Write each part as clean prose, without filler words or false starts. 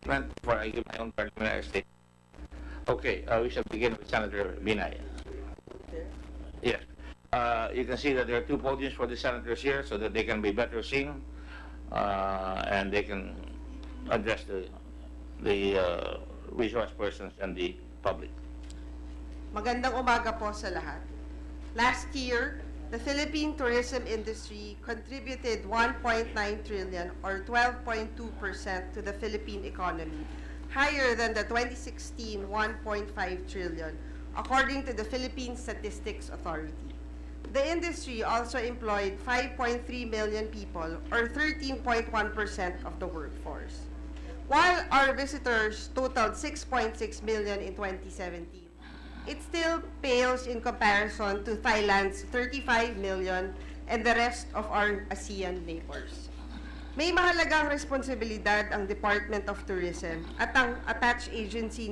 before I give my own preliminary statement. Okay, we shall begin with Senator Binay. Yes. You can see that there are two podiums for the senators here so that they can be better seen and they can address the resource persons and the public. Magandang umaga po sa lahat. Last year, the Philippine tourism industry contributed 1.9 trillion or 12.2% to the Philippine economy, higher than the 2016 1.5 trillion, according to the Philippine Statistics Authority. The industry also employed 5.3 million people or 13.1% of the workforce. While our visitors totaled 6.6 million in 2017, it still pales in comparison to Thailand's 35 million and the rest of our ASEAN neighbors. May mahalagang responsibilidad ang Department of Tourism at ang attached agency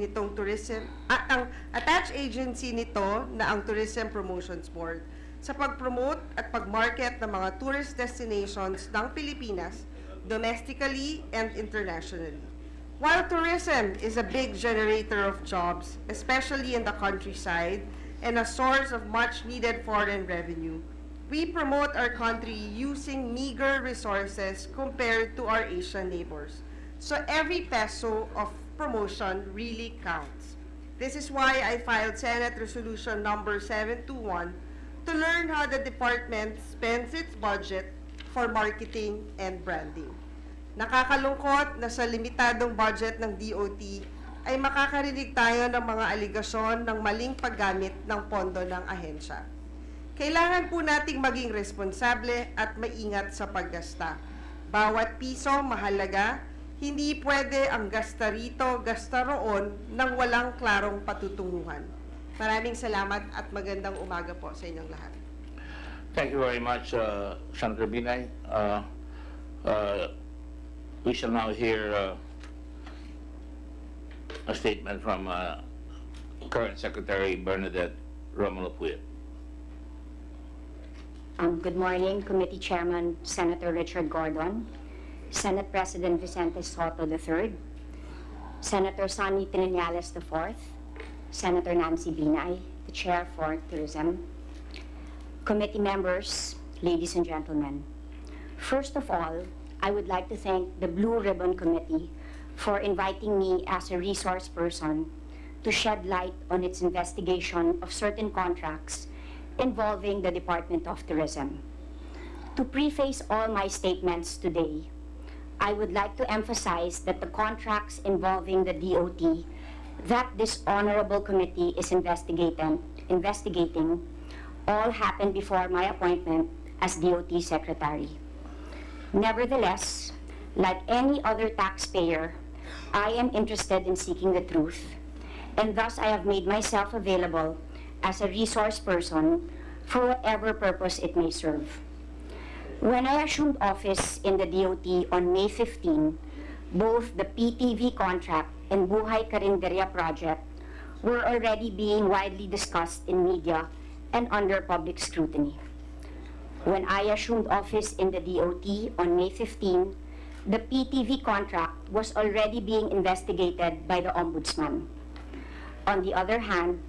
nito na ang Tourism Promotions Board sa pag-promote at pag-market ng mga tourist destinations ng Pilipinas domestically and internationally. While tourism is a big generator of jobs, especially in the countryside, and a source of much-needed foreign revenue, we promote our country using meager resources compared to our Asian neighbors. So every peso of promotion really counts. This is why I filed Senate Resolution number 721 to learn how the department spends its budget for marketing and branding. Nakakalungkot na sa limitadong budget ng DOT ay makakarinig tayo ng mga aligasyon ng maling paggamit ng pondo ng ahensya. Kailangan po nating maging responsable at maingat sa paggasta. Bawat piso mahalaga, hindi pwede ang gasta rito, gasta roon nang walang klarong patutunguhan. Maraming salamat at magandang umaga po sa inyong lahat. Thank you very much, Senator Binay. We shall now hear a statement from current Secretary Bernadette Romulo Puyat. Good morning, Committee Chairman Senator Richard Gordon, Senate President Vicente Soto III, Senator Sonny Trinales IV, Senator Nancy Binay, the Chair for Tourism, committee members, ladies and gentlemen. First of all, I would like to thank the Blue Ribbon Committee for inviting me as a resource person to shed light on its investigation of certain contracts involving the Department of Tourism. To preface all my statements today, I would like to emphasize that the contracts involving the DOT that this honorable committee is investigating all happened before my appointment as DOT Secretary. Nevertheless, like any other taxpayer, I am interested in seeking the truth, and thus I have made myself available as a resource person for whatever purpose it may serve. When I assumed office in the DOT on May 15, both the PTV contract and Buhay Karinderya project were already being widely discussed in media and under public scrutiny. When I assumed office in the DOT on May 15, the PTV contract was already being investigated by the Ombudsman. On the other hand,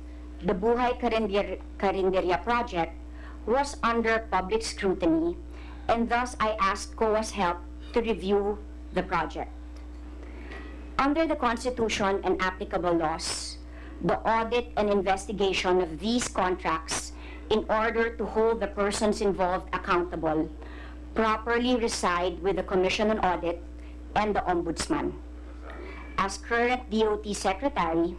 the Buhay Karinderya project was under public scrutiny, and thus I asked COA's help to review the project. Under the Constitution and applicable laws, the audit and investigation of these contracts in order to hold the persons involved accountable properly reside with the Commission on Audit and the Ombudsman. As current DOT Secretary,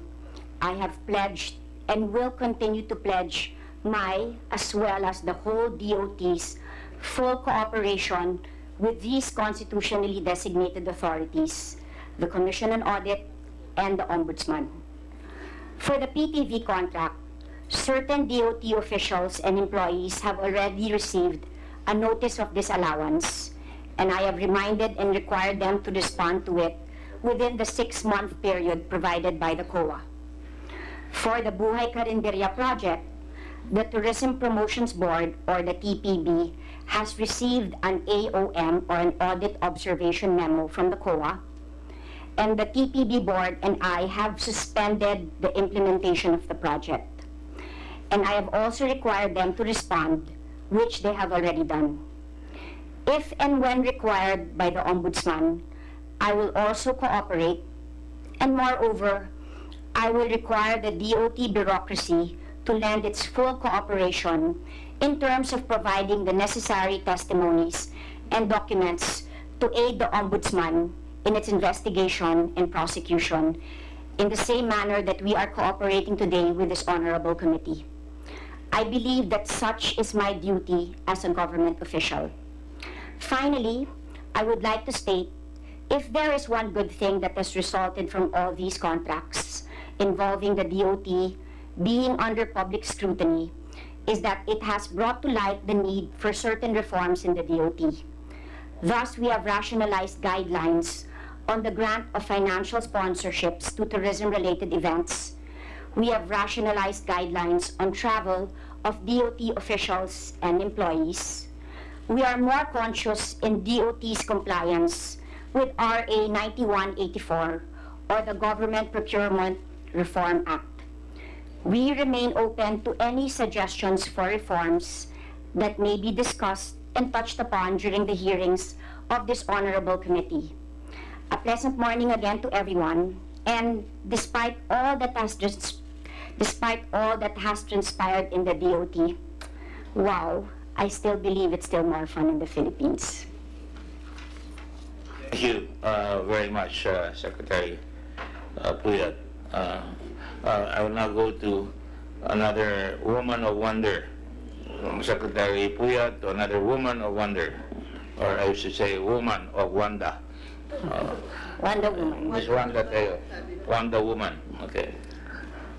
I have pledged and will continue to pledge my, as well as the whole DOT's, full cooperation with these constitutionally designated authorities, the Commission on Audit and the Ombudsman. For the PTV contract, certain DOT officials and employees have already received a notice of disallowance, and I have reminded and required them to respond to it within the 6-month period provided by the COA. For the Buhay Karinderya project, the Tourism Promotions Board, or the TPB, has received an AOM, or an Audit Observation Memo, from the COA, and the TPB board and I have suspended the implementation of the project. And I have also required them to respond, which they have already done. If and when required by the Ombudsman, I will also cooperate, and moreover, I will require the DOT bureaucracy to lend its full cooperation in terms of providing the necessary testimonies and documents to aid the Ombudsman in its investigation and prosecution in the same manner that we are cooperating today with this honorable committee. I believe that such is my duty as a government official. Finally, I would like to state, if there is one good thing that has resulted from all these contracts involving the DOT being under public scrutiny, is that it has brought to light the need for certain reforms in the DOT. Thus, we have rationalized guidelines on the grant of financial sponsorships to tourism-related events. We have rationalized guidelines on travel of DOT officials and employees. We are more conscious in DOT's compliance with RA 9184 or the Government Procurement Reform Act. We remain open to any suggestions for reforms that may be discussed and touched upon during the hearings of this honorable committee. A pleasant morning again to everyone, and despite all that has transpired in the DOT, wow, I still believe it's still more fun in the Philippines. Thank you very much, Secretary Puyat. I will now go to another woman of wonder, from Secretary Puyat to another woman of wonder, or I should say woman of Wanda. Wanda woman. Miss Wanda-Teo. Wanda woman. Okay.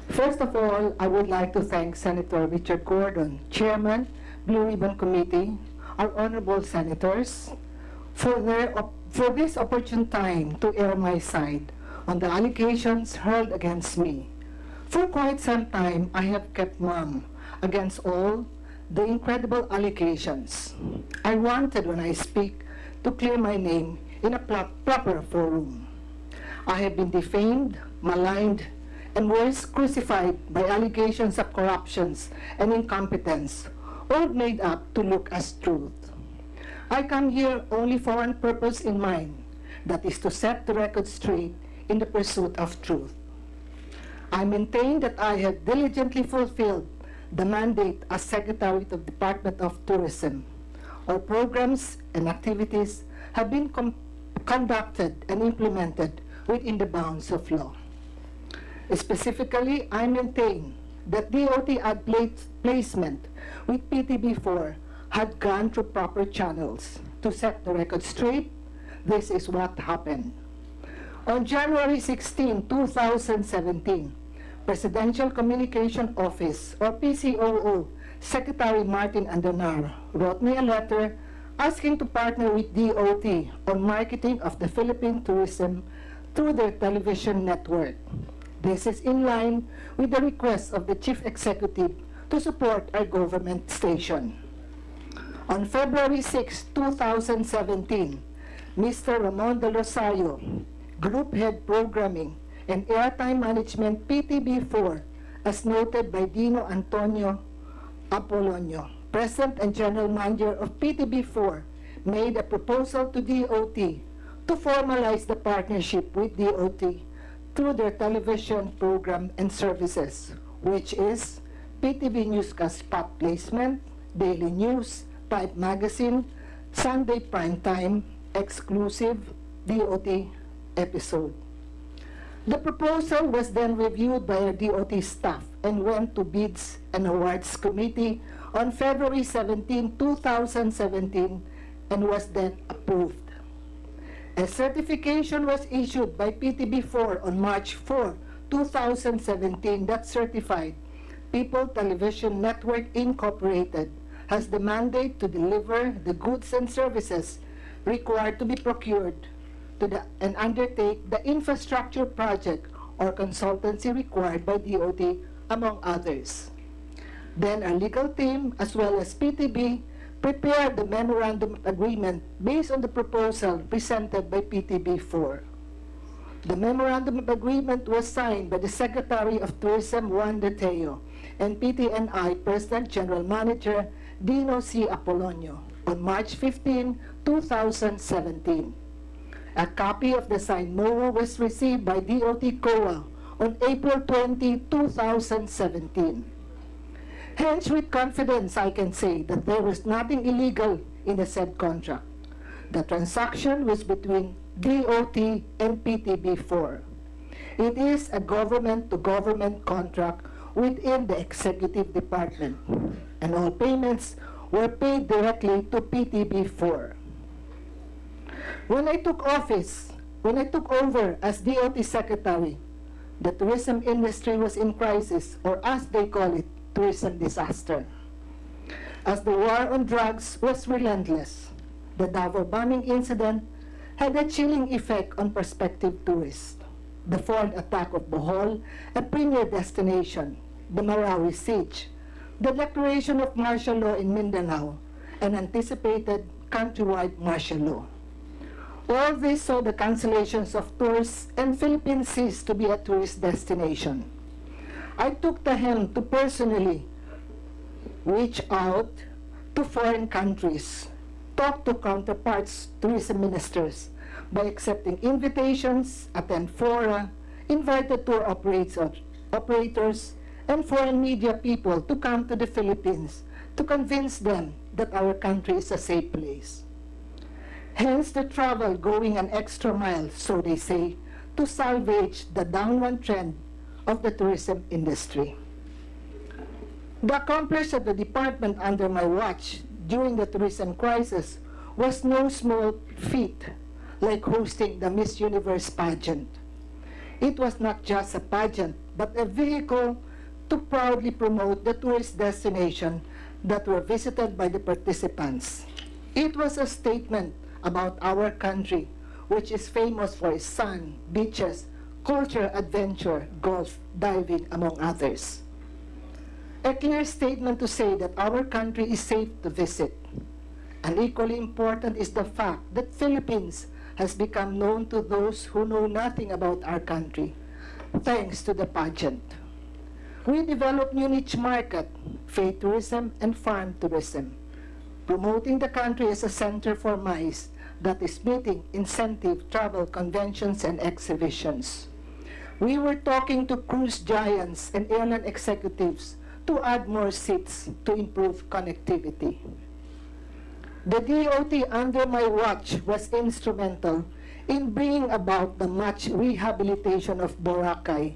First of all, I would like to thank Senator Richard Gordon, Chairman, Blue Ribbon Committee, our honorable senators, for this opportune time to air my side on the allegations hurled against me. For quite some time, I have kept mum against all the incredible allegations. I wanted, when I speak, to clear my name in a proper forum. I have been defamed, maligned, and worse, crucified by allegations of corruptions and incompetence, all made up to look as truth. I come here only for one purpose in mind, that is to set the record straight in the pursuit of truth. I maintain that I have diligently fulfilled the mandate as Secretary of the Department of Tourism. Our programs and activities have been conducted and implemented within the bounds of law. Specifically, I maintain that DOT ad placement with PTB4 had gone through proper channels. To set the record straight, this is what happened. On January 16, 2017, Presidential Communication Office, or PCOO, Secretary Martin Andonar wrote me a letter asking to partner with DOT on marketing of the Philippine tourism through their television network. This is in line with the request of the Chief Executive to support our government station. On February 6, 2017, Mr. Ramon de Rosario, Group Head Programming and Airtime Management PTB4, as noted by Dino Antonio Apolonio, President and General Manager of PTB4, made a proposal to DOT to formalize the partnership with DOT through their television program and services, which is PTV Newscast Spot Placement, Daily News, Type Magazine, Sunday Prime Time, exclusive DOT episode. The proposal was then reviewed by our DOT staff and went to Bids and Awards Committee on February 17, 2017, and was then approved. A certification was issued by PTB4 on March 4, 2017 that certified People Television Network Incorporated has the mandate to deliver the goods and services required to be procured and undertake the infrastructure project or consultancy required by DOT, among others. Then our legal team, as well as PTB, prepared the memorandum of agreement based on the proposal presented by PTB4. The memorandum of agreement was signed by the Secretary of Tourism, Wanda and PTNI President General Manager Dino C. Apolonio on March 15, 2017. A copy of the signed MOA was received by DOT COA on April 20, 2017. Hence, with confidence, I can say that there was nothing illegal in the said contract. The transaction was between DOT and PTB4. It is a government-to-government contract within the executive department, and all payments were paid directly to PTB4. When I took over as DOT Secretary, the tourism industry was in crisis, or as they call it, tourism disaster. As the war on drugs was relentless, the Davao bombing incident had a chilling effect on prospective tourists. The foreign attack of Bohol, a premier destination, the Marawi siege, the declaration of martial law in Mindanao, and anticipated countrywide martial law. All this saw the cancellations of tours and Philippines ceased to be a tourist destination. I took the helm to personally reach out to foreign countries, talk to counterparts, tourism ministers, by accepting invitations, attend fora, invited tour operators, and foreign media people to come to the Philippines to convince them that our country is a safe place. Hence the travel going an extra mile, so they say, to salvage the downward trend of the tourism industry. The accomplishment of the department under my watch during the tourism crisis was no small feat, like hosting the Miss Universe pageant. It was not just a pageant, but a vehicle to proudly promote the tourist destination that were visited by the participants. It was a statement about our country, which is famous for its sun, beaches, culture, adventure, golf, diving, among others. A clear statement to say that our country is safe to visit. And equally important is the fact that Philippines has become known to those who know nothing about our country, thanks to the pageant. We developed new niche market, faith tourism and farm tourism, promoting the country as a center for MICE that is meeting incentive travel conventions and exhibitions. We were talking to cruise giants and airline executives to add more seats to improve connectivity. The DOT under my watch was instrumental in bringing about the much rehabilitation of Boracay,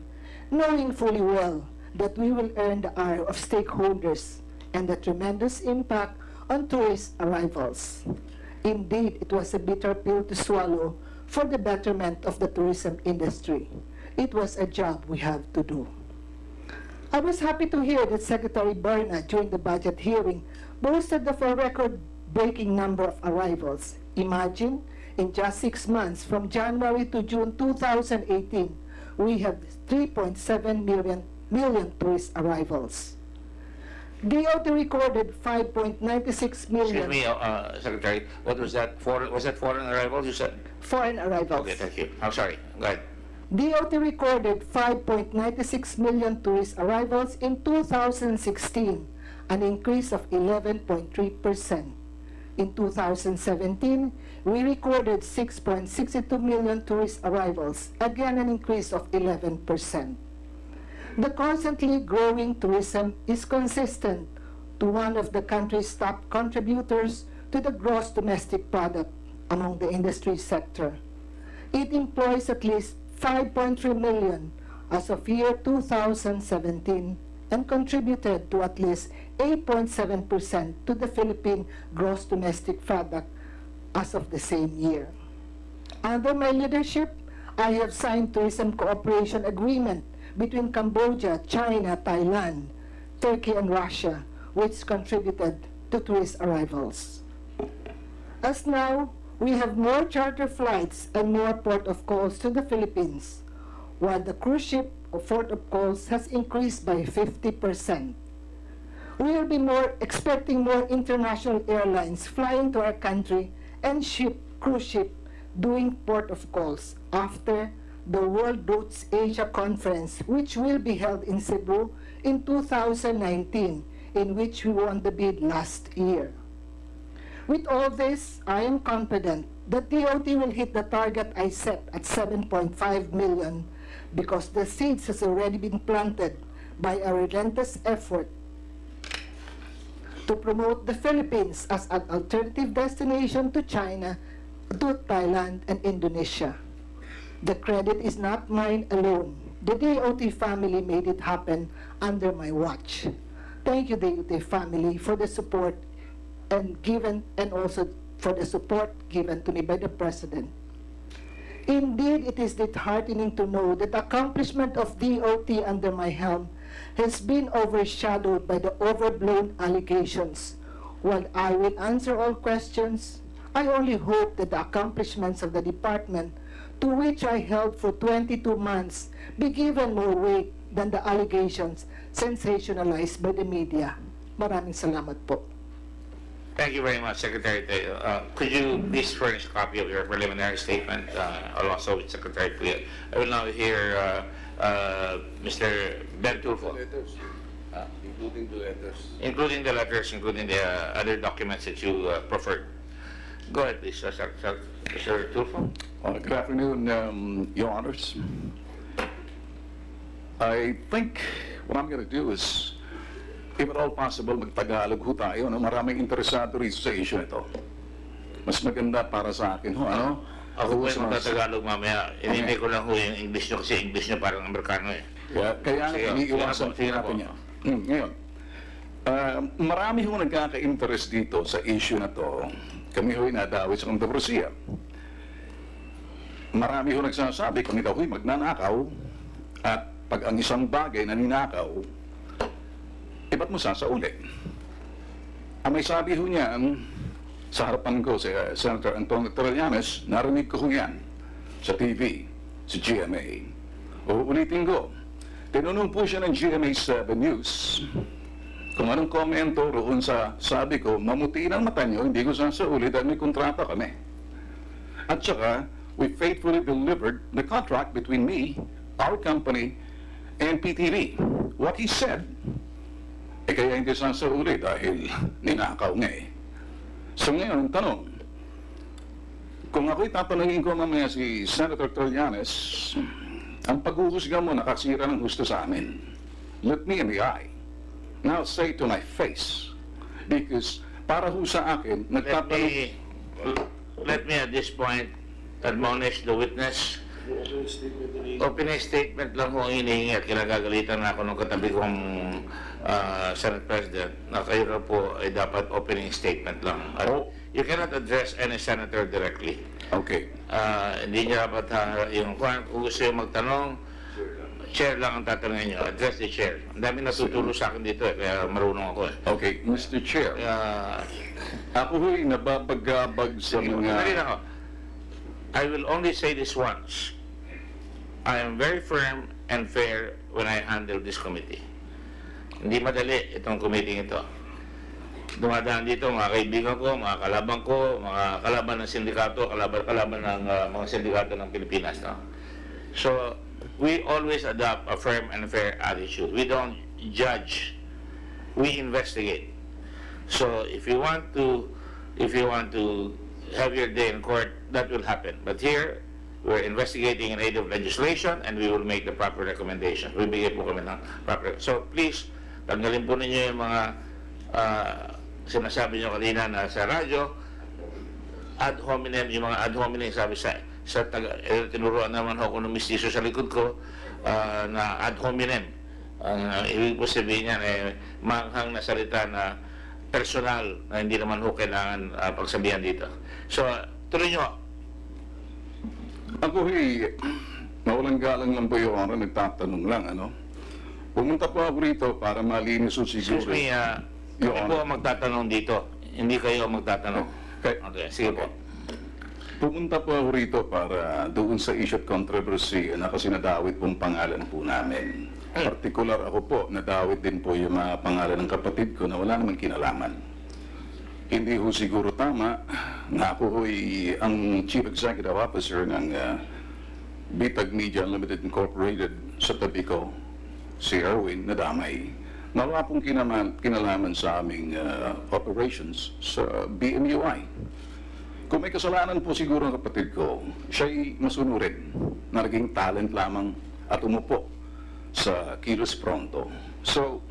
knowing fully well that we will earn the ire of stakeholders and the tremendous impact on tourist arrivals. Indeed, it was a bitter pill to swallow for the betterment of the tourism industry. It was a job we have to do. I was happy to hear that Secretary Berna, during the budget hearing, boasted of a record-breaking number of arrivals. Imagine, in just 6 months, from January to June 2018, we have 3.7 million tourist arrivals. DOT recorded 5.96 million. Excuse me, Secretary, what was that? Was that foreign arrivals you said? Foreign arrivals. Okay, thank you. I'm sorry. Go ahead. DOT recorded 5.96 million tourist arrivals in 2016, an increase of 11.3%. In 2017, we recorded 6.62 million tourist arrivals, again an increase of 11%. The constantly growing tourism is consistent to one of the country's top contributors to the gross domestic product among the industry sector. It employs at least 5.3 million as of year 2017 and contributed to at least 8.7% to the Philippine gross domestic product as of the same year. Under my leadership, I have signed tourism cooperation agreement between Cambodia, China, Thailand, Turkey, and Russia, which contributed to tourist arrivals. As now, we have more charter flights and more port of calls to the Philippines, while the cruise ship of port of calls has increased by 50%. We will be expecting more international airlines flying to our country and cruise ship doing port of calls after the World Roots Asia Conference, which will be held in Cebu in 2019, in which we won the bid last year. With all this, I am confident that DOT will hit the target I set at 7.5 million because the seeds has already been planted by a relentless effort to promote the Philippines as an alternative destination to China, to Thailand, and Indonesia. The credit is not mine alone. The DOT family made it happen under my watch. Thank you, DOT family, for the support and also for the support given to me by the President. Indeed, it is disheartening to know that the accomplishment of DOT under my helm has been overshadowed by the overblown allegations. While I will answer all questions, I only hope that the accomplishments of the department, to which I held for 22 months, be given more weight than the allegations sensationalized by the media. Maraming salamat po. Thank you very much, Secretary Teo. Could you please furnish a copy of your preliminary statement, also with Secretary Teo? I will now hear Mr. Ben Tulfo. Letters, including the letters. Including the letters, including the other documents that you preferred. Go ahead, please, Mr. Tulfo. Good afternoon, Your Honors. I think what I'm going to do is, if at all possible, mag-Tagalog ho tayo. No? Maraming interesado rito sa issue ito. Mas maganda para sa akin ho, ano? Ako po yung magtatagalog mamaya. Hindi ko lang ho yung English nyo kasi English nyo parang Amerikano eh. Kaya iniiwasan po natin yan. Ngayon, marami ho nagkaka-interest dito sa issue na to. Kami ho'y nadawit sa kontrobersiya. Marami ho nagsasabi, kami daw ho'y magnanakaw, at pag ang isang bagay na ninakaw, ba't mo sasauli? Ang may sabi ho niyan, sa harapan ko si Senator Antonio Trillanes, narinig ko ho yan sa TV, sa GMA. Uulitin ko, tinanong po siya ng GMA7 News kung anong komento roon sa sabi ko, mamuti ng mata nyo, hindi ko sasauli dahil may kontrata kami. At saka, we faithfully delivered the contract between me, our company, and PTV. What he said, kaya hindi sasauli dahil ninakaw nga eh. So ngayon, ang tanong, kung ako'y tatanungin ko mamaya si Senator Trillanes, ang paghuhusga mo nakasira ng gusto sa amin. Look me in the eye. Now say to my face. Because para ho sa akin, nagtatanong... Let me at this point admonish the witness. Opening statement lang ho ang hinihingi at kinagagalitan na ako ng katabi kong Senate President na kayo na po ay dapat opening statement lang. You cannot address any senator directly. Okay. Hindi niya dapat yung kung gusto yung magtanong, chair lang ang tatanungin niyo. Address the chair. Ang dami natutulo sa akin dito kaya marunong ako eh. Okay, Mr. Chair. Ako ho'y nababagabag sa mga... I will only say this once. I am very firm and fair when I handle this committee. Hindi madali itong committee ito. Dumadaan dito mga kaibigan ko, mga kalaban ng sindikato, kalaban ng mga sindikato ng Pilipinas. No? So, we always adopt a firm and fair attitude. We don't judge. We investigate. So, if you want to have your day in court, that will happen. But here, we're investigating in aid of legislation and we will make the proper recommendation. Bibigay po kami ng proper... So please, tanggalin po ninyo yung mga sinasabi nyo kanina na sa radyo, ad hominem, yung mga ad hominem sabi sa tinuruan naman ako ng mistiso sa likod ko na ad hominem. Ibig po sabihin yan, manghang na salita na personal na hindi naman ho kailangan pagsabihan dito. So, tuloy nyo. Ako mawalang galang lang po yung honor, nagtatanong lang, ano? Pumunta po ako rito para malinis o siguro. Excuse me, kami po ang magtatanong dito. Hindi kayo ang magtatanong. Okay, sige po. Pumunta po ako rito para doon sa issue of controversy na kasi nadawit pong pangalan po namin. Partikular ako po, nadawit din po yung mga pangalan ng kapatid ko na wala namang kinalaman. Hindi ho siguro tama na ako ho'y ang Chief Executive Officer ng Bitag Media Unlimited Incorporated sa tabi ko, si Erwin nadamay. Na wala pong kinalaman sa aming operations sa BMUI. Kung may kasalanan po siguro ang kapatid ko, siya'y masunurin na naging talent lamang at umupo sa Kilos Pronto. So,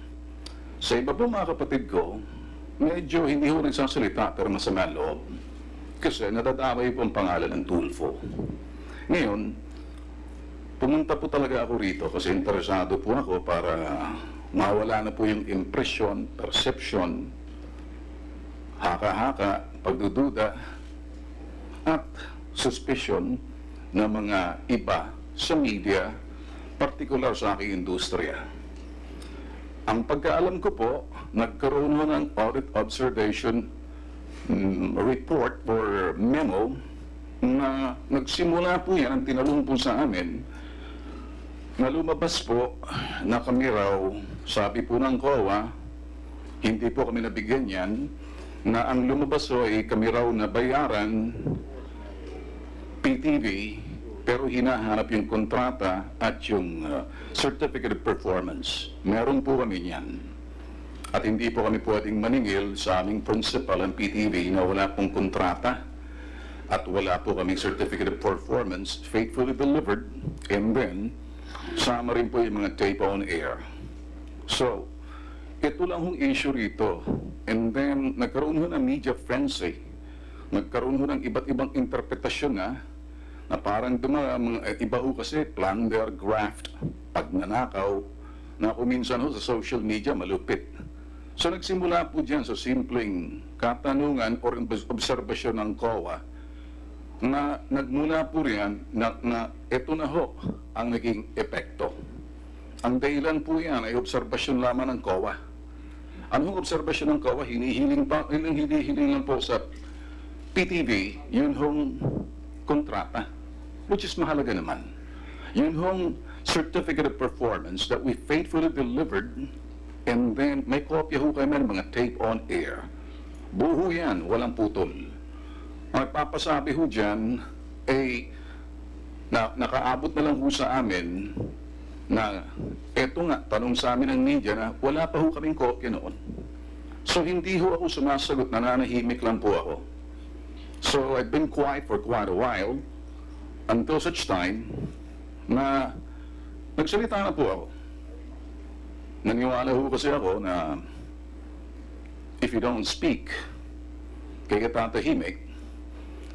sa iba po mga kapatid ko, medyo hindi ho nagsasalita pero masama loob. Kasi nadadamay po ang pangalan ng Tulfo. Ngayon, pumunta po talaga ako rito kasi interesado po ako para mawala na po yung impression, perception, haka-haka, pagdududa, at suspicion ng mga iba sa media, partikular sa aking industriya. Ang pagkaalam ko po, nagkaroon ho ng audit observation report or memo na nagsimula po yan, ang tinalong po sa amin, na lumabas po na kami raw, sabi po ng COA, hindi po kami nabigyan yan, na ang lumabas po ay kami raw nabayaran PTV, pero hinahanap yung kontrata at yung certificate of performance. Meron po kami yan. At hindi po kami pwedeng maningil sa aming principal ang PTV na wala pong kontrata at wala po kaming certificate of performance faithfully delivered, and then sama rin po yung mga tape on air. So, ito lang hong issue rito. And then, nagkaroon ho ng media frenzy. Nagkaroon ho ng iba't ibang interpretasyon na parang mga iba ho kasi plunder, graft, pagnanakaw, na kung minsan ho sa social media malupit. So, nagsimula po dyan sa simpleng katanungan o obserbasyon ng COA na nagmula po riyan na ito na ho ang naging epekto. Ang dahilan po yan ay obserbasyon lamang ng COA. Anong obserbasyon ng COA? Hinihiling lang po sa PTV, yun hong kontrata, which is mahalaga naman. Yun hong certificate of performance that we faithfully delivered, and then may kopya ho kayo ng mga tape on air. Buho yan, walang putol. Ang nagpapasabi ho dyan ay nakaabot na lang ho sa amin na eto nga, tanong sa amin ng media na wala pa ho kaming kopya noon. So hindi ho ako sumasagot, nananahimik lang po ako. So I've been quiet for quite a while until such time na nagsalita na po ako. Naniwala ho kasi ako na if you don't speak, kaya tatahimik,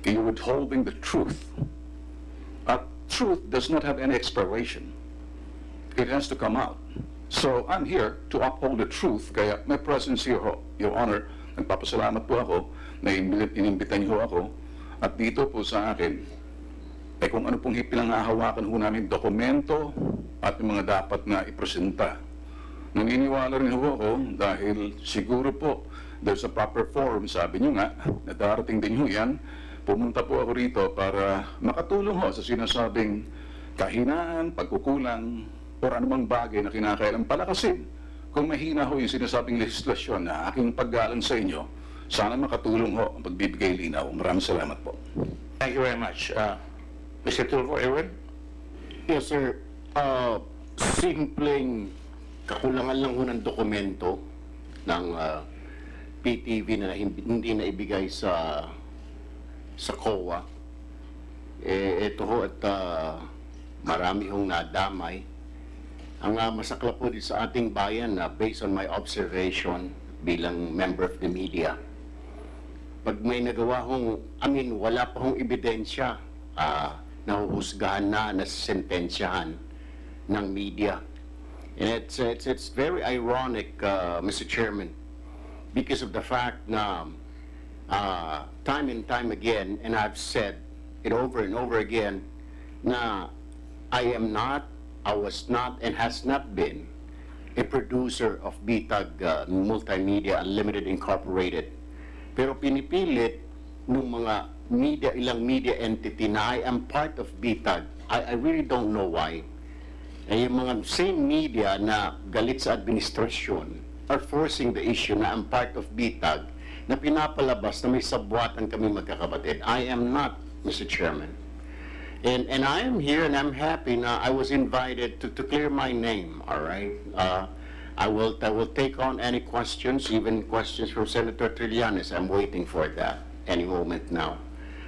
you're withholding the truth. At truth does not have any expiration. It has to come out. So I'm here to uphold the truth. Kaya my presence here, Your Honor, nagpapasalamat po ako na inimbitan niyo ako. At dito po sa akin, ay kung ano pong pinanghahawakan ho namin dokumento at yung mga dapat na ipresenta. Naniniwala rin ho ako dahil siguro po there's a proper forum, sabi niyo nga, na darating din ho yan. Pumunta po ako rito para makatulong ho sa sinasabing kahinaan, pagkukulang, o anumang bagay na kinakailang palakasin. Kung mahina ho yung sinasabing legislasyon na aking paggalang sa inyo, sana makatulong ho ang pagbibigay linaw. Maraming salamat po. Thank you very much. Mr. Tulfo, Erwin? Yes, sir. Simpleng kakulangan lang ho ng dokumento ng PTV na hindi na ibigay sa COA. Ito ho at marami hong nadamay. Ang masaklap po sa ating bayan na based on my observation bilang member of the media, pag may nagawa hong, wala pa hong ebidensya, nahuhusgahan na, nasentensyahan ng media. And it's very ironic, Mr. Chairman, because of the fact na time and time again, and I've said it over and over again, na I was not, and has not been, a producer of Bitag Multimedia Unlimited Incorporated. Pero pinipilit ng mga ilang media entity na I am part of Bitag. I really don't know why. Yung mga same media na galit sa administrasyon are forcing the issue na I'm part of Bitag na pinapalabas na may sabwatan kami magkakapatid. I am not, Mr. Chairman. And I am here and I'm happy now. I was invited to clear my name, all right? I will take on any questions, even questions from Senator Trillanes. I'm waiting for that any moment now.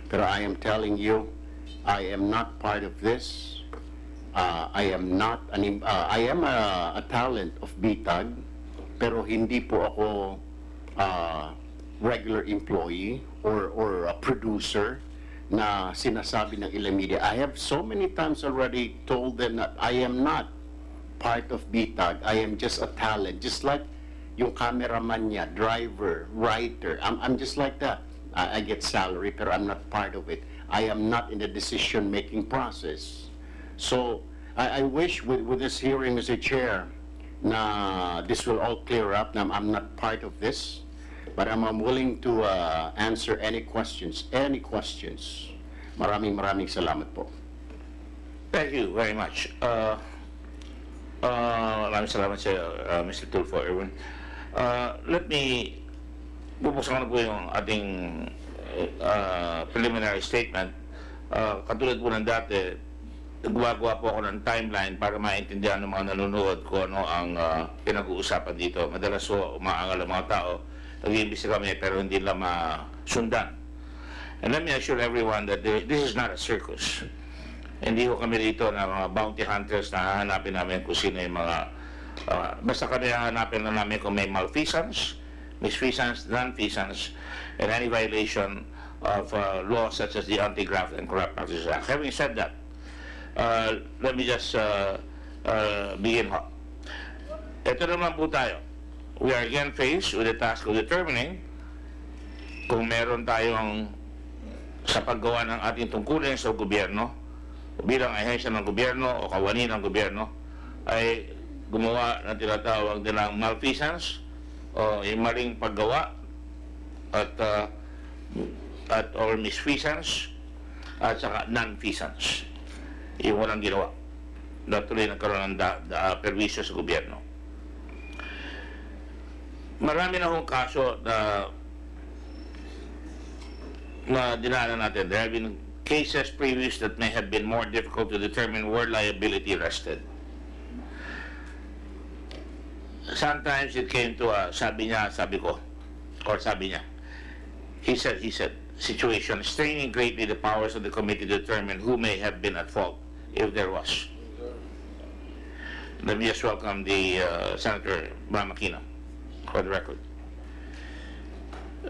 But I am telling you, I am not part of this. I am a talent of Bitag, pero hindi po ako regular employee or a producer na sinasabi ng ilang media. I have so many times already told them that I am not part of Bitag. I am just a talent, just like yung cameraman niya, driver, writer. I'm just like that. I get salary, pero I'm not part of it. I am not in the decision-making process. So I wish with this hearing, Mr. Chair, na this will all clear up. Now, I'm not part of this, but I'm willing to answer any questions. Any questions. Maraming salamat po. Thank you very much. Maraming salamat sa Mr. Tulfo, Erwin. Let me bubuksan ko na po yung ating preliminary statement. Katulad po ng dati, gumagawa po ako ng timeline para maintindihan ng mga nanonood ko ano ang pinag-uusapan dito. Madalas po umaangal ang mga tao, nag-iimbisi kami pero hindi lang masundan. And let me assure everyone that this is not a circus. Hindi ko kami dito na mga bounty hunters na hahanapin namin kung sino yung mga basta kami hahanapin na namin kung may malfeasance, misfeasance, non-feasance, and any violation of laws such as the Anti-Graft and Corrupt Practices Act. Having said that, let me just begin. Ito naman po tayo. We are again faced with the task of determining kung meron tayong sa paggawa ng ating tungkulin sa gobyerno, bilang ahensya ng gobyerno o kawani ng gobyerno, ay gumawa ng tinatawag nilang malfeasance o yung maling paggawa at or misfeasance at saka non-feasance. Yung walang ginawa na tuloy nagkaroon ng perwisyo sa gobyerno. Marami na hong kaso na dinaanan natin. There have been cases previous that may have been more difficult to determine where liability rested. Sometimes it came to sabi niya, sabi ko, or sabi niya, he said, situation straining greatly the powers of the committee to determine who may have been at fault, if there was. Let me just welcome the Senator Bramakina for the record.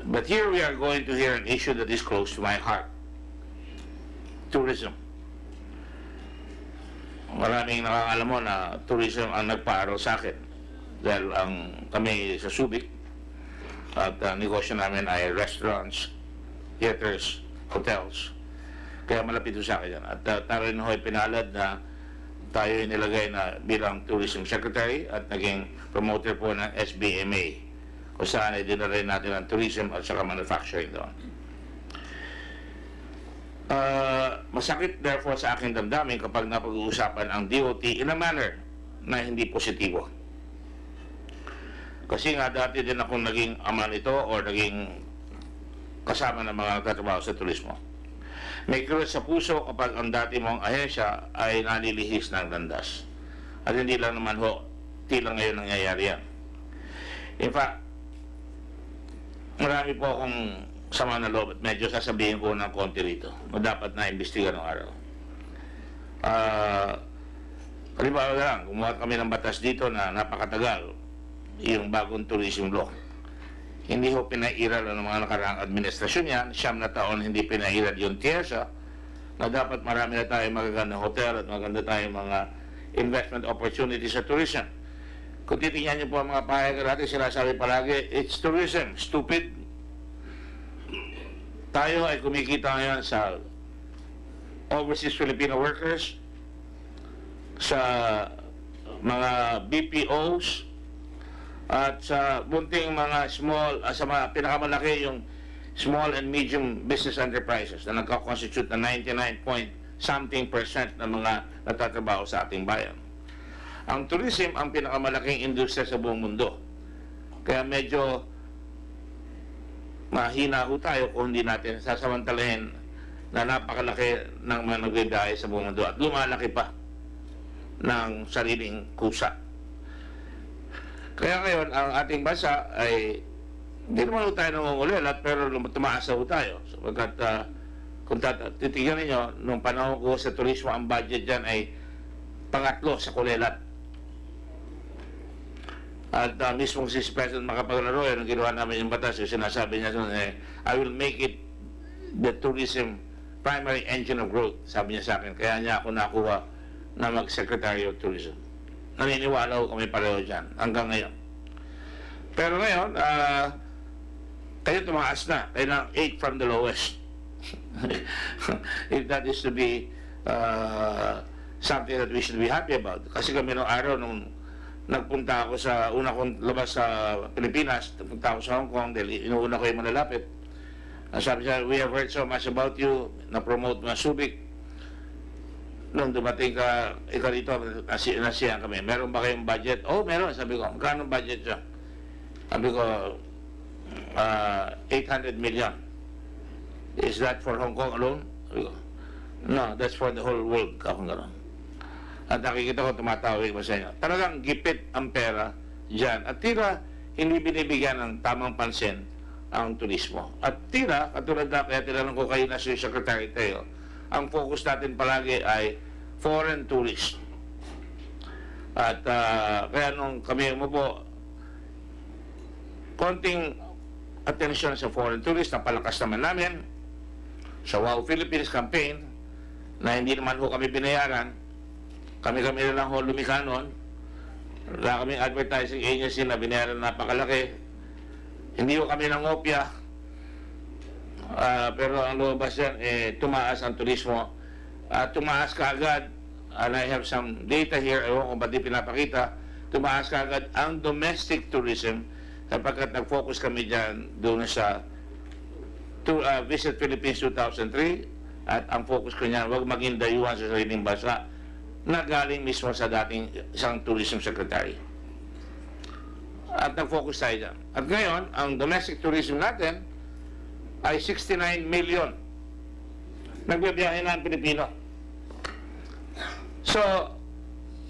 But here we are going to hear an issue that is close to my heart. Tourism. Maraming nakakalam mo na tourism ang nagpaaral sa akin. Dahil kami sa Subic at negosyo namin ay restaurants, theaters, hotels. Kaya malapit sa akin yan. At tayo rin ho'y pinalad na tayo nilagay na bilang Tourism Secretary at naging promoter po ng SBMA. Kung saan ay dinala natin ang tourism at saka manufacturing doon. Masakit therefore sa aking damdamin kapag napag-uusapan ang DOT in a manner na hindi positibo. Kasi nga dati din akong naging ama nito o naging kasama ng mga nagtatrabaho sa turismo. May kirot sa puso kapag ang dati mong ahensya ay nalilihis ng landas. At hindi lang naman tila ngayon nangyayari yan. In fact, marami po akong sama na loob at medyo sasabihin ko ng konti rito na dapat na imbestiga ng araw. Halimbawa lang, gumawa kami ng batas dito na napakatagal, yung bagong tourism law. Hindi ho pinairal ng mga nakaraang administrasyon yan, 9 na taon hindi pinairal yung TIESA, na dapat marami na tayong magagandang hotel at maganda tayong mga investment opportunities sa tourism. Kung titingnan niyo po ang mga pahayagan natin, sila sabi palagi, it's tourism, stupid. Tayo ay kumikita ngayon sa overseas Filipino workers, sa mga BPOs, at sa bunting mga sa mga pinakamalaki yung small and medium business enterprises na nagkakonstitute na 99.something% ng mga natatrabaho sa ating bayan. Ang tourism ang pinakamalaking industriya sa buong mundo. Kaya medyo mahina ho tayo kung hindi natin sasamantalahin na napakalaki ng mga nagbibiyahe sa buong mundo at lumalaki pa ng sariling kusa. Kaya ngayon, ang ating bansa ay hindi naman tayo nangungulilat, pero tumaas na tayo. Sapagkat kung titignan ninyo, nung panahon ko sa turismo, ang budget dyan ay pangatlo sa kulilat. At mismong si President Macapagal-Arroyo, nung ginawa namin yung batas, yung sinasabi niya, I will make it the tourism primary engine of growth, sabi niya sa akin. Kaya niya ako nakuha na mag-Secretary of Tourism. Naniniwala ko kami pareho dyan hanggang ngayon. Pero ngayon, kayo tumaas na. Kayo ng 8 from the lowest. If that is to be something that we should be happy about. Kasi kami nung araw, nung nagpunta ako sa una kong labas sa Pilipinas, nagpunta ako sa Hong Kong dahil inuuna ko yung malalapit. Sabi siya, we have heard so much about you, na-promote mo Subic. Nung dumating ka, ikaw dito, nasiyan kami, meron ba kayong budget? Oh, meron. Sabi ko, magkano budget siya? Sabi ko, 800 million. Is that for Hong Kong alone? Sabi ko, no, that's for the whole world. Kakong gano'n. At nakikita ko, tumatawag ko sa inyo. Talagang gipit ang pera dyan. At tira, hindi binibigyan ng tamang pansin ang turismo. At tira, katulad na, kaya tinanong ko kayo na si Secretary Teo, ang focus natin palagi ay foreign tourists. At kaya nung kami mo po, konting attention sa foreign tourists, napalakas naman namin sa Wow Philippines campaign, na hindi naman ho kami binayaran. Kami na lang ho lumikha noon. Wala kaming advertising agency na binayaran napakalaki. Hindi ho kami nangopya. Pero ang lumabas yan, tumaas ang turismo. Tumaas kaagad, and I have some data here, ewan kung ba't di pinapakita, tumaas kaagad ang domestic tourism sapagkat nag-focus kami dyan doon sa Visit Philippines 2003 at ang focus ko niyan, huwag maging dayuhan sa sariling bansa na galing mismo sa dating isang tourism secretary. At nag-focus tayo dyan. At ngayon, ang domestic tourism natin ay 69 million. Nagbibiyahe na ang Pilipino. So,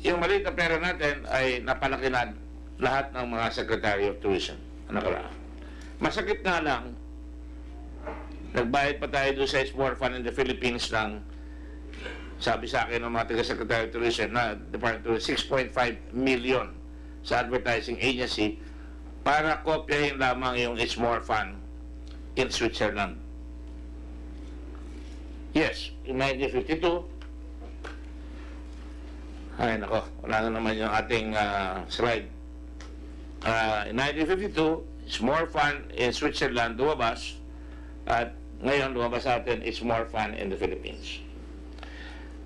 yung maliit na pera natin ay napalaki na lahat ng mga Secretary of Tourism. Masakit nga lang, nagbayad pa tayo doon sa Export Fund in the Philippines ng, sabi sa akin ng mga taga-Secretary of Tourism na Department of 6.5 million sa advertising agency para kopyahin lamang yung It's More Fun in Switzerland. Yes, in 1952, ay nako, wala na naman yung ating slide. In 1952, It's More Fun in Switzerland lumabas, at ngayon lumabas sa atin, It's More Fun in the Philippines.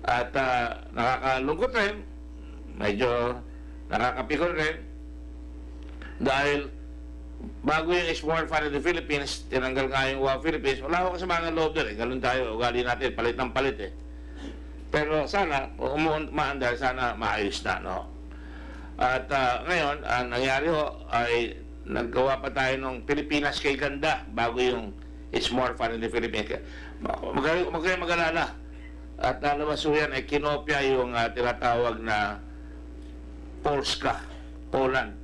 At nakakalungkot rin, medyo nakakapikon rin, dahil bago yung It's More Fun in the Philippines, tinanggal nga yung Wow Philippines, wala ako kasama ng loob doon ganun tayo, ugali natin, palit ng palit Pero sana, kung maandar, sana maayos na, no? At ngayon, ang nangyari ho, ay naggawa pa tayo ng Pilipinas kay Ganda bago yung It's More Fun in the Philippines. Mag-alala. At nalabas ho yan, ay kinopya yung tinatawag na Polska, Poland.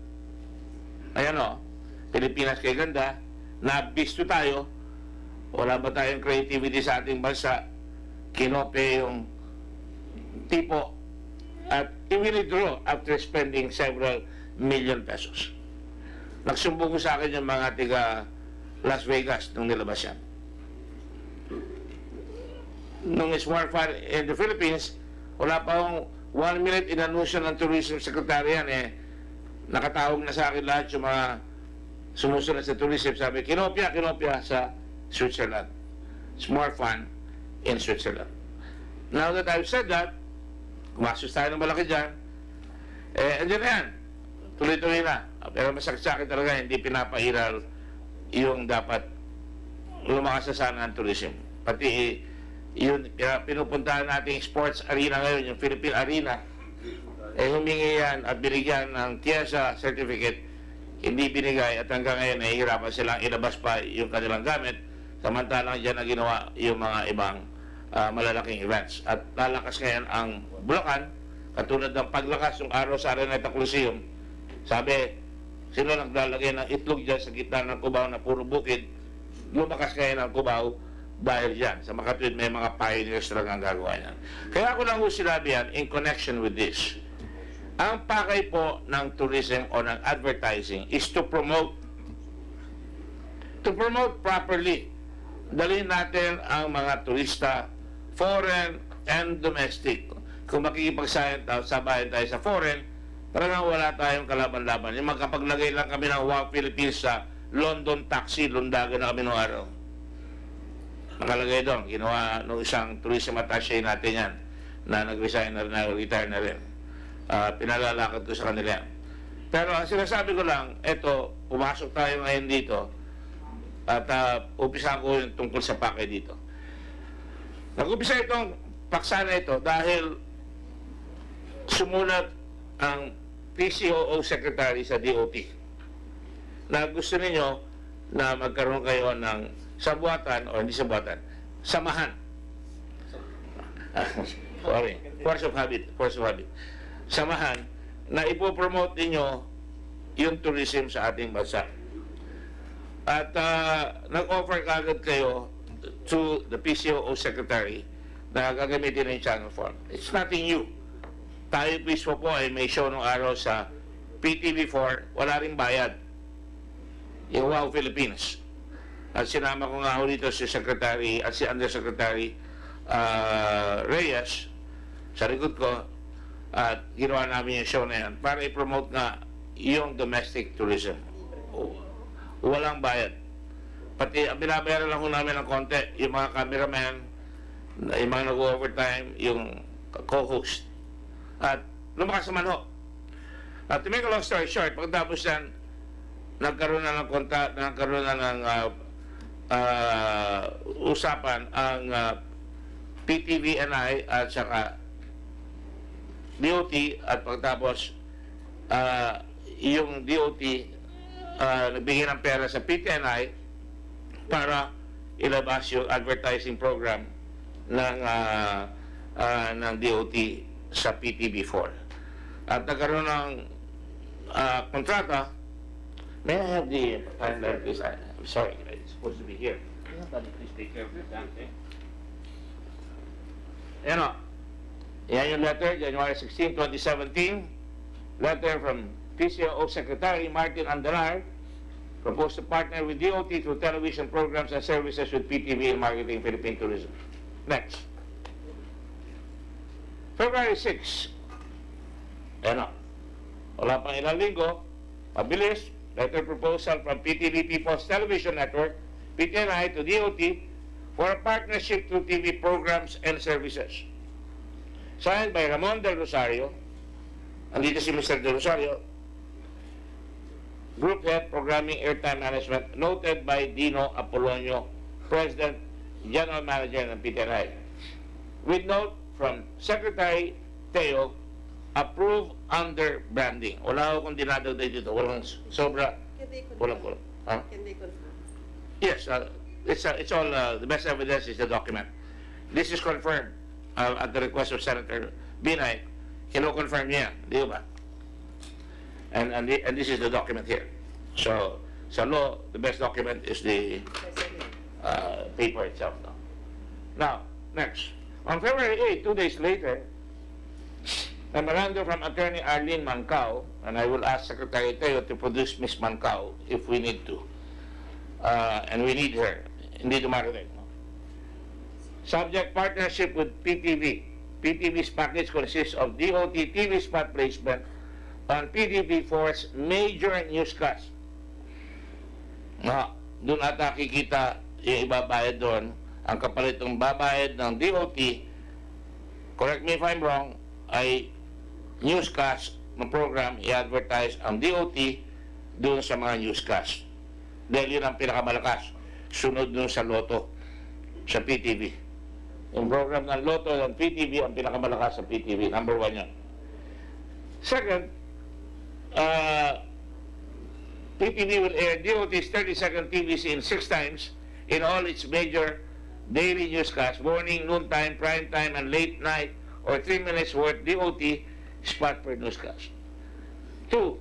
Ayan o, Pilipinas kay Ganda, nabisto tayo, wala ba tayong creativity sa ating bansa, kinopya yung tipo at i-withdraw after spending several million pesos. Nagsumbong ko sa akin yung mga tiga Las Vegas nung nilabas yan. Nung It's More Fun in the Philippines, wala pa akong 1 minute inanunsyo ng Tourism Secretary yan nakatawag na sa akin lahat yung mga sumusunod sa tourism. Sabi, kinopya sa Switzerland. It's More Fun in Switzerland. Now that I've said that, kumasos tayo ng malaki dyan, andyan na yan. Tuloy-tuloy na. Pero masakit sa akin talaga, hindi pinapairal yung dapat lumakas sa sana ng tourism. Pati yung pinupuntahan nating sports arena ngayon, yung Philippine Arena, humingi yan at binigyan ng TIESA certificate, hindi binigay at hanggang ngayon nahihirapan silang ilabas pa yung kanilang gamit, samantalang dyan na ginawa yung mga ibang malalaking events. At lalakas ngayon ang Bulacan, katulad ng paglakas ng araw sa Araneta Coliseum. Sabi, sino naglalagay ng itlog dyan sa gitna ng Cubao na puro bukid, lumakas ngayon ang Cubao dahil dyan. Sa Makatwid, may mga pioneers talaga ang gagawa niyan. Kaya ako lang sinabi yan in connection with this. Ang pakay po ng tourism o ng advertising is to promote properly. Dalhin natin ang mga turista, foreign and domestic. Kung makikipagsabayan tayo sa foreign, talagang wala tayong kalaban-laban. Yung magkapaglagay lang kami ng Wow Philippines sa London taxi, lundagan na kami noong araw. Nakalagay doon, ginawa nung isang tourism attaché natin yan, na nag-resign na rin, na-retire na rin. Pinalalakad ko sa kanila yan. Pero ang sinasabi ko lang, eto, pumasok tayo ngayon dito, at umpisa ko yung tungkol sa pakay dito. Nag-umpisa itong paksa na ito dahil sumulat ang PCOO Secretary sa DOT na gusto ninyo na magkaroon kayo ng sabuatan o hindi sabuatan, samahan. Sorry, force of habit. Samahan na ipopromote ninyo yung tourism sa ating bansa. At nag-offer kagad kayo to the PCOO Secretary na gagamitin ng channel 4. It's nothing new. Tayo mismo po ay may show nung araw sa PTV4, wala rin bayad. Yung Wow Philippines. At sinama ko nga dito si Secretary at si Undersecretary Reyes sa likod ko at ginawa namin yung show na yan para i-promote nga yung domestic tourism. Walang bayad. Pati binabayaran lang ho namin ng konti yung mga cameraman, yung mga nag-overtime, yung co-host. At lumakas naman ho. At to make a long story short, pagkatapos yan, nagkaroon na ng usapan ang PTV&I at saka DOT at pagkatapos yung DOT nagbigay ng pera sa PTNI para ilabas yung advertising program ng DOT sa PTV4. At nagkaroon ng kontrata. May I have the timeline, please? I'm sorry, it's supposed to be here. Please take care of this damn thing. Yan o. Yan yung letter, January 16, 2017. Letter from PCOO Secretary Martin Andalar proposed to partner with DOT through television programs and services with PTV and Marketing Philippine Tourism. Next. February 6. Ayan o. Wala pang ilang linggo. Mabilis. Letter proposal from PTV People's Television Network, PTNI, to DOT for a partnership through TV programs and services. Signed by Ramon Del Rosario. Andito si Mr. Del Rosario. Group Head, Programming Airtime Management, noted by Dino Apolonio, President, General Manager ng PTNI. With note from Secretary Teo, approved under branding. Wala akong dinadagdag dito. Walang sobra. Walang kulang. Huh? Can they confirm? Yes, it's all, the best evidence is the document. This is confirmed at the request of Senator Binay. Kino-confirm niya, di ba? And this is the document here. So, sa law, the best document is the paper itself. No? Now, next. On February 8, 2 days later, memorandum from Attorney Arlene Mancao, and I will ask Secretary Teo to produce Ms. Mancao if we need to. And we need her. Hindi dumarating. No? Subject partnership with PTV. PTV's package consists of DOT TV spot placement on PTV4's major newscast. Doon ata kikita yung ibabayad doon. Ang kapalit ng babayad ng DOT, correct me if I'm wrong, ay newscast ng program, i-advertise ang DOT doon sa mga newscast. Dahil yun ang pinakamalakas. Sunod doon sa Lotto, sa PTV. Yung program ng Lotto ng PTV ang pinakamalakas sa PTV. Number 1 yun. Second, PTV will air DOT's 30-second TVC in 6 times in all its major daily newscast, morning, noontime, prime time, and late night, or 3 minutes worth DOT spot per newscast. 2.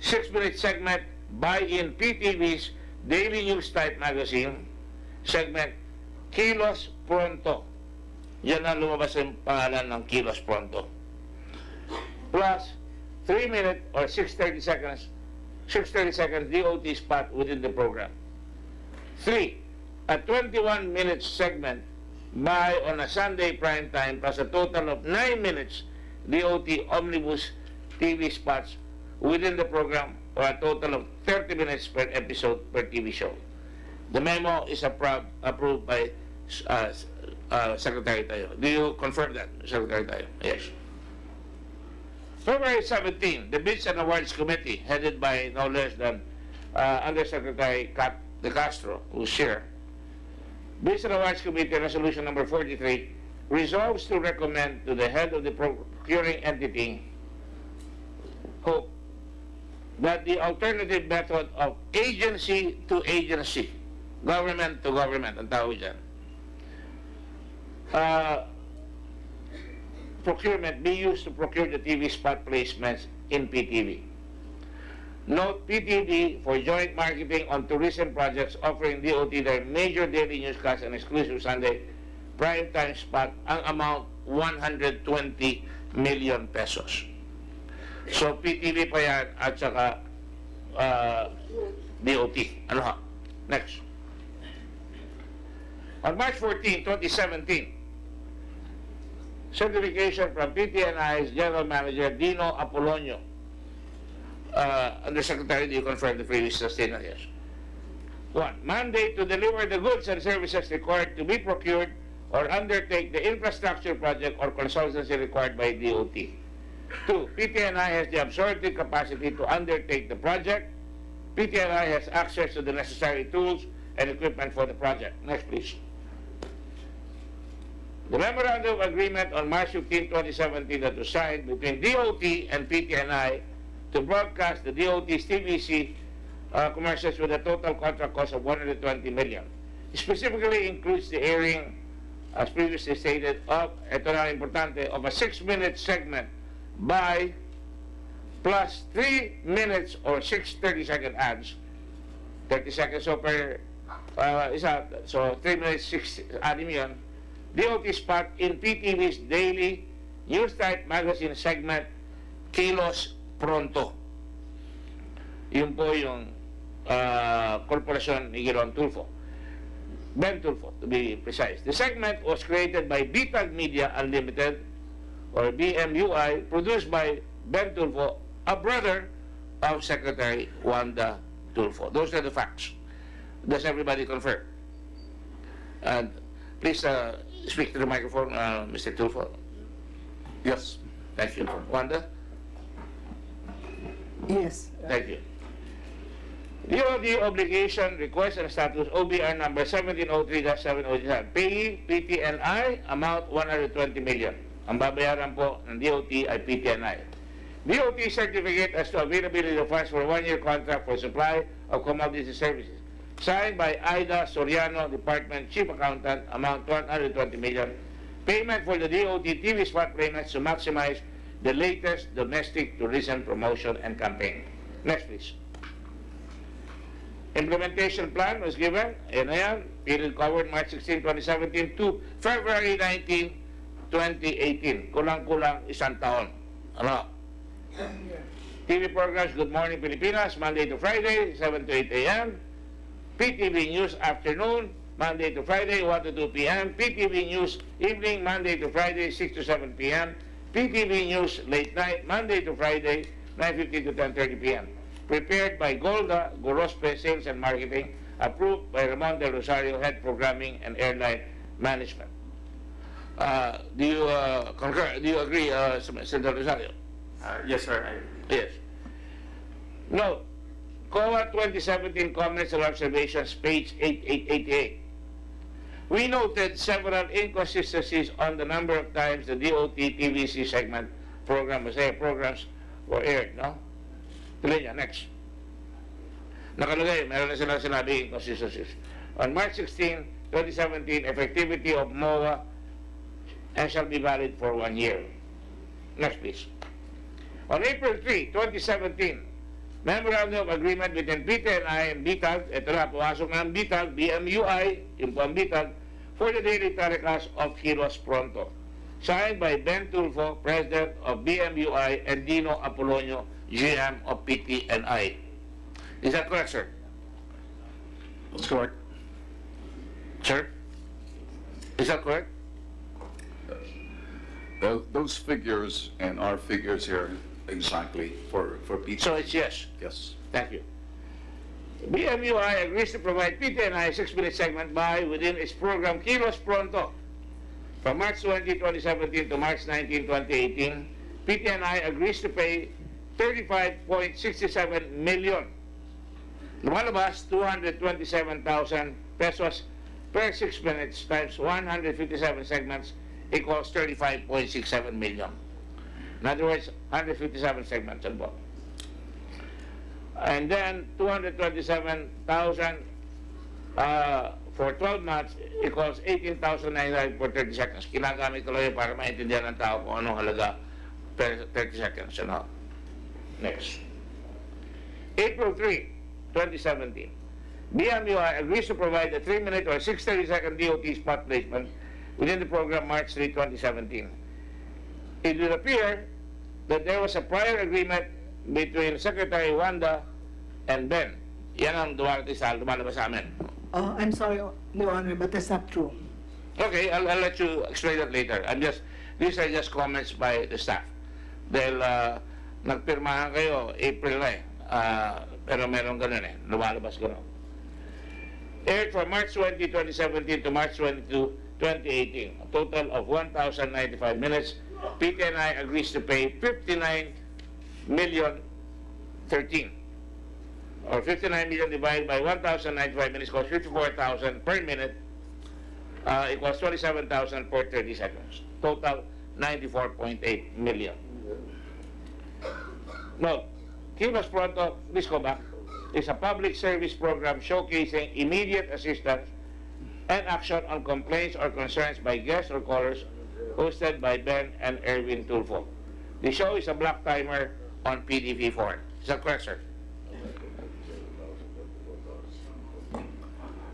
6-minute segment by-in PTV's daily news type magazine segment, Kilos Pronto. Yan ang lumabas ang pangalan ng Kilos Pronto. Plus, 3-minute or 630 seconds DOT spot within the program. 3. A 21-minute segment by on a Sunday prime time plus a total of 9 minutes DOT omnibus TV spots within the program, or a total of 30 minutes per episode per TV show. The memo is approved by Secretary Teo. Do you confirm that, Secretary Teo? Yes. February 17, the Bids and Awards Committee, headed by no less than Undersecretary De Castro, who's here. Bids and Awards Committee Resolution number 43 resolves to recommend to the head of the procuring entity, Hope, that the alternative method of agency to agency, government to government, ang tawag dyan, procurement be used to procure the TV spot placements in PTV. Note, PTV for joint marketing on tourism projects offering DOT their major daily newscast and exclusive Sunday prime time spot, ang amount 120 million pesos. So, PTV pa yan at saka DOT. Ano ha? Next. On March 14, 2017, certification from PTNI's General Manager Dino Apolonio. Undersecretary, do you confirm the previous statement? Yes. 1. Mandate to deliver the goods and services required to be procured or undertake the infrastructure project or consultancy required by DOT. 2. PTNI has the absorptive capacity to undertake the project. PTNI has access to the necessary tools and equipment for the project. Next, please. The Memorandum of Agreement on March 15, 2017 that was signed between DOT and PTNI to broadcast the DOT's TVC commercials with a total contract cost of 120 million. Specifically includes the airing, as previously stated, of, ito na importante, of a 6-minute segment by plus 3 minutes or 6 30-second ads. 30 seconds so per isa. So 3 minutes, 6 anim yun. DOT spot in PTV's daily news type magazine segment, Kilos Pronto. Yun po yung korporasyon ni Giron Tulfo. Ben Tulfo, to be precise. The segment was created by Bitag Media Unlimited, or BMUI, produced by Ben Tulfo, a brother of Secretary Wanda Tulfo. Those are the facts. Does everybody confirm? And please speak to the microphone, Mr. Tulfo. Yes. Thank you. Wanda? Yes. Thank you. DOD obligation request and status OBR number 1703-707. Payee PTNI amount 120 million. Ang babayaran po ng DOT ay PTNI. DOT certificate as to availability of funds for 1-year contract for supply of commodity services. Signed by Aida Soriano, Department Chief Accountant, amount 120 million. Payment for the DOT TV spot payments to maximize the latest domestic tourism promotion and campaign. Next, please. Implementation plan was given. Ayan na yan. Period covered March 16, 2017 to February 19, 2018. Kulang-kulang isang taon. Ano? TV programs, Good Morning Pilipinas, Monday to Friday, 7 to 8 a.m. PTV News Afternoon, Monday to Friday, 1 to 2 p.m. PTV News Evening, Monday to Friday, 6 to 7 p.m. PTV News Late Night, Monday to Friday, 9:50 to 10:30 p.m. Prepared by Golda Gorospe, Sales and Marketing, approved by Ramon Del Rosario, Head Programming and Airline Management. Do you concur? Do you agree, Mr. Del Rosario? Yes, sir. Yes. Note, COA 2017 comments and observations, page 8888. We noted several inconsistencies on the number of times the DOT TVC segment programs were aired, no? Tuloy niya, next. Nakalagay, meron na silang sinabi inconsistencies. On March 16, 2017 effectivity of MOA and shall be valid for 1 year. Next, please. On April 3, 2017, Memorandum of Agreement between PTNI and Bitag, ito na, pumasok na ang Bitag, BMUI, yung po ang Bitag, for the daily telecast of Kilos Pronto. Signed by Ben Tulfo, President of BMUI, and Dino Apolonio, GM of PTNI. Is that correct, sir? That's correct. Sir? Is that correct? Those figures and our figures here exactly for PT. So it's yes. Yes. Thank you. BMUI agrees to provide PTNI a 6-minute segment by within its program Kilos Pronto. From March 20, 2017 to March 19, 2018, PTNI agrees to pay 35.67 million. Lumalabas, 227,000 pesos per 6 minutes times 157 segments equals 35.67 million. In other words, 157 segments on both. And then 227,000 for 12 months equals 18,900 for 30 seconds. Kinagamit ko lang yun para maintindihan ng tao kung anong halaga per 30 seconds. Ano? Next. April 3, 2017. BMUI agrees to provide a 3-minute or 630-second DOT spot placement within the program March 3, 2017. It will appear that there was a prior agreement between Secretary Wanda and Ben. Yan ang lumalabas sa amin. Oh, I'm sorry, Your Honor, but that's not true. Okay, I'll let you explain that later. These are just comments by the staff. Dahil nagpirmahan kayo, April na eh. Pero meron ganun eh, lumalabas ganun. Aired from March 20, 2017 to March 22, 2018, a total of 1,095 minutes. PTNI agrees to pay 59,013,000. Or 59 million divided by 1,095 minutes equals 54,000 per minute, equals 27,000 per 30 seconds. Total 94.8 million. Note, Kilos Pronto, please go back, is a public service program showcasing immediate assistance and action on complaints or concerns by guests or callers, hosted by Ben and Erwin Tulfo. The show is a block timer on PTV4. Is that correct, sir?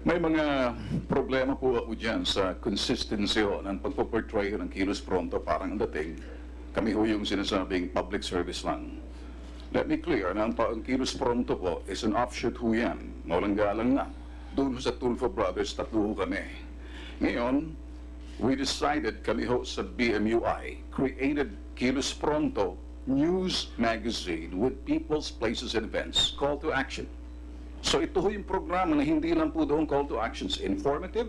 May mga problema po ako dyan sa consistency ho ng pagpo-portray ng Kilos Pronto. Parang ang dating, kami ho yung sinasabing public service lang. Let me clear na ang Kilos Pronto po is an offshoot ho yan. Walang galang na. Doon sa Tulfo Brothers, tatlo ho kami. Ngayon, we decided, kami ho sa BMUI, created Kilos Pronto news magazine with people's places and events. Call to action. So ito ho yung programa na hindi lang po doon call to actions. Informative.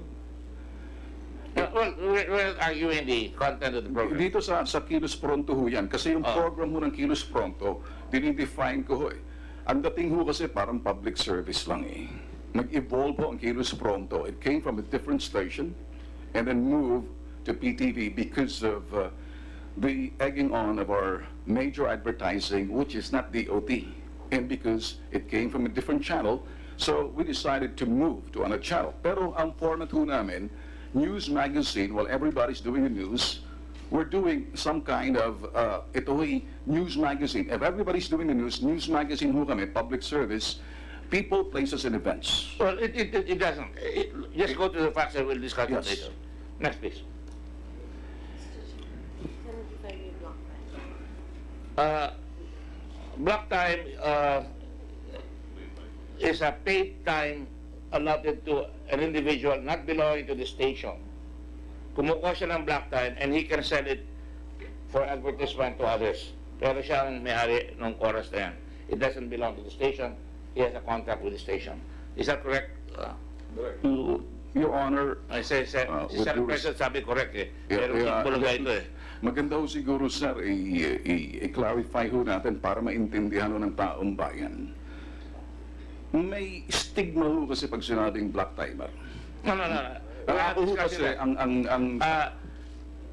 Well, we're arguing the content of the program. Dito sa Kilos Pronto ho yan. Kasi yung program ho ng Kilos Pronto, dinidefine ko ho eh. Ang dating ho kasi parang public service lang eh. Nag-evolve ho ang Kilos Pronto. It came from a different station and then moved to PTV because of the egging on of our major advertising, which is not DOT. And because it came from a different channel, so we decided to move to another channel. Pero ang format ho namin, news magazine, while everybody's doing the news, we're doing some kind of, ito ho'y news magazine. If everybody's doing the news magazine ho kami, public service, people, places, and events. Well, it doesn't. Just go to the facts and we'll discuss it Yes. later. Next, please. Block time is a paid time allotted to an individual not belonging to the station. Kumukuha siya ng block time and he can sell it for advertisement to others. Pero siya ang may-ari ng oras na yan. It doesn't belong to the station. He has a contract with the station. Is that correct? Your Honor, I say, si Sir President sabi correct eh. Pero bulaga ito eh. maganda ho siguro, sir, i-clarify ho natin para maintindihan ho ng taong bayan. May stigma ho kasi pag sinabing black timer. No. Ako ho kasi,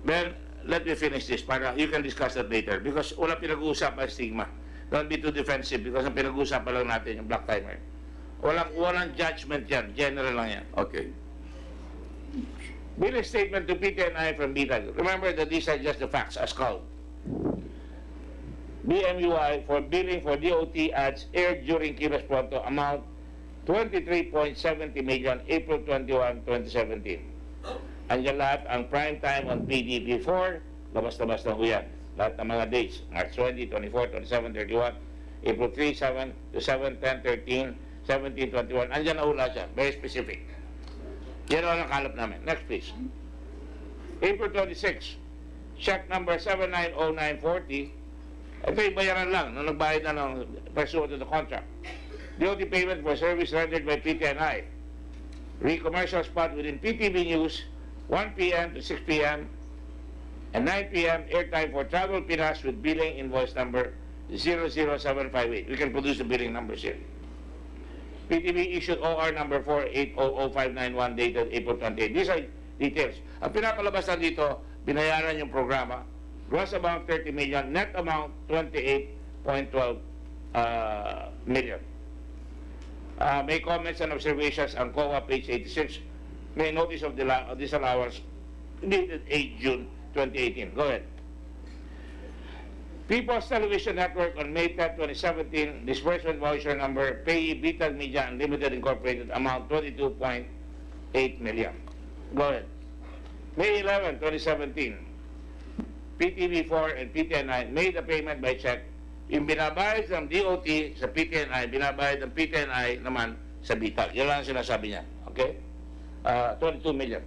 Ben, let me finish this para you can discuss that later because wala pinag-uusapan stigma. Don't be too defensive because ang pinag-uusapan lang natin yung black timer. Walang judgment yan. General lang yan. Okay. Billing statement to PTNI from Bitag. Remember that these are just the facts as called. BMUI for billing for DOT ads aired during Kilos Pronto amount 23.70 million April 21, 2017. Andiyan lahat ang prime time on PDP4, labas-labas na ho yan. Lahat ng mga dates, March 20, 24, 27, 31, April 3, 7 to 7, 10, 13, 17, 21. Andiyan na ho lahat yan, very specific. Yan ang nakalap namin. Next please. April 26, check number 790940. Ito yung bayaran lang nung nagbayad na ng pursuant to the contract. DOT payment for service rendered by PTNI. Re-commercial spot within PTV News, 1 p.m. to 6 p.m. and 9 p.m. airtime for Travel Pinas with billing invoice number 00758. We can produce the billing numbers here. PTV issued OR number 4800591 dated April 28. These are details. Ang pinapalabas na dito, binayaran yung programa. Gross amount 30 million, net amount 28.12 million. May comments and observations on COA page 86. May notice of disallowance dated 8 June 2018. Go ahead. People's Television Network on May 10, 2017, disbursement voucher number payee Bitag Media Unlimited Incorporated amount 22.8 million. Go ahead. May 11, 2017, PTV4 and PTNI made a payment by check. Yung binabayad ng DOT sa PTNI, binabayad ng PTNI naman sa Bitag. Yan lang ang sinasabi niya. Okay? 22 million.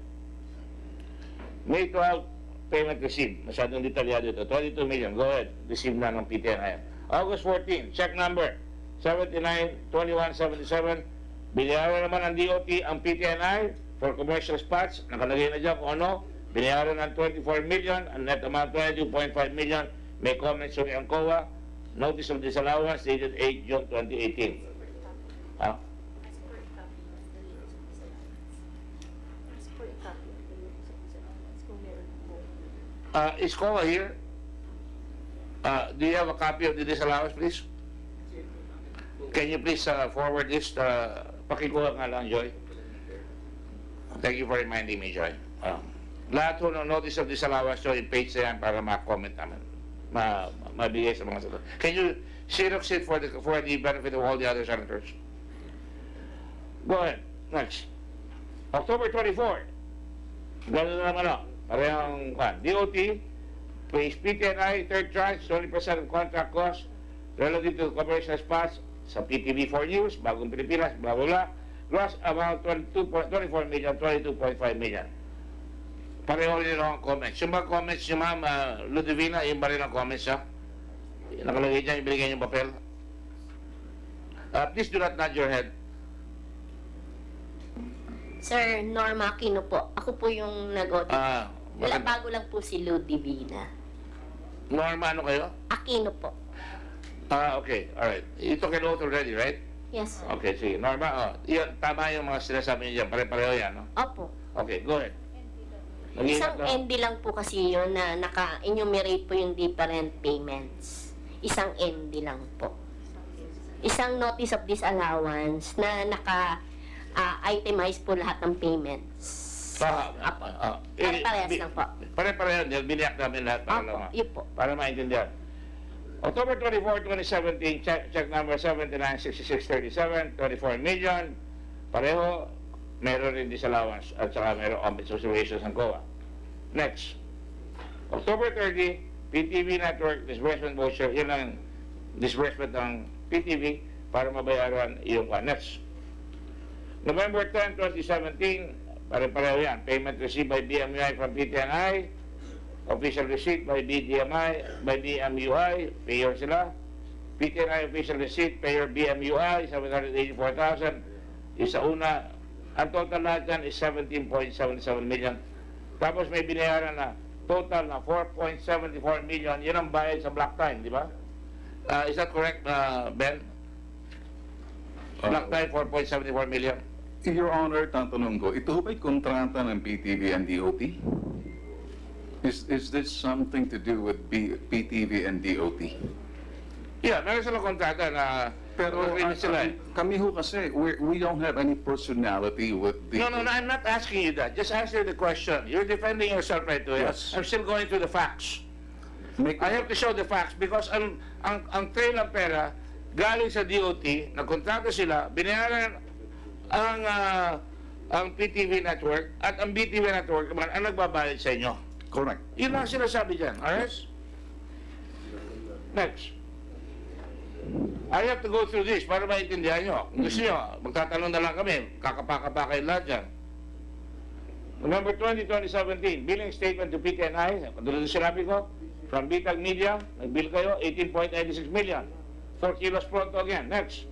May 12, payment received. Masyadong detalyado ito. 22 million. Go ahead. Received na ng PTNI. August 14, check number 792177. Binayaran naman ng DOT ang PTNI for commercial spots. Nakalagay na dyan kung ano. Binayaran ng 24 million, ang net amount 22.5 million. May comments on ang COA. Notice of disallowance dated 8 June 2018. Huh? Is COA here? Do you have a copy of the disallowance, please? Can you please forward this? Pakikuha nga lang, Joy. Thank you for reminding me, Joy. Lahat ho ng notice of disallowance, Joy, page na yan para ma-comment namin. Mabigay sa mga senators. Can you Xerox it for the benefit of all the other senators? Go ahead. Next. October 24. Ganun na naman, parehong DOT pays PTNI third tranche 20% of contract cost relative to commercial spots sa PTV4 News, Bagong Pilipinas, blah blah blah. Gross amount 24 million, 22.5 million. Pareho rin ang comments. Yung mga comments yung Ma'am Ludivina, yung ba rin ang comments ha? Nakalagay dyan, ibigay yung papel. Please do not nod your head. Sir, Norma Aquino po. Ako po yung nag-audit. Wala, bago lang po si Ludivina. Norma, ano kayo? Aquino po. Okay, alright. You took an oath already, right? Yes, sir. Okay, sige. Norma, tama yung mga sinasabi niyo dyan. Pare-pareho yan, no? Opo. Okay, go ahead. Isang ND lang po kasi yun na naka-enumerate po yung different payments. Isang ND lang po. Isang notice of disallowance na naka-itemize po lahat ng payments. Pare-parehas lang po. Pare-pareho, biniyak namin lahat para Opo, yun po. Para maintindihan. October 24, 2017, check number 796637, 24 million. Pareho, meron rin disallowance at saka meron observations ng COA. Next. October 30, PTV Network disbursement voucher. Yun ang disbursement ng PTV para mabayaran yung next. November 10, 2017, pare-pareho yan. Payment received by BMUI from PTNI. Official receipt by BMUI. Payer sila. PTNI official receipt. Payer BMUI. 784,000. Yung sa una, ang total lahat yan is 17.77 million. Tapos may binayaran na total na 4.74 million. Yan ang bayad sa black time, di ba? Is that correct, Ben? Black time, 4.74 million. Your Honor, tatanong ko, ito ba'y kontrata ng PTV and DOT? Is this something to do with PTV and DOT? Yeah, meron silang kontrata na Pero Agreement sila eh. kami ho kasi, we don't have any personality with the... No, I'm not asking you that. Just answer the question. You're defending yourself right away. Yes. I'm still going through the facts. Make- I have to show the facts because ang trail ng pera galing sa DOT, nagkontrata sila, binayaran ang PTV network at ang BTV network naman ang nagbabayad sa inyo. Correct. Yun lang sinasabi dyan. Alright? Next. I have to go through this para maintindihan nyo. Kung gusto nyo, magtatanong na lang kami. Kakapaka-pakay lahat dyan. November 20, 2017, billing statement to PTNI. Katulad ng sinabi ko, from Bitag Media, nag-bill kayo, 18.96 million. 4 kilos pronto again. Next.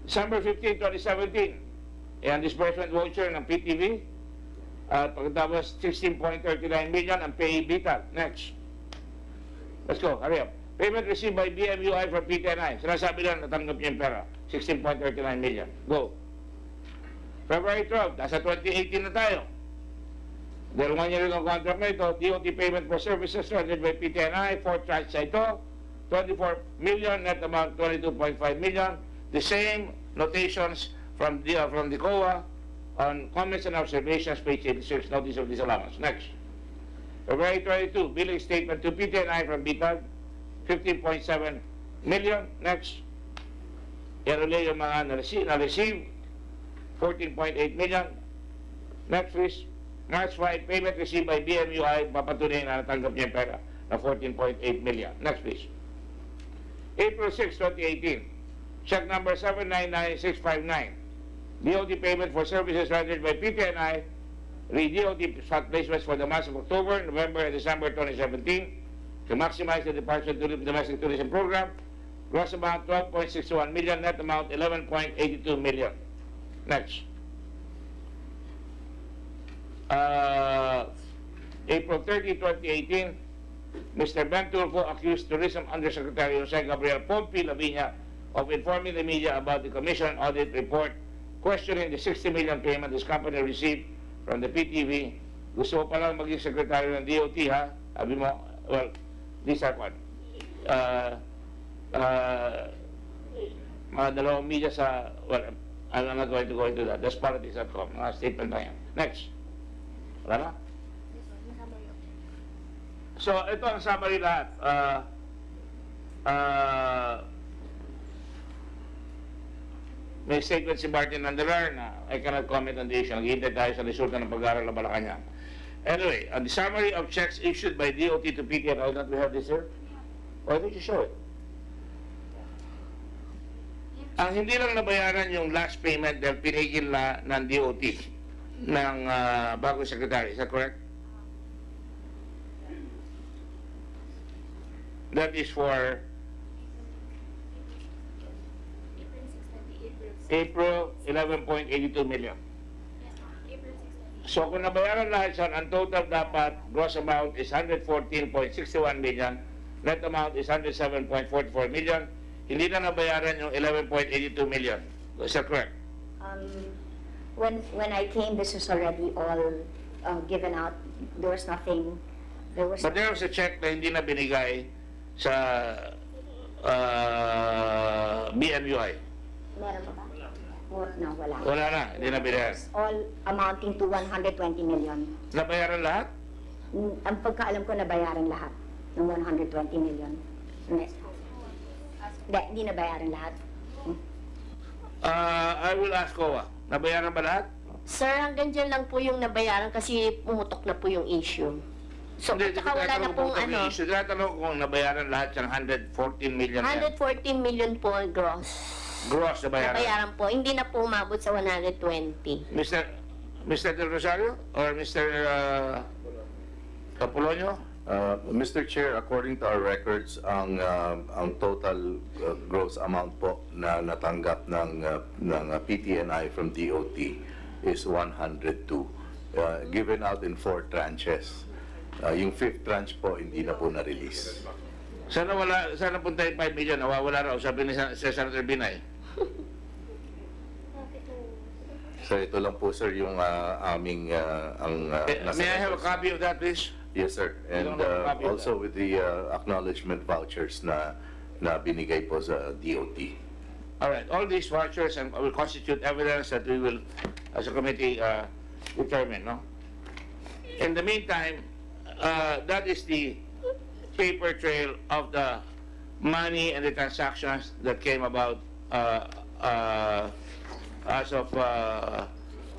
December 15, 2017, ang disbursement voucher ng PTV. At pagkatapos, 16.39 million ang pay Bitag. Next. Let's go, hurry up. Payment received by BMUI from PTNI. Sinasabi lang, natanggap niya yung pera. 16.39 million. Go. February 12, nasa 2018 na tayo. Dahil 1 year ng contract na ito, DOT payment for services rendered by PTNI, 4 tranches na ito, 24 million, net amount 22.5 million. The same notations from the COA on comments and observations, page 86, notice of disallowance. Next. February 22, billing statement to PTNI from Bitag, 15.7 million. Next. Yan ulit yung mga na-receive, 14.8 million. Next, please. March 5, payment received by BMUI, papatunay na natanggap niya yung pera na 14.8 million. Next, please. April 6, 2018, check number 799659. DOT payment for services rendered by PTNI, re-DOT spot placements for the months of October, November, and December 2017 to maximize the Department of Domestic Tourism Program. Gross amount 12.61 million, net amount 11.82 million. Next. April 30, 2018, Mr. Ben Tulfo accused Tourism Undersecretary Jose Gabriel Pompi Lavinia of informing the media about the Commission audit report, questioning the 60 million payment his company received from the PTV. Gusto mo palang maging secretary ng DOT, ha? Sabi mo, well, these are what? Mga dalawang media sa, well, I'm not going to go into that. That's politics.com. Mga statement na yan. Next. Wala na? So, ito ang summary lahat. May statement si Martin Nandalar na I cannot comment on the issue. Naghihintay tayo sa resulta ng pag-aaral ng Malacanang. Anyway, on the summary of checks issued by DOT to PTNI, don't we have this here? Why don't you show it? Ang hindi lang nabayaran yung last payment dahil pinigil na ng DOT ng bagong secretary. Is that correct? That is for April 11.82 million. So kung nabayaran lahat siya, ang total dapat gross amount is 114.61 million, net amount is 107.44 million. Hindi na nabayaran yung 11.82 million. Is that correct? When I came, this was already all given out. There was nothing. But there was a check na hindi na binigay sa BMUI. Meron ba? No, wala. Wala na, hindi na binayaran. All amounting to 120 million. Nabayaran lahat? Ang pagkaalam ko, nabayaran lahat ng 120 million. Hindi nabayaran lahat. I will ask COA. Nabayaran ba lahat? Sir, hanggang dyan lang po yung nabayaran kasi pumutok na po yung issue. So, tsaka wala na pong ano. Tinatanong kung nabayaran lahat yung 114 million. 114 million po ang gross. Gross nabayaran. Nabayaran po. Hindi na po umabot sa 120. Mr. Del Rosario or Mr. Capolonio? Mr. Chair, according to our records, ang total gross amount po na natanggap ng PTNI from DOT is 102, given out in 4 tranches. Yung 5th tranche po hindi na po na-release. Sana punta yung 5 million, nawawala raw, sabi ni Senator Binay. So ito lang po sir yung aming May I have a copy of that, please? Yes, sir. And also with the acknowledgement vouchers na na binigay po sa DOT. All right, all these vouchers and will constitute evidence that we will, as a committee, determine, no? In the meantime, that is the paper trail of the money and the transactions that came about as of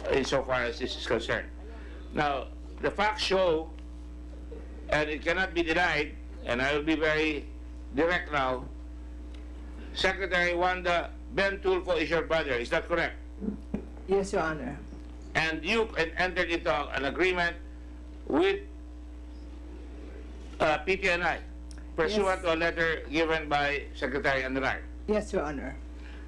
insofar as this is concerned. Now, the facts show, and it cannot be denied, and I will be very direct now, Secretary Wanda, Ben Tulfo is your brother, is that correct? Yes, Your Honor. And you entered into an agreement with PTNI, pursuant to a letter given by Secretary Andrade, Yes, Your Honor.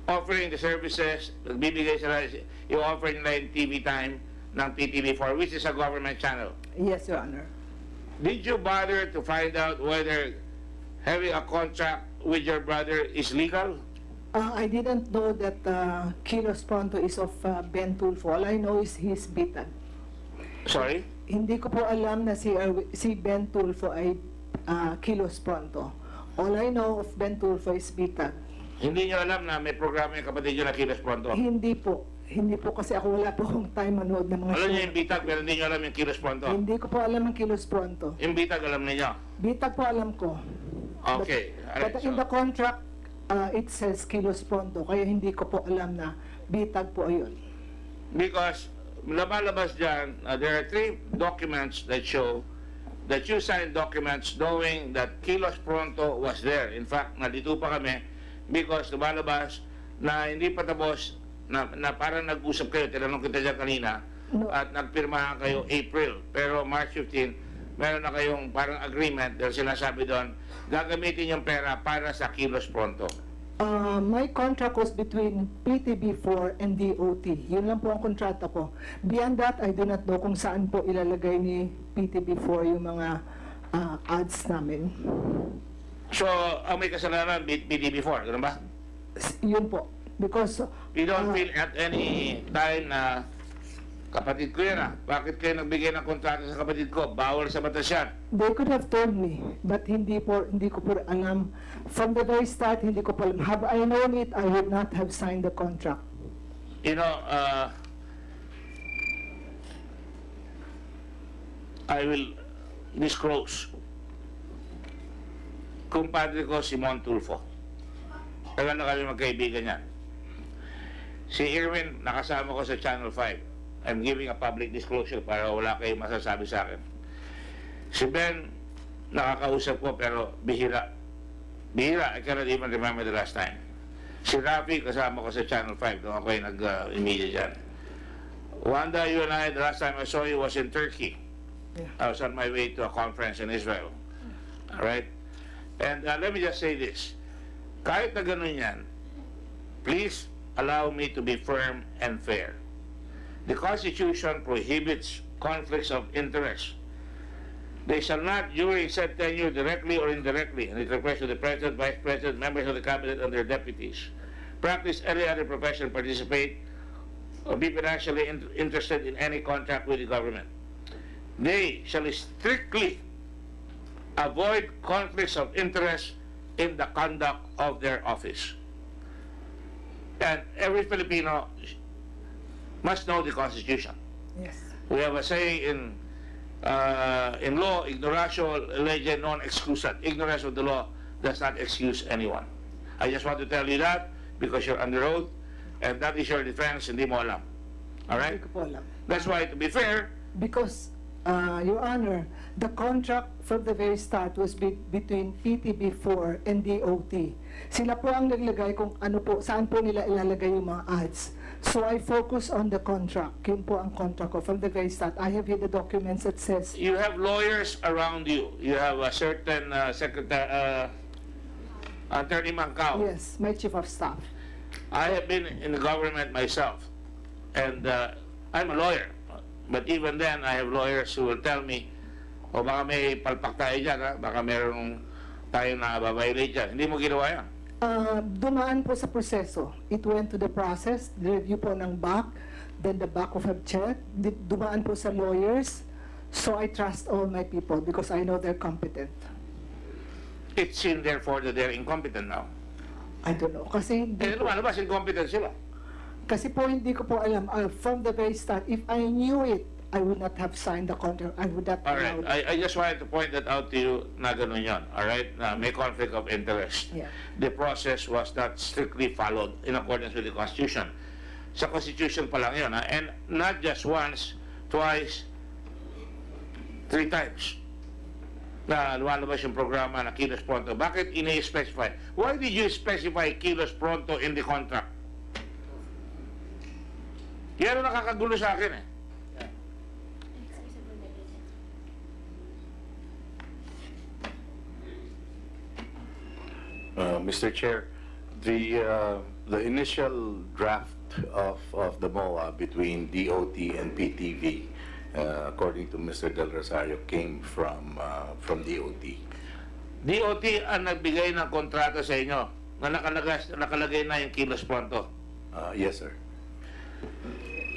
offering the services, bibigay sila, i-offer nila yung TV time ng PTV4, which is a government channel. Yes, Your Honor. Did you bother to find out whether having a contract with your brother is legal? I didn't know that Kilos Pronto is of Ben Tulfo. All I know is he's Bitag. Sorry? Hindi ko po alam na si Ben Tulfo ay Kilos Pronto. All I know of Ben Tulfo is Bitag. Hindi nyo alam na may programa yung kapatid nyo na Kilos Pronto? Hindi po. Hindi po kasi ako wala po akong time manood ng mga Alam show. nyo yung Bitag pero hindi nyo alam yung Kilos Pronto? Hindi ko po alam ang Kilos Pronto. Yung Bitag alam ninyo? Bitag po alam ko. Okay. Alright, But in the contract, it says Kilos Pronto. Kaya hindi ko po alam na Bitag po ayun. Because lumalabas dyan, there are 3 documents that show that you signed documents knowing that Kilos Pronto was there. In fact, nandito pa kami because lumalabas na hindi pa tapos na parang nag-usap kayo, tinanong kita dyan kanina, No. at nagpirmahan kayo April. Pero March 15, meron na kayong parang agreement dahil sinasabi doon, gagamitin yung pera para sa Kilos Pronto. My contract was between PTB4 and DOT. Yun lang po ang kontrata ko. Beyond that, I do not know kung saan po ilalagay ni PTB4 yung mga ads namin. So, ang may kasalanan, PTB4, gano'n ba? Yun po. Because You don't feel at any time na kapatid ko yan bakit kayo nagbigay ng kontrata sa kapatid ko? Bawal sa batas yan. they could have told me, but hindi ko po alam. From the very start, hindi ko po alam. Had I known it, I would not have signed the contract. You know, I will disclose. Kumpadre ko si Mon Tulfo. Tagal na kami magkaibigan yan. Si Irwin, nakasama ko sa Channel 5. I'm giving a public disclosure para wala kayong masasabi sa akin. Si Ben, nakakausap ko pero bihira. Bihira, I cannot even remember the last time. Si Rafi, kasama ko sa Channel 5 nung ako'y nag-media dyan. Wanda, you and I, the last time I saw you was in Turkey. I was on my way to a conference in Israel. Alright? And let me just say this. Kahit na ganun yan, please allow me to be firm and fair. The Constitution prohibits conflicts of interest. They shall not, during said tenure, directly or indirectly, and it refers to the President, Vice President, members of the Cabinet, and their deputies, practice any other profession, participate, or be financially interested in any contract with the government. They shall strictly avoid conflicts of interest in the conduct of their office. And every Filipino must know the Constitution. Yes. We have a saying in law, ignoratio lege non excusat. Ignorance of the law does not excuse anyone. I just want to tell you that because you're under oath, and that is your defense, hindi mo alam. All right? Hindi ko po alam. That's why, to be fair, Because, Your Honor, the contract from the very start was between PTB4 and DOT. Sila po ang naglagay kung ano po, saan po nila ilalagay yung mga ads. So I focus on the contract. Yun po ang contract ko from the very start. I have here the documents that says, you have lawyers around you. You have a certain Attorney Mancao. yes, my chief of staff. I have been in the government myself, and I'm a lawyer. But even then, I have lawyers who will tell me, o baka may palpak tayo dyan, ha? Baka meron tayo na babaylate dyan. Hindi mo ginawa yan. Dumaan po sa proseso. It went to the process, the review po ng back, then the back of a check. Dumaan po sa lawyers. So I trust all my people because I know they're competent. It seemed therefore that they're incompetent now. I don't know. Kasi hindi Eh, po, lumalabas, incompetent sila. kasi po hindi ko po alam. From the very start, if I knew it, I would not have signed the contract. I would not All right, allowed it. I just wanted to point that out to you na ganun yun. All right, na may conflict of interest. Yeah. The process was not strictly followed in accordance with the Constitution. Sa Constitution pa lang yun, ha? And not just once, twice, 3 times na lumalabas yung programa na Kilos Pronto. Bakit ini-specify? Why did you specify Kilos Pronto in the contract? Yan ang nakakagulo sa akin eh. Mr. Chair, the initial draft of the MOA between DOT and PTV, according to Mr. Del Rosario, came from DOT. DOT ang nagbigay ng kontrata sa inyo na nakalagay na yung Kilos Pronto. Yes, sir.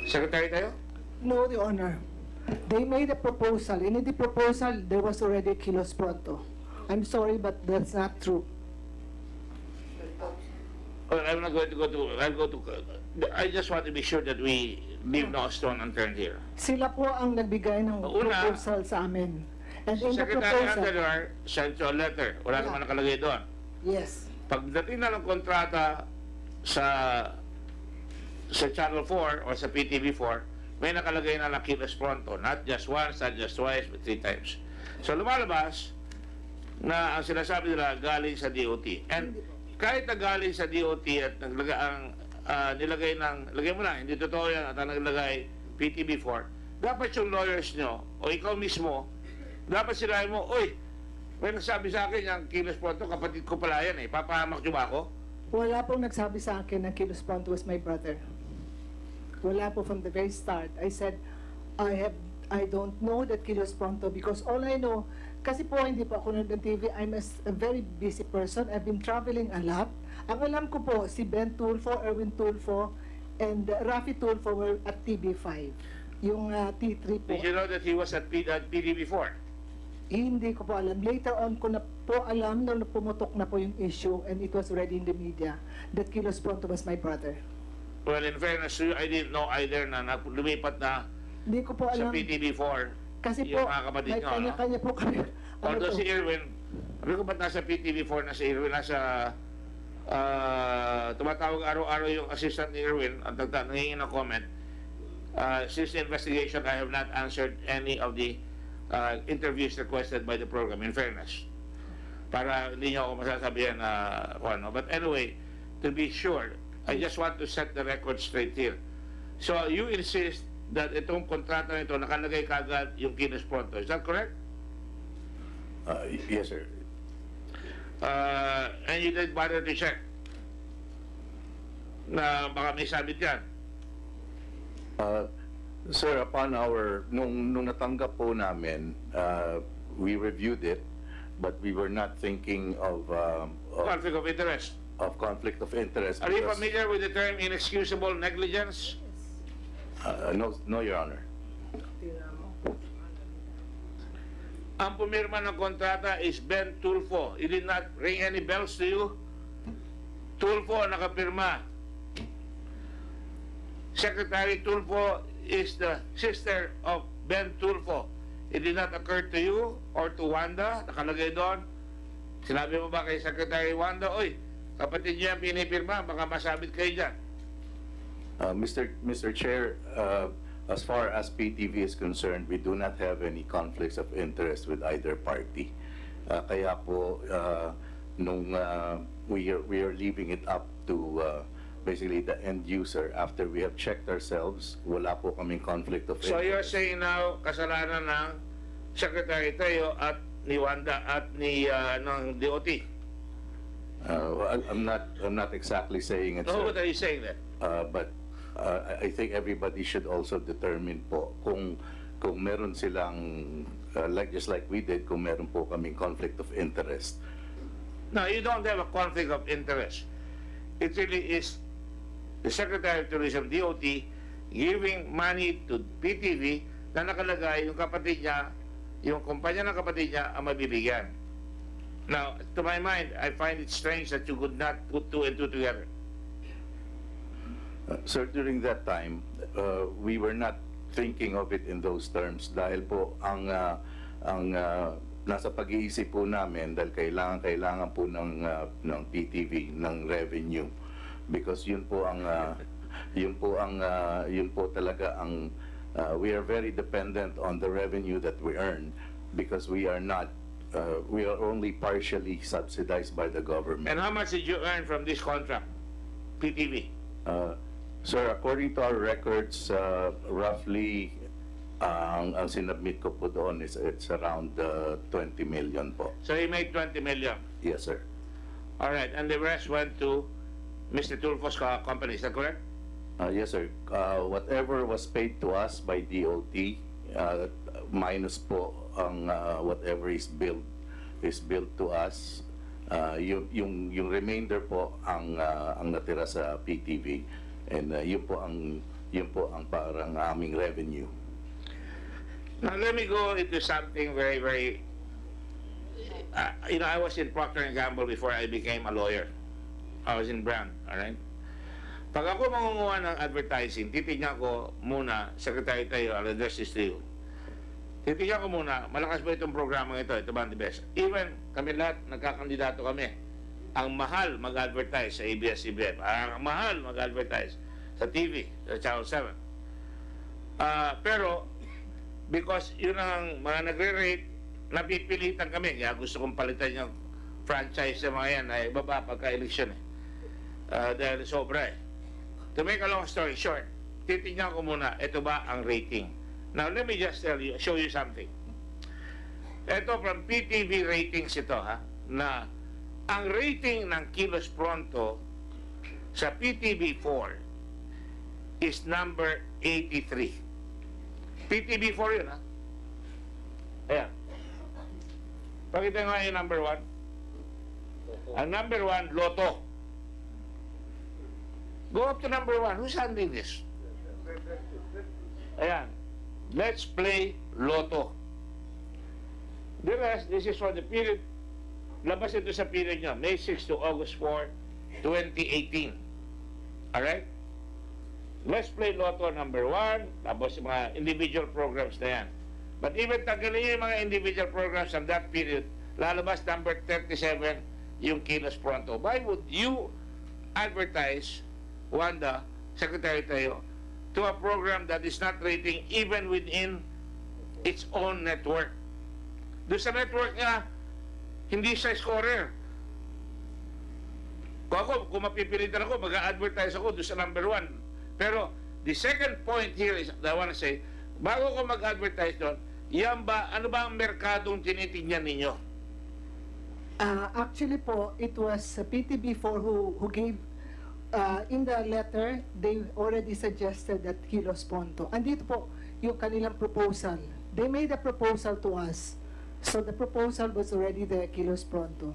Secretary tayo? No, Your Honor. They made a proposal. In the proposal, there was already Kilos Pronto. I'm sorry, but that's not true. Well, I'm not going to go to, I'll go to, I just want to be sure that we leave no stone unturned here. Sila po ang nagbigay ng Una, proposal sa amin. And in the Secretary proposal, Andaluar sent you a letter. Wala Yeah. naman nakalagay doon. yes, Pagdating na ng kontrata sa Channel 4 or sa PTV4, may nakalagay na Kilos Pronto. Not just once, not just twice, but 3 times. So lumalabas na ang sinasabi nila galing sa DOT. And kahit na galing sa DOT at nilagay lagay mo na, hindi totoo yan at ang naglagay PTV4, dapat yung lawyers nyo o ikaw mismo, dapat sinabi mo, oy, may nagsabi sa akin yung Kilos Pronto, kapatid ko pala yan eh, papahamak nyo ba ako? wala pong nagsabi sa akin na Kilos Pronto was my brother. Wala po from the very start. I said, I don't know that Kilos Pronto because all I know, kasi po hindi po ako nag TV, I'm a very busy person. I've been traveling a lot. Ang alam ko po, si Ben Tulfo, Erwin Tulfo, and Rafi Tulfo were at TB5. Yung T3 po. Did you know that he was at PTV4? Hindi ko po alam. Later on ko na po alam na pumutok na po yung issue and it was already in the media that Kilos Pronto was my brother. Well, in fairness to you, I didn't know either na lumipat na Hindi ko po sa alam. PTV4 Kasi yung po, mga kapatid may nyo, no? kanya-kanya po kami. Although po? si Irwin, sabi ko ba't nasa PTV4 na si Irwin, nasa tumatawag araw-araw yung assistant ni Irwin, ang nangingin ng comment. Since the investigation, I have not answered any of the interviews requested by the program, in fairness. Para hindi niyo ako masasabihan na ano. But anyway, to be sure, I just want to set the record straight here. So you insist that itong kontrata nito nakalagay kagad yung Kilos Pronto. Is that correct? Yes, sir. And you didn't bother to check na baka may sabit yan. Sir, upon nung natanggap po namin, we reviewed it, but we were not thinking of Conflict of interest. conflict of interest. Are you because- familiar with the term inexcusable negligence? No, Your Honor. Ang pumirma ng kontrata is Ben Tulfo. It did not ring any bells to you? Tulfo ang nakapirma. Secretary Tulfo is the sister of Ben Tulfo. It did not occur to you or to Wanda, nakalagay doon. Sinabi mo ba kay Secretary Wanda, oy, kapatid niya pinipirma, baka masabit kayo dyan. Mr. Chair, as far as PTV is concerned, we do not have any conflicts of interest with either party. Kaya po, we are leaving it up to basically the end user. After we have checked ourselves, wala po kaming conflict of interest. So you're saying now, kasalanan ng Secretary Teo at ni Wanda at ni ng DOT? I'm not exactly saying it, No, sir. what are you saying then? But I think everybody should also determine po kung meron silang just like we did, kung meron po kaming conflict of interest. No, you don't have a conflict of interest. It really is the Secretary of Tourism, DOT, giving money to PTV na nakalagay yung kapatid niya, yung kumpanya ng kapatid niya ang mabibigyan. Now, to my mind, I find it strange that you could not put two and two together. Sir, during that time, we were not thinking of it in those terms dahil po ang nasa pag-iisip po namin dahil kailangan po ng PTV ng revenue because yun po talaga ang we are very dependent on the revenue that we earn because we are only partially subsidized by the government. And how much did you earn from this contract, PTV? Sir, according to our records, roughly ang sinubmit ko po doon is it's around 20 million po. So he made 20 million. Yes, sir. All right, and the rest went to Mr. Tulfo's company, is that correct? Yes, sir. Whatever was paid to us by DOT, minus po ang whatever is billed to us. Yung remainder po ang natira sa PTV, and yun po ang parang aming revenue. Now let me go into something very, very. I was in Procter & Gamble before I became a lawyer. I was in brand, all right? Pag ako mangunguha ng advertising, titignan ko muna, Secretary Teo, I'll address this to you. Titignan ko muna, malakas ba itong programang ito ba ang the best? Even kami lahat, nagkakandidato kami. Ang mahal mag-advertise sa ABS-CBN, ang mahal mag-advertise sa TV, sa Channel 7. Pero, because yun ang mga nagre-rate, napipilitan kami. Kaya gusto kong palitan yung franchise sa mga yan ay baba pagka-eleksyon dahil sobra eh. To make a long story short, titignan ko muna, ito ba ang rating? Now, let me just show you something. Ito from PTV ratings ito, na ang rating ng Kilos Pronto sa PTV4 is number 83. PTV4 yun, Ayan. Pakita nga yung number 1. Ang number 1, Lotto. Go up to number 1. Who's handling this? Ayan. Let's play Lotto. The rest, this is for the period. Labas ito sa period nyo. May 6 to August 4, 2018. Alright? Let's play Lotto number 1. Tapos yung mga individual programs na yan. But even tanggalin yung mga individual programs from that period, lalabas number 37 yung Kilos Pronto. Why would you advertise, Wanda, Secretary Teo, to a program that is not rating even within its own network? Doon sa network niya, hindi siya scorer. Kung mapipilitan ako, mag-a-advertise ako doon sa number 1. Pero the second point here is, I want to say, bago ko mag-advertise doon, yan ba, ano ba ang merkadong tinitingnan ninyo? Actually po, it was PTB4 who gave, in the letter, they already suggested that Kilos Pronto. Andito po yung kanilang proposal. They made a proposal to us. So the proposal was already the Kilos Pronto.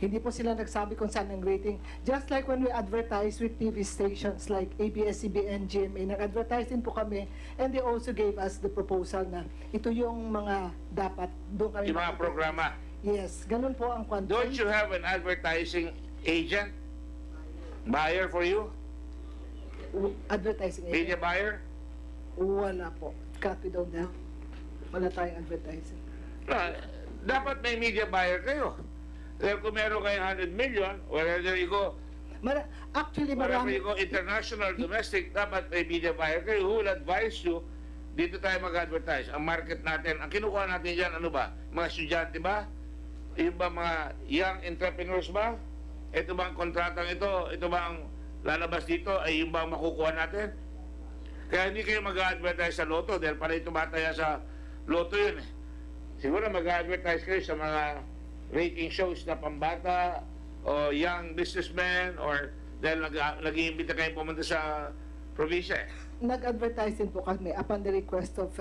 Hindi po sila nagsabi kung saan ang rating. Just like when we advertise with TV stations like ABS-CBN, GMA, nag-advertise din po kami, and they also gave us the proposal na ito yung mga dapat doon kami. Yung mga programa. Yes, ganun po ang quantum. Don't you have an advertising agent? Buyer for you? Advertising agent? Media buyer? Wala po. Copy daw na. Wala tayong advertising. No, dapat may media buyer kayo. Dahil kung meron kayong 100 million, wherever you go, actually, wherever marami. you go, international, domestic, dapat may media buyer kayo who will advise you, dito tayo mag-advertise. Ang market natin, ang kinukuha natin dyan, ano ba? Mga estudyante ba? Yung ba mga young entrepreneurs ba? Ito ba ang kontratang ito? Ito ba ang lalabas dito? Ay yung ba ang makukuha natin? Kaya hindi kayo mag-advertise sa Lotto dahil para ito mataya sa Lotto yun eh. Siguro mag-advertise kayo sa mga rating shows na pambata o young businessmen or dahil nag-iimbita kayo pumunta sa probinsya eh. Nag-advertise din po kami upon the request of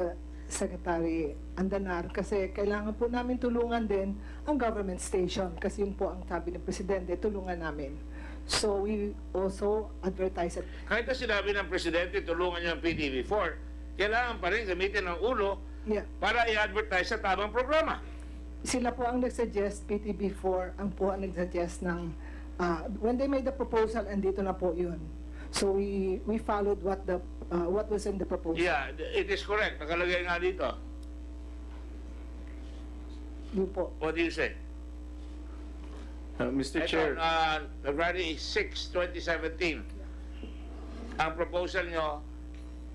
Secretary Andanar kasi kailangan po namin tulungan din ang government station kasi yun po ang sabi ng Presidente, tulungan namin. So we also advertise it. Kahit na sinabi ng Presidente, tulungan niyo ang PTV4, kailangan pa rin gamitin ng ulo para i-advertise sa tamang programa. Sila po ang nagsuggest, PTB4, ang po ang nagsuggest ng, when they made the proposal, andito na po yun. So we followed what was in the proposal. Yeah, it is correct. Nakalagay nga dito. Yun po. What do you say? Mr. Ito, Chair, February 6, 2017. Ang proposal nyo,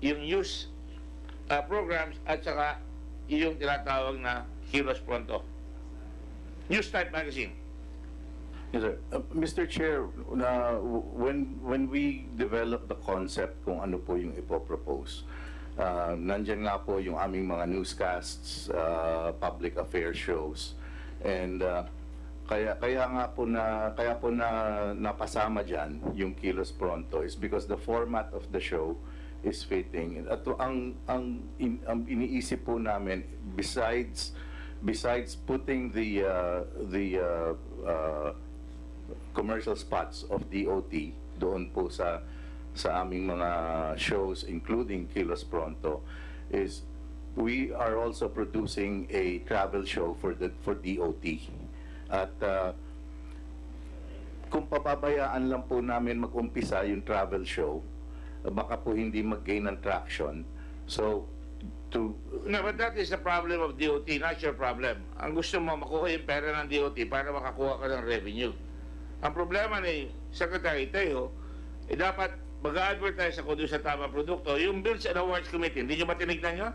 yung news programs at saka yung tinatawag na Kilos Pronto. News Type Magazine. yes, sir. Mr. Chair, when we develop the concept kung ano po yung ipopropose, nandyan nga po yung aming mga newscasts, public affairs shows, and kaya po na napasama diyan yung Kilos Pronto is because the format of the show is fitting. At ang iniisip po namin, besides putting the commercial spots of DOT doon po sa aming mga shows, including Kilos Pronto, is we are also producing a travel show for DOT. At kung papabayaan lang po namin mag-umpisa yung travel show, baka po hindi mag-gain ng traction. So, No, but that is the problem of DOT, not your problem. Ang gusto mo, makuha yung pera ng DOT para makakuha ka ng revenue. Ang problema ni Secretary Teo, dapat mag-advertise ako doon sa tamang produkto. Yung Bills and Awards Committee, hindi nyo ba tinignan nyo?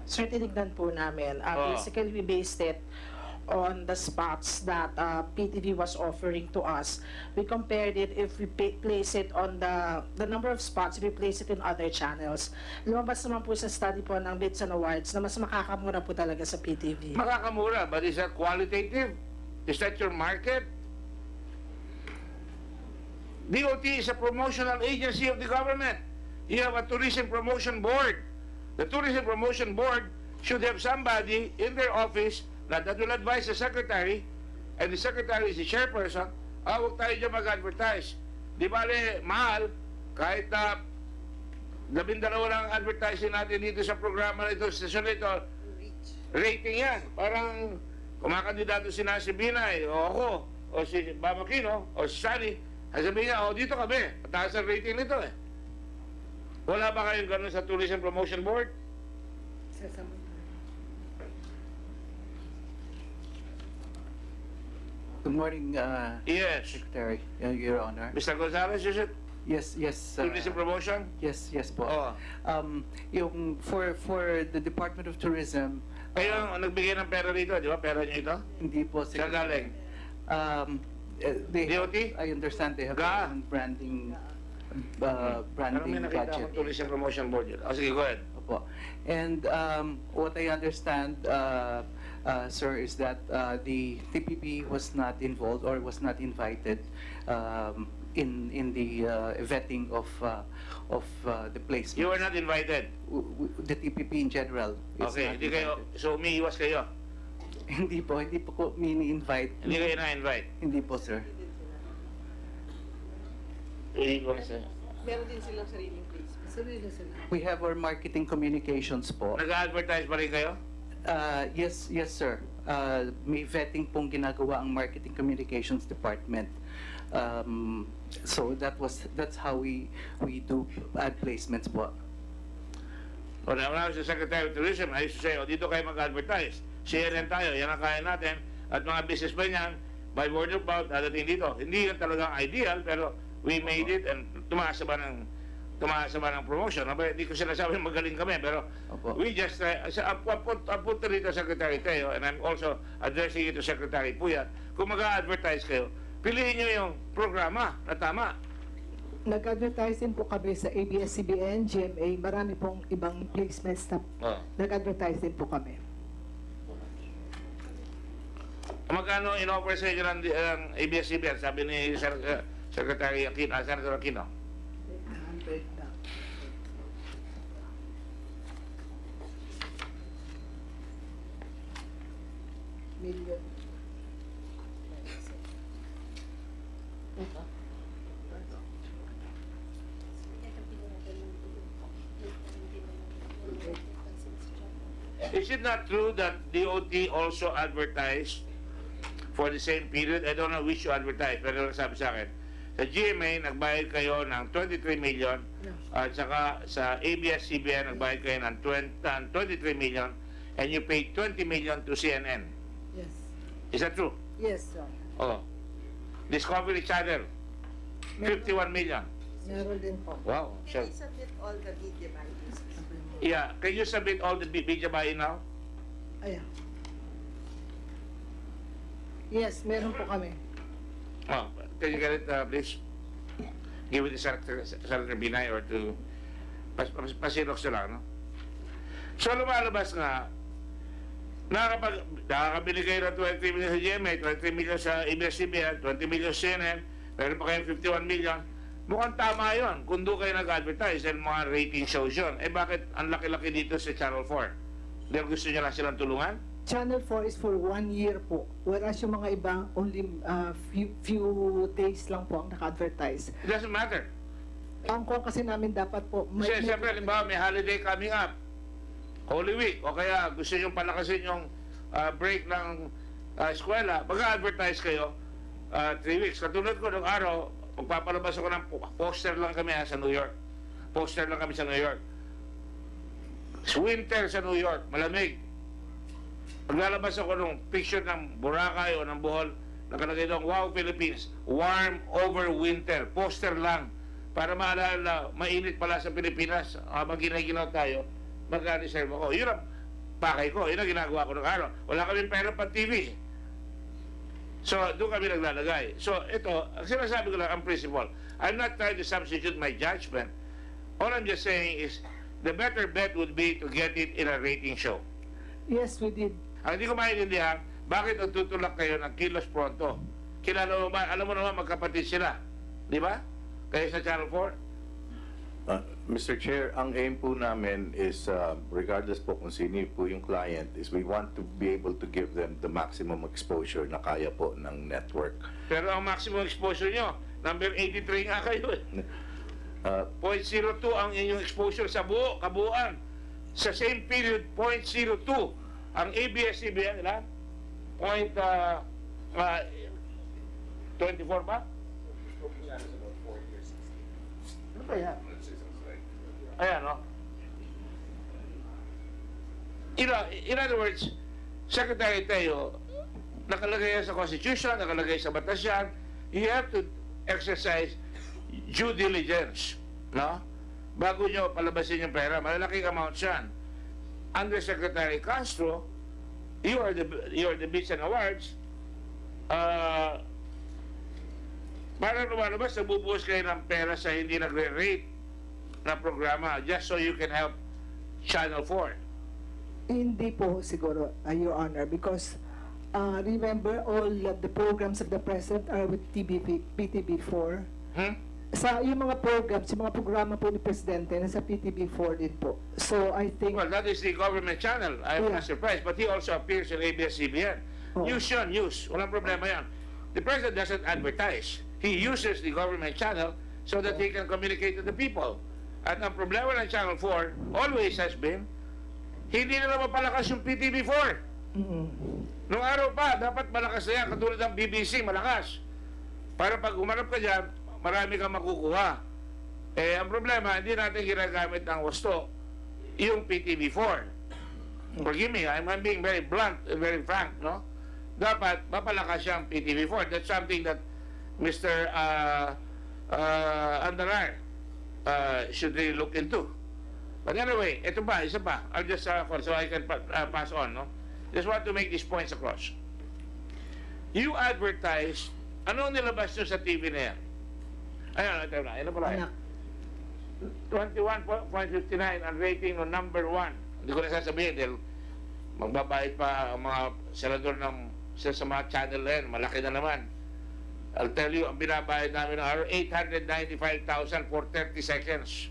Sir, tinignan po namin. Basically, we based it on the spots that PTV was offering to us. We compared it if we place it on the number of spots, if we place it in other channels. Lumabas naman po sa study po ng Bids and Awards na mas makakamura po talaga sa PTV. Makakamura, but is that qualitative? Is that your market? DOT is a promotional agency of the government. You have a tourism promotion board. The tourism promotion board should have somebody in their office that will advise the secretary, and the secretary is the chairperson, huwag tayo dyan mag-advertise. Di bale, mahal, kahit 12 lang advertising natin dito sa programa na ito, station na ito, rating yan. Parang kumakandidato si Nancy Binay, o ako, o si Mama Kino, o si Sunny, sabihin niya, dito kami, pataas ang rating nito eh. Wala ba kayong gano'n sa Tourism Promotion Board? Good morning, Yes. Secretary, Your Honor. Mr. Gonzalez, is it? Yes, yes. Tourism Promotion? Yes, yes po. Oo. Yung for the Department of Tourism, Kayo ang nagbigay ng pera rito, di ba? Pera niyo ito? hindi po Saan galing? They DOT? I understand they have Ga? their own branding Parang may nakita budget. akong Tourism Promotion Board yun. Sige, go ahead. Opo. And what I understand, sir, is that the TPP was not involved or was not invited in the vetting of the placement. You were not invited. The TPP in general is Okay, not hindi kayo, invited. so umiiwas kayo. Hindi po ko mini-invite. Hindi kayo na-invite. Hindi po, sir. Meron din silang sariling placement. Sarili sila. We have our marketing communications po. Nag-advertise pa rin kayo? Yes, sir. May vetting pong ginagawa ang marketing communications department. So that's how we do ad placements po. When I was the Secretary of Tourism, I used to say, dito kayo mag-advertise. CNN tayo, yan ang kaya natin. At mga businessmen yan, by word of mouth, dadating dito. Hindi yan talagang ideal, pero we made it and tumaas ba ng promotion. Hindi ko sinasabi magaling kami, pero Opo. we just, ang punto rito, Secretary Teo, and I'm also addressing it to Secretary Puyat, kung mag-advertise kayo, piliin nyo yung programa na tama. Nag-advertise din po kami sa ABS-CBN, GMA, marami pong ibang placements na nag-advertise din po kami. Magkano in-offer sa inyo ng ABS-CBN? Sabi ni Secretary Aquino, Senator Aquino. Million. Is it not true that DOT also advertised for the same period? I don't know which you advertised, pero sabi sa akin, sa GMA, nagbayad kayo ng 23 million, at saka sa ABS-CBN, nagbayad kayo ng 23 million, and you paid 20 million to CNN. Yes. Is that true? Yes, sir. Oh. Discovery Channel, 51 million. Meron din po. Wow. Can I submit all the media buyers? Yeah, can you submit all the media buy now? Ayan. Yes, meron po kami. Oh, can you get it, please? Give it to Senator Binay or to Pasilox na lang, no? So, lumalabas nga, nakakabili kayo ng 23 million sa GMA, 23 million sa ABS-CBN, 20 million sa CNN, meron pa kayong 51 million. Mukhang tama yun kung doon kayo nag-advertise and mga rating shows yun. Eh bakit ang laki-laki dito sa Channel 4? Dahil gusto nyo lang silang tulungan? Channel 4 is for 1 year po. Whereas yung mga iba, only few days lang po ang naka-advertise. It doesn't matter. Ang ko kasi namin dapat po... Siyempre, halimbawa, may holiday coming up. Holy Week. O kaya gusto nyo palakasin yung break ng eskwela. Mag-advertise kayo 3 weeks. Katulad ko ng araw, magpapalabas ako ng poster lang kami sa New York. Poster lang kami sa New York. Winter sa New York, malamig. Maglalabas ako ng picture ng Boracay o ng Bohol, nakalagay doon, wow, Philippines, warm over winter. Poster lang. Para maalala, mainit pala sa Pilipinas. Habang ginaginaw tayo, mag-reserve ako. Yun ang pakay ko. Yun ang ginagawa ko ng araw. Wala kaming pera pang TV. So, doon kami naglalagay. So, ito, ang sinasabi ko lang, ang principle. I'm not trying to substitute my judgment. All I'm just saying is, the better bet would be to get it in a rating show. Yes, we did. Ang hindi ko maintindihan, bakit nagtutulak kayo ng Kilos Pronto? Kilala mo ba, alam mo naman magkapatid sila. Di ba? Kayo sa Channel 4? Mr. Chair, ang aim po namin is, regardless po kung sino po yung client, is we want to be able to give them the maximum exposure na kaya po ng network. Pero ang maximum exposure nyo, number 83 nga kayo eh. 0.02 ang inyong exposure sa kabuuan. Sa same period, 0.02. Ang ABS-CBN, ilan? 24 ba? Ano ba yan? Ayan, no? In other words, Secretary Teo, nakalagay yan sa Constitution, nakalagay sa batas yan, you have to exercise due diligence, no? Bago nyo palabasin yung pera, malalaking amount yan. Undersecretary Castro, you are the Bits and Awards, para lumalabas, nabubuhos kayo ng pera sa hindi nagre-rate na programa just so you can help Channel 4. Hindi po siguro, Your Honor, because remember all of the programs of the President are with PTB4. Sa yung mga programs, yung mga programa po ni Presidente, nasa PTB4 din po. So, I think... Well, that is the government channel. I'm not surprised. But he also appears in ABS-CBN. Use yun, use. Walang problema yan. The President doesn't advertise. He uses the government channel so that he can communicate to the people. At ang problema ng Channel 4 always has been, hindi nila mapalakas yung PTB4. Nung araw pa, dapat malakas na yan. Katulad ng BBC, malakas. Para pag umarap ka dyan, marami kang makukuha. Eh, ang problema, hindi natin ginagamit ang wasto, yung PTV4. Forgive me, I'm being very blunt and very frank, no? Dapat, mapalakas siyang PTV4. That's something that Mr. Andanar should really look into. But anyway, ito pa, isa pa. I'll just, so I can pass on, no? Just want to make these points across. You advertise, anong nilabas nyo sa TV na yan? Ayan, ito na. Ito pala. 21.59 ang rating ng number 1. Hindi ko na sasabihin dahil magbabayad pa ang mga senador ng sa mga channel na yan. Malaki na naman. I'll tell you, ang binabayad namin ng araw, 895,000 for 30 seconds.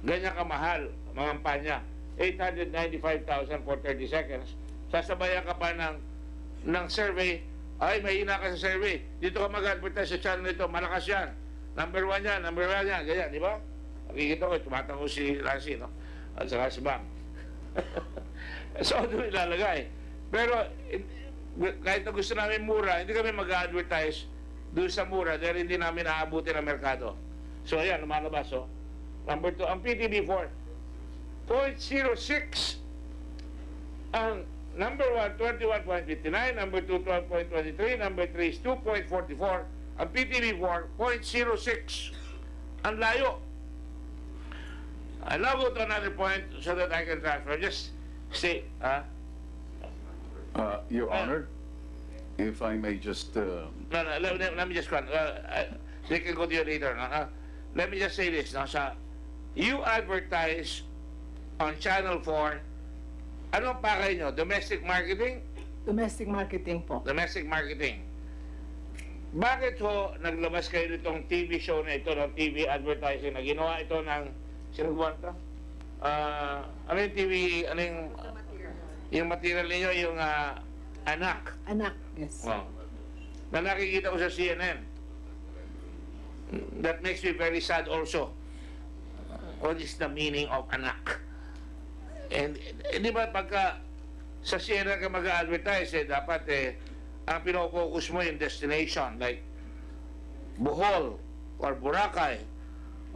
Ganyan kamahal, mga kampanya. 895,000 for 30 seconds. Sasabayan ka pa ng survey. Ay, may hina ka sa survey. Dito ka mag-advertise sa channel nito, malakas yan. Number 1 yan, number 1 yan. Ganyan, di ba? Nakikita ko, tumatango si Lancy, no? At saka si Bang. So, doon ilalagay. Pero, kahit na gusto namin mura, hindi kami mag-advertise doon sa mura dahil hindi namin aabutin ang merkado. So, ayan, lumalabas, oh. Number 2, ang PTB4, 0.06. Ang number 1, 21.59. Number 2, 12.23. Number 3 is 2.44. Ang PTB4, 0.06. Ang layo. I'll now go to another point so that I can transfer. Just say, Your Honor, if I may just... No, let me just go on. They can go to you later. Let me just say this. No, you advertise on Channel 4. Anong pakay nyo? Domestic marketing? Domestic marketing po. Domestic marketing. Bakit ho naglabas kayo nitong TV show na ito, ng TV advertising na ginawa ito ng sino ba ito? Ano yung TV, ano yung material ninyo, yung anak. Anak, yes. Oh. Na nakikita ko sa CNN. That makes me very sad also. What is the meaning of anak? And di ba pagka sa CNN ka mag-advertise, dapat ang pinofocus mo yung destination, like Bohol, or Boracay,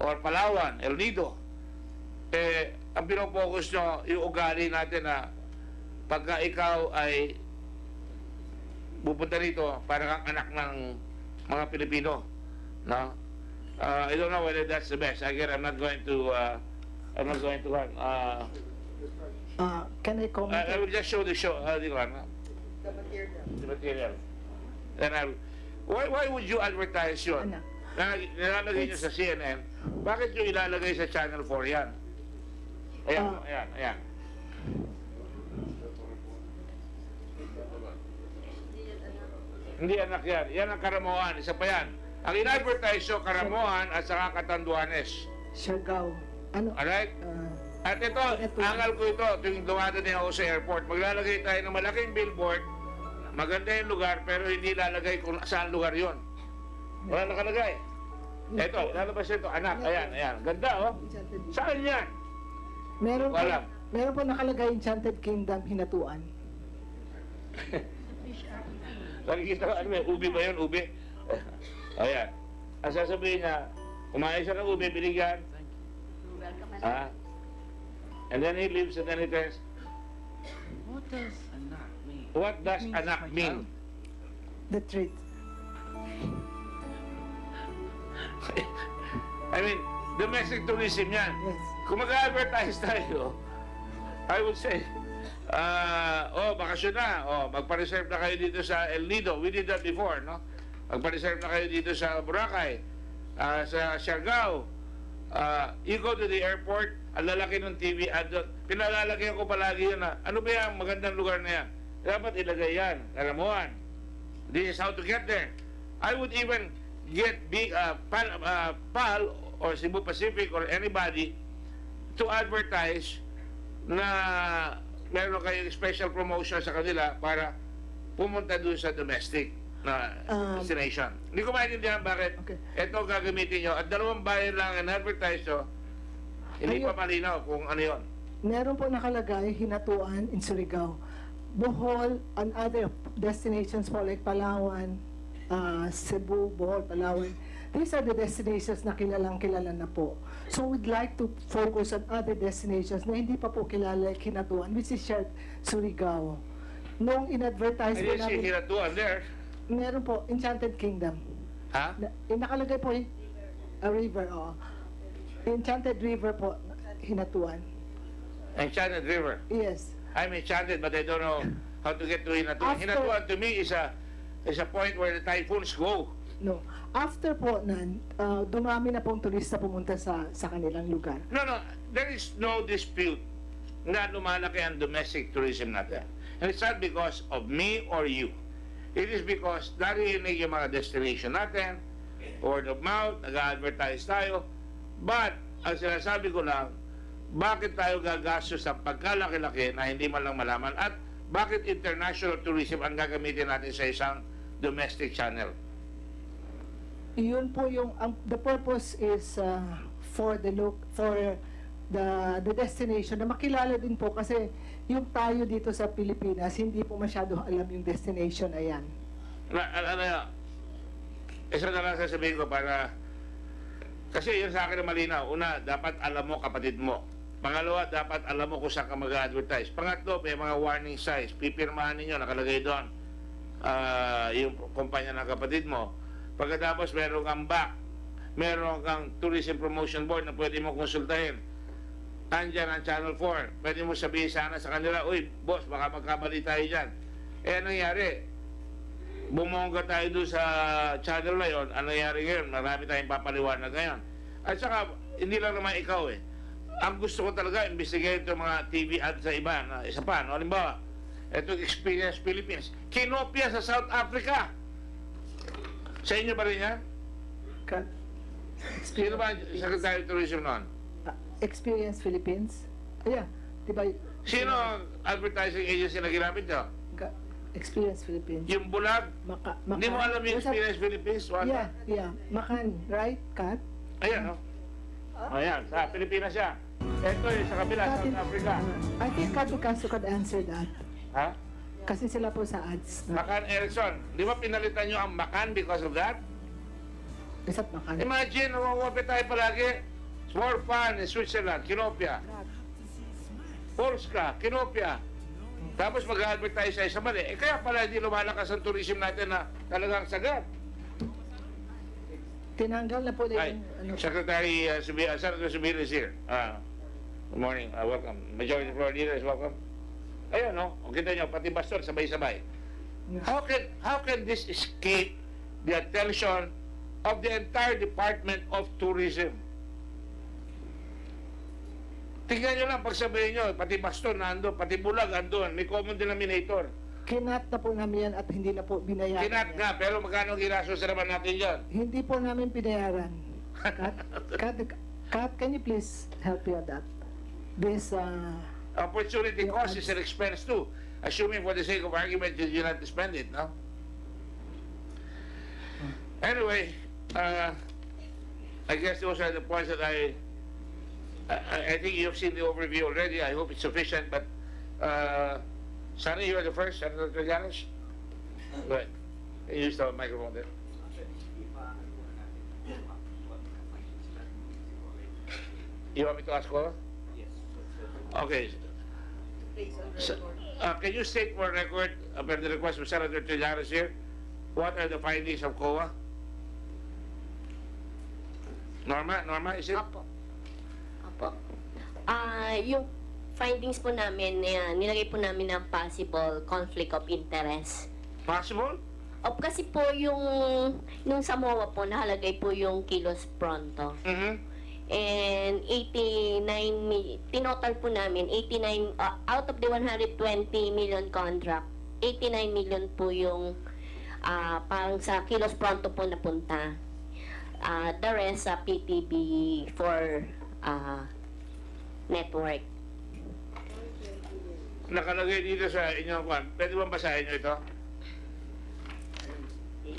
or Palawan, El Nido. Ang pinofocus nyo, yung ugali natin na pagka ikaw ay pupunta rito, parang kang anak ng mga Pilipino. No? I don't know whether that's the best. Again, I'm not going to can I comment? I will just show the show. The material. Then why would you advertise yun? Nilalagay nyo sa CNN. Bakit nyo ilalagay sa Channel 4 yan? Ayan. Hindi anak yan. Yan ang Karamoan. Isa pa yan. Ang in-advertise nyo, Karamoan at saka Catanduanes. Siargao. Ano? Alright? At ito, angal ko ito, tuwing dumadating ako sa airport, maglalagay tayo ng malaking billboard, maganda yung lugar, pero hindi lalagay kung saan lugar yon. Wala nakalagay. Ito, lalabas ito, anak, ayan. Ganda, oh. Saan yan? Meron po nakalagay Enchanted Kingdom, Hinatuan. Nakikita ko, ano may ubi ba yun? Ubi? Ayan. Ang sasabihin niya, kumain siya ng ubi, binigyan. And then he leaves and then he turns. What does anak mean? What does anak mean? The treat. I mean, domestic tourism yan. Yes. Kung mag-advertise tayo, I would say, bakasyon na. Magpa-reserve na kayo dito sa El Nido. We did that before, no? Magpa-reserve na kayo dito sa Boracay, sa Siargao. You go to the airport, ang lalaki ng TV ad, pinalalagyan ko palagi yun na, ano ba yung magandang lugar na yan? Dapat ilagay yan, Karamuan. This is how to get there. I would even get PAL or Cebu Pacific or anybody to advertise na meron kayong special promotion sa kanila para pumunta doon sa domestic na destination. Hindi ko maintindihan bakit ito gagamitin nyo at dalawang bayan lang ang advertise nyo, hindi pa malinaw kung ano yun. Meron po nakalagay, Hinatuan in Surigao. Bohol and other destinations po like Palawan, Cebu, Bohol, Palawan. These are the destinations na kilala na po. So we'd like to focus on other destinations na hindi pa po kilala like Hinatuan, which is shared Surigao. Nung in-advertise po namin... I didn't see Hinatuan there. Meron po, Enchanted Kingdom. Ha? Nakalagay po yung river, Enchanted River po, Hinatuan. Enchanted River? Yes. I'm enchanted but I don't know how to get to Hinatuan. Hinatuan to me is a point where the typhoons go. No. After po nan, dumami na pong turista pumunta sa kanilang lugar. No. There is no dispute na lumalaki ang domestic tourism natin. And it's not because of me or you. It is because narinig yung mga destination natin, word of mouth, nag-advertise tayo. But, ang sinasabi ko lang, bakit tayo gagastos sa pagkalaki-laki na hindi man lang malaman at bakit international tourism ang gagamitin natin sa isang domestic channel? Yun po yung, the purpose is for the destination, na makilala din po kasi yung tayo dito sa Pilipinas, hindi po masyado alam yung destination na yan. Isa na lang sasabihin ko para, kasi yun sa akin na malinaw. Una, dapat alam mo kapatid mo. Pangalawa, dapat alam mo kung saan ka mag-advertise. Pangatlo, may mga warning signs. Pipirmahan ninyo, nakalagay doon yung kumpanya ng kapatid mo. Pagkatapos, meron kang back. Meron kang tourism promotion board na pwede mo konsultahin. Andyan ang Channel 4. Pwede mo sabihin sana sa kanila, uy, boss, baka magkamali tayo dyan. Eh, anong nangyari? Bumongga tayo doon sa channel na yun. Anong nangyari ngayon? Marami tayong papaliwanag ngayon. At saka, hindi lang naman ikaw eh. Ang gusto ko talaga, investigate yung mga TV ads sa iba. Isa pa, no? Halimbawa, itong Experience Philippines. Kinopia sa South Africa. Sa inyo ba rin yan? Sino ba ang Secretary of Tourism noon? Experience Philippines? Yeah, diba? Sino ang advertising agency na ginamit nyo? Experience Philippines. Yung bulag? Hindi mo alam yung Experience Philippines? Wanda? Yeah. Makan, right, Kat? Ayan, no? Ayan, sa Pilipinas siya. Ito yung sa kabila, South Africa. I think Kat Picasso could answer that. Ha? Kasi sila po sa ads. Makan Erickson. Di ba pinalitan nyo ang Makan because of that? Isa't Makan. Imagine, namamapit tayo palagi. It's more fun in Switzerland, Kinopia. Polska, Kinopia. Tapos mag-advertise sa mali. Eh kaya pala hindi lumalakas ang tourism natin na talagang sagad. Tinanggal na po din. Secretary Senator Subir is here. Good morning. Welcome. Majority Floor Leader is welcome. Ayun, no? O kita nyo, pati Bastor, sabay-sabay. How can this escape the attention of the entire Department of Tourism? Tingnan nyo lang, pagsabihin nyo, pati Bastor nandun, pati Bulag andun, may common denominator. Kinat na po namin yan at hindi na po binayaran. Kinat nga, pero magkano ginastos naman natin dyan? Hindi po namin binayaran. Kat, can you please help me on that? This, opportunity cost is an expense too. Assuming for the sake of argument, you not to spend it, no? Anyway, I guess those are the points that I think you've seen the overview already. I hope it's sufficient, but Sonny, you are the first, Senator Trillanes. Go ahead. Can you use the microphone there? You want me to ask Cora? Yes. Okay. So, can you state for record, about the request of Senator Trillanes here, what are the findings of COA? Norma, is it? Opo. Yung findings po namin, nilagay po namin ng possible conflict of interest. Possible? Kasi po yung sa MOA po, nakalagay po yung kilos pronto. And 89 tinotal po namin, 89, out of the 120 million contract, 89 million po yung parang sa kilos pronto po napunta. The rest sa PTB for network. Nakalagay dito sa inyong kwan. Pwede bang basahin nyo ito?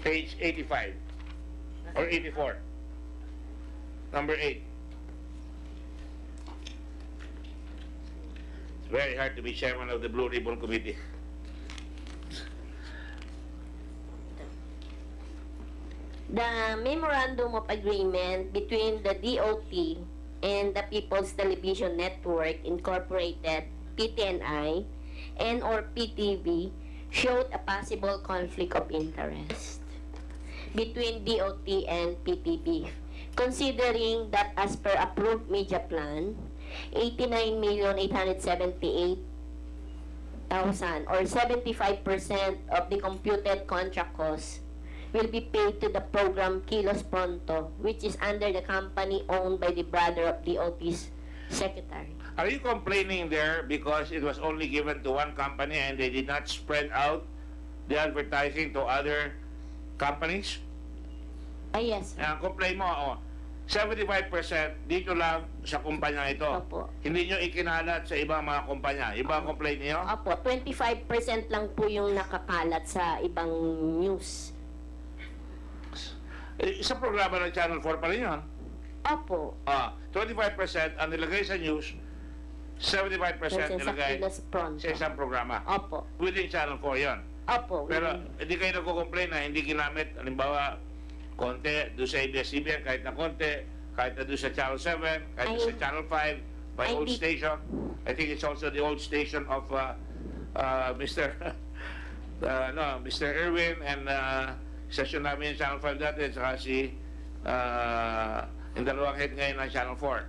Page 85 or 84. Number 8. It's very hard to be chairman of the Blue Ribbon Committee. The Memorandum of Agreement between the DOT and the People's Television Network Incorporated, PTNI, and or PTV showed a possible conflict of interest between DOT and PTV, considering that as per approved media plan, 89,878,000 or 75% of the computed contract cost will be paid to the program Kilos Pronto, which is under the company owned by the brother of DOT's secretary. Are you complaining there because it was only given to one company and they did not spread out the advertising to other companies? Yes. Complain mo, 75% dito lang sa kumpanya ito. Opo. Hindi nyo ikinalat sa ibang mga kumpanya. Ibang complaint niyo? Opo, 25% lang po yung nakakalat sa ibang news. Sa programa ng Channel 4 pa rin yun. Opo. 25% ang nilagay sa news, 75% Sa nilagay Pilas Pronto. sa isang programa. Opo. Within Channel 4 yon. Opo. Pero hindi kayo nagko-complain na hindi ginamit, halimbawa, konti doon sa ABS-CBN, kahit na konti, kahit na doon sa Channel 7, kahit na sa Channel 5, by old station. I think it's also the old station of Mr. Mr. Irwin and session namin yung Channel 5 dati, at saka si yung dalawang head ngayon ng Channel 4.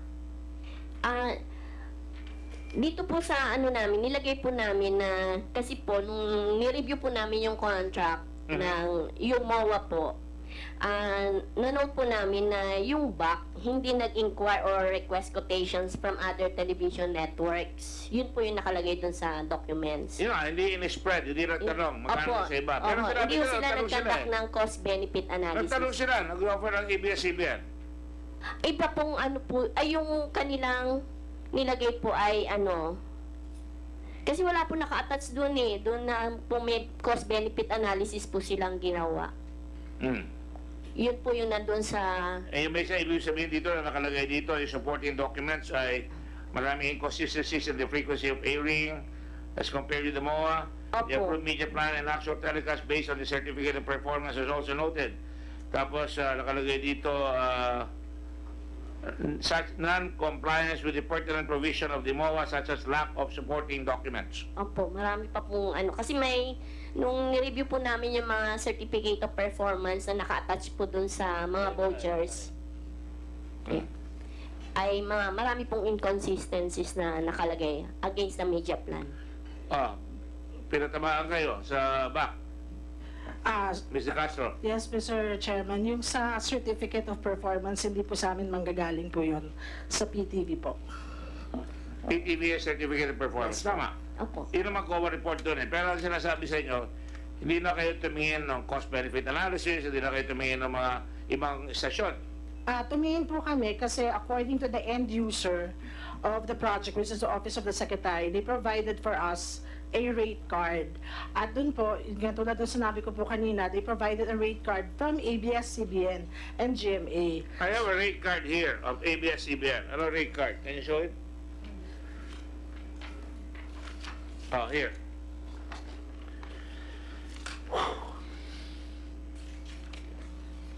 Dito po sa ano namin, nilagay po namin na, kasi po, nung nireview po namin yung contract ng yung MOA po, nanote po namin na yung back, hindi nag-inquire or request quotations from other television networks. Yun po yung nakalagay dun sa documents. Yun hindi in-spread, hindi nagtanong magkano sa iba. Pero hindi sila nagkatak ng cost-benefit analysis. Nagtanong sila, nag-offer ng ABS-CBN. Iba pong ano po, ay yung kanilang nilagay po ay ano, kasi wala po naka-attach doon doon na po may cost-benefit analysis po silang ginawa. Yun po yung nandun sa... Yung may ibig sabihin dito na nakalagay dito, yung supporting documents ay maraming inconsistencies in the frequency of airing as compared to the MOA. Opo. The approved media plan and actual telecast based on the certificate of performance is also noted. Tapos nakalagay dito such non-compliance with the pertinent provision of the MOA such as lack of supporting documents. Opo, marami pa pong ano. Kasi may, nung nireview po namin yung mga certificate of performance na naka-attach po dun sa mga vouchers, ay marami pong inconsistencies na nakalagay against the media plan. Pinatamaan kayo sa back. Mr. Castro. Yes, Mr. Chairman. Yung sa Certificate of Performance, hindi po sa amin manggagaling po yun. Sa PTV po. PTV Certificate of Performance. Yes, Tama. Opo. Yun naman COA report doon Pero ang sinasabi sa inyo, hindi na kayo tumingin ng cost-benefit analysis, hindi na kayo tumingin ng mga ibang istasyon. Tumingin po kami kasi according to the end user of the project, which is the Office of the Secretary, they provided for us a rate card. At dun po, tulad ng sinabi ko po kanina, they provided a rate card from ABS-CBN and GMA. I have a rate card here of ABS-CBN. Ano rate card? Can you show it? Here.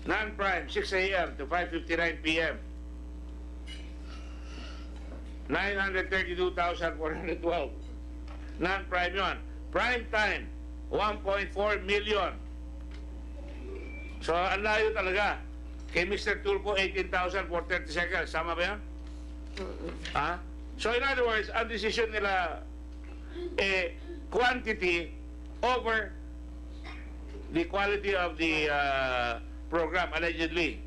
Non-prime, 6 a.m. to 5:59 p.m. 932,412. Non-prime yun. Prime time, 1.4 million. So, ang layo talaga. Kay Mr. Tulfo, 18,000 for 30 seconds. Tama ba yan? So, in other words, ang decision nila, quantity over the quality of the program, allegedly.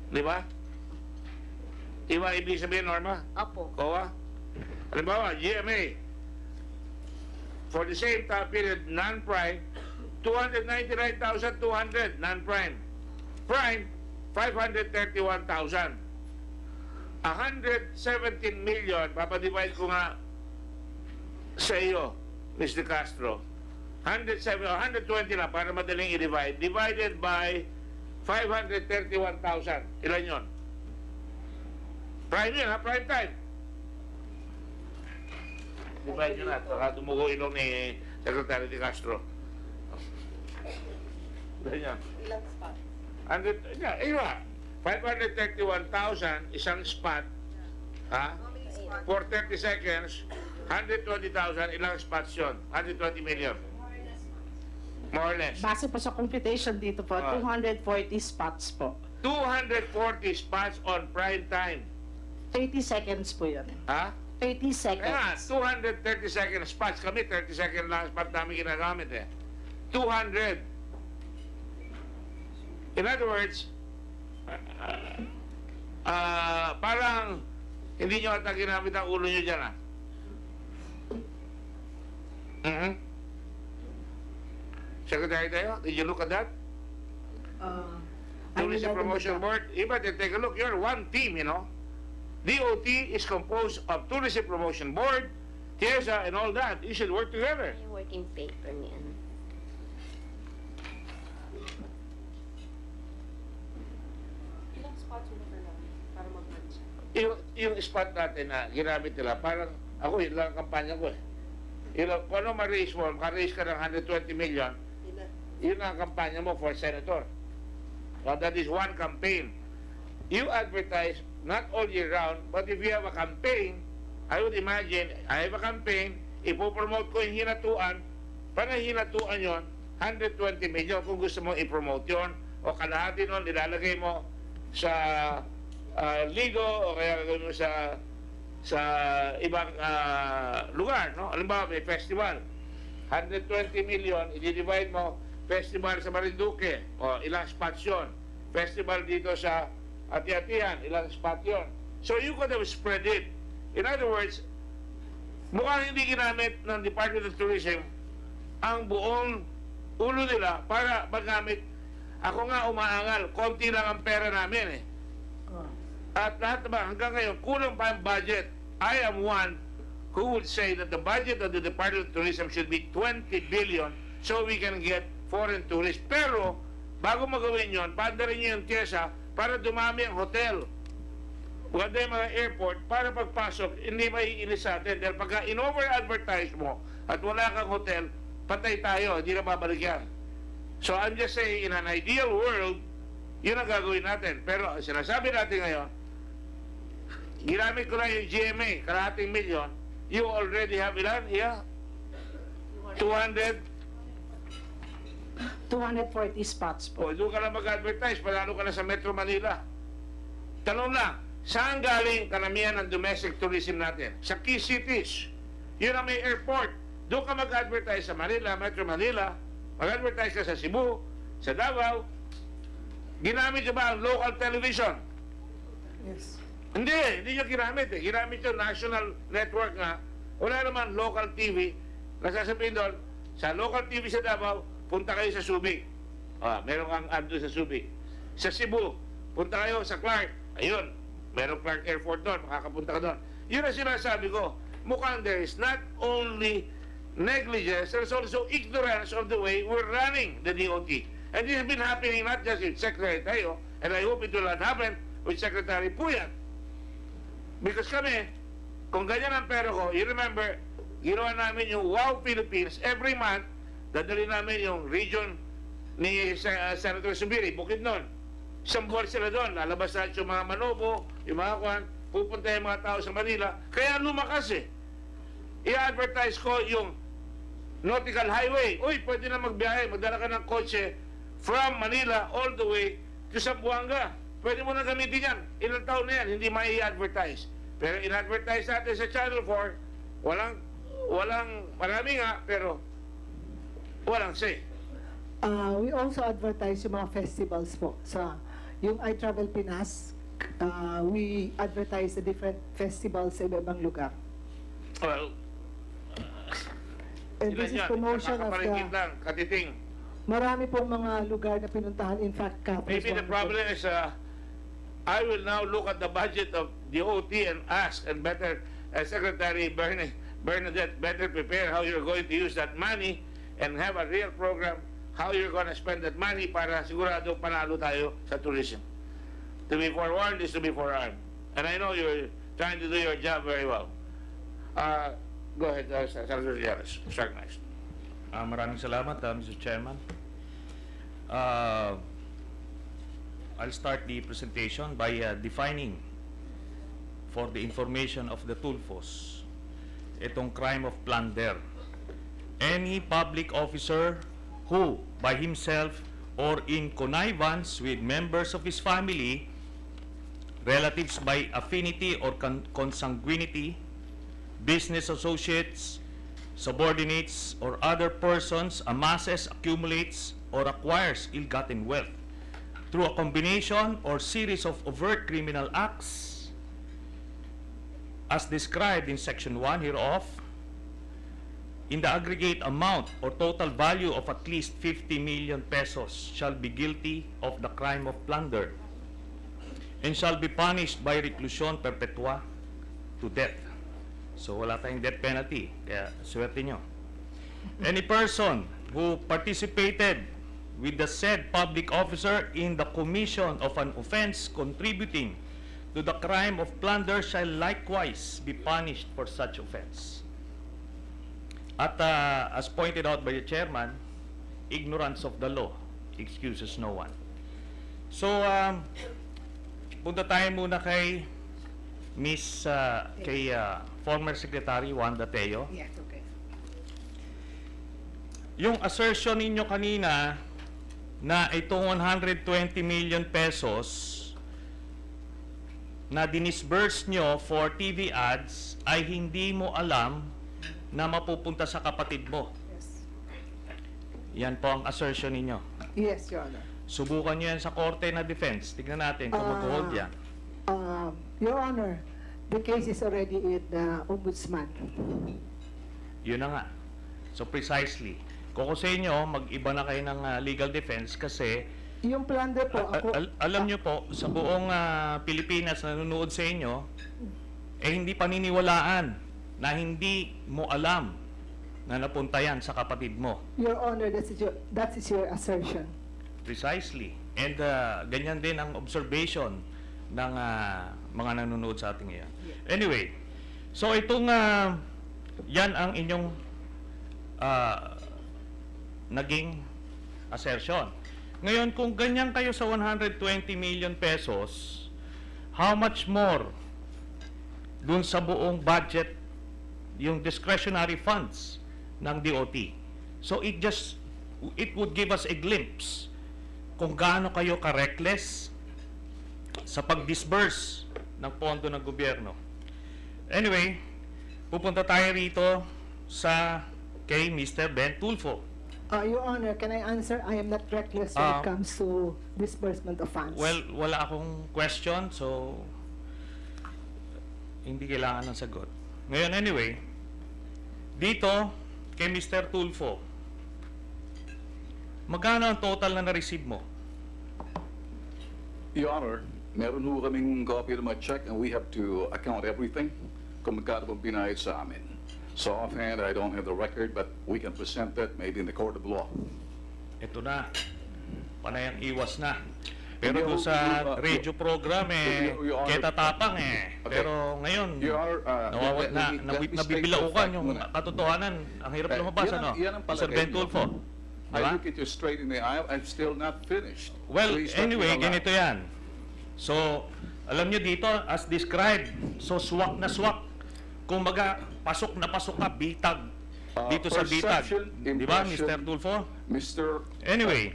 Di ba? Iba ibig sabihin, Norma? Opo. COA? Halimbawa, GMA, for the same time period, non-prime, 299,200 non-prime. Prime, 531,000. 117 million, papadivide ko nga sa iyo, Mr. Castro. 120 na para madaling i-divide. Divided by 531,000. Ilan yun? Prime yun, ha? Prime time. Divide nyo na. Baka dumugo ilong ni Secretary de Castro. Ganyan. Ilang spot? 531,000 isang spot. Ha? For 30 seconds, 120,000 ilang spots yun? 120 million. More or less. Base po sa computation dito po, 240 spots po. 240 spots on prime time. 30 seconds po yan. Ha? 30 Kaya, seconds. 230 second spots. Kami, 30 second lang spot namin ginagamit 200. In other words, parang hindi nyo ata ginamit ang ulo nyo dyan, Secretary Teo, did you look at that? Tourism Promotion Board, even they take a look, you're one team, DOT is composed of Tourism Promotion Board, TIESA, and all that. You should work together. Yung working paper niya. Yung spot natin na ginamit nila, parang ako, yun lang ang kampanya ko eh. Kung ano ma-raise mo, maka-raise ka ng 120 million, yun ang kampanya mo for senator. So that is one campaign. You advertise not all year round, but if you have a campaign, I would imagine, I have a campaign, ipopromote ko yung hinatuan, para hinatuan yon 120 million kung gusto mong i-promote yon, o kalahati nun, nilalagay mo sa ligo, o kaya gagawin mo sa ibang lugar, no? Halimbawa, may festival, 120 million, i-divide mo, festival sa Marinduque, o ilang spots yun, festival dito sa Ati-Atihan, ilang spot yun. So you could have spread it. In other words, mukhang hindi ginamit ng Department of Tourism ang buong ulo nila para magamit. Ako nga umaangal, konti lang ang pera namin eh. At lahat naman, hanggang ngayon, kulang pa ang budget. I am one who would say that the budget of the Department of Tourism should be 20 billion so we can get foreign tourists. Pero, bago magawin yon, paandarin nyo yung tiyesa para dumami ang hotel. Wanda yung mga airport, para pagpasok, hindi maiinis sa atin. Dahil pagka in-over-advertise mo at wala kang hotel, patay tayo, hindi na babalik yan. So I'm just saying, in an ideal world, yun ang gagawin natin. Pero sinasabi natin ngayon, ginamit ko lang yung GMA, kalahating milyon, you already have ilan? Yeah? 240 spots po. O, doon ka lang mag-advertise, palalo ka na sa Metro Manila. Tanong lang, saan galing karamihan ng domestic tourism natin? Sa key cities. Yun ang may airport. Doon ka mag-advertise sa Manila, Metro Manila, mag-advertise ka sa Cebu, sa Davao. Ginamit nyo ba ang local television? Yes. Hindi nyo ginamit eh. Ginamit yung national network nga. Wala naman local TV. Nasasabihin doon, sa local TV sa Davao, punta kayo sa Subic. Meron kang ad doon sa Subic. Sa Cebu, punta kayo sa Clark. Ayun, meron Clark Airport doon, makakapunta ka doon. Yun ang sinasabi ko. Mukhang there is not only negligence, there's also ignorance of the way we're running the DOT. And this has been happening not just with Secretary Teo, and I hope it will not happen with Secretary Puyat. Because kami, kung ganyan ang pera ko, you remember, ginawa namin yung Wow Philippines, every month, dadali namin yung region ni Senator Subiri, Bukidnon. Isang buwan sila doon, lalabas na yung mga manobo, yung mga kwan, pupunta yung mga tao sa Manila. Kaya lumakas eh. I-advertise ko yung nautical highway. Uy, pwede na magbiyahe, magdala ka ng kotse from Manila all the way to Zamboanga. Pwede mo na gamitin yan. Ilang taon na yan, hindi mai-advertise. Pero in-advertise natin sa Channel 4, marami nga, pero walang say. We also advertise yung mga festivals po. Yung I Travel Pinas, we advertise the different festivals sa iba-ibang lugar. Well, And this is promotion of the... katiting. Marami pong mga lugar na pinuntahan. In fact, Maybe the problem is, I will now look at the budget of the OT and ask, and better, Secretary Bernadette, better prepare how you're going to use that money and have a real program how you're going to spend that money para sigurado panalo tayo sa tourism. To be forewarned is to be forearmed. And I know you're trying to do your job very well. Go ahead, Senator Llanes. Start next. Maraming salamat, Mr. Chairman. I'll start the presentation by defining for the information of the Tulfos itong crime of plunder. Any public officer who, by himself or in connivance with members of his family, relatives by affinity or consanguinity, business associates, subordinates, or other persons amasses, accumulates, or acquires ill-gotten wealth through a combination or series of overt criminal acts as described in Section 1 hereof, in the aggregate amount or total value of at least 50 million pesos shall be guilty of the crime of plunder and shall be punished by reclusion perpetua to death. So wala tayong death penalty, kaya swerte nyo. Any person who participated with the said public officer in the commission of an offense contributing to the crime of plunder shall likewise be punished for such offense. At as pointed out by the chairman, ignorance of the law excuses no one. So, punta tayo muna kay former Secretary Wanda Teo. Yes, okay. Yung assertion ninyo kanina na itong 120 million pesos na dinisburse nyo for TV ads ay hindi mo alam na mapupunta sa kapatid mo. Yes. Yan po ang assertion ninyo. Yes, Your Honor. Subukan nyo yan sa korte na defense. Tignan natin kung mag-hold yan. Your Honor, the case is already with the Ombudsman. Yun na nga. So precisely. Kung ko sa inyo, mag-iba na kayo ng legal defense kasi Yung plunder po, ako... alam nyo po, sa buong Pilipinas na nanonood sa inyo, hindi paniniwalaan na hindi mo alam na napunta yan sa kapatid mo. Your Honor, that is your assertion. Precisely. And ganyan din ang observation ng mga nanonood sa ating ngayon. Anyway, so itong yan ang inyong naging assertion. Ngayon, kung ganyan kayo sa 120 million pesos, how much more dun sa buong budget yung discretionary funds ng DOT? So it would give us a glimpse kung gaano kayo ka-reckless sa pag-disburse ng pondo ng gobyerno. Anyway, pupunta tayo rito sa kay Mr. Ben Tulfo. Your Honor, can I answer? I am not reckless when it comes to disbursement of funds. Well, wala akong question, so hindi kailangan ng sagot. Ngayon, anyway, dito kay Mr. Tulfo, magkano ang total na na-receive mo? Your Honor, meron ho kaming copy ng mga check and we have to account everything kung magkano pong binayad sa amin. So offhand, I don't have the record, but we can present that maybe in the court of law. Ito na. Panay ang iwas na. Pero doon sa radio program ketatapang Okay. Pero ngayon, nabibilaukan yung katotohanan. Ang hirap lumabas, ano? Sir Ben Tulfo. I look at you straight in the eye, I'm still not finished. Well, anyway, ganito yan. So, alam nyo dito, as described, so swak na swak. Kung pasok na pasok ka, bitag. Dito sa bitag. Di ba, Mr. Tulfo? Anyway,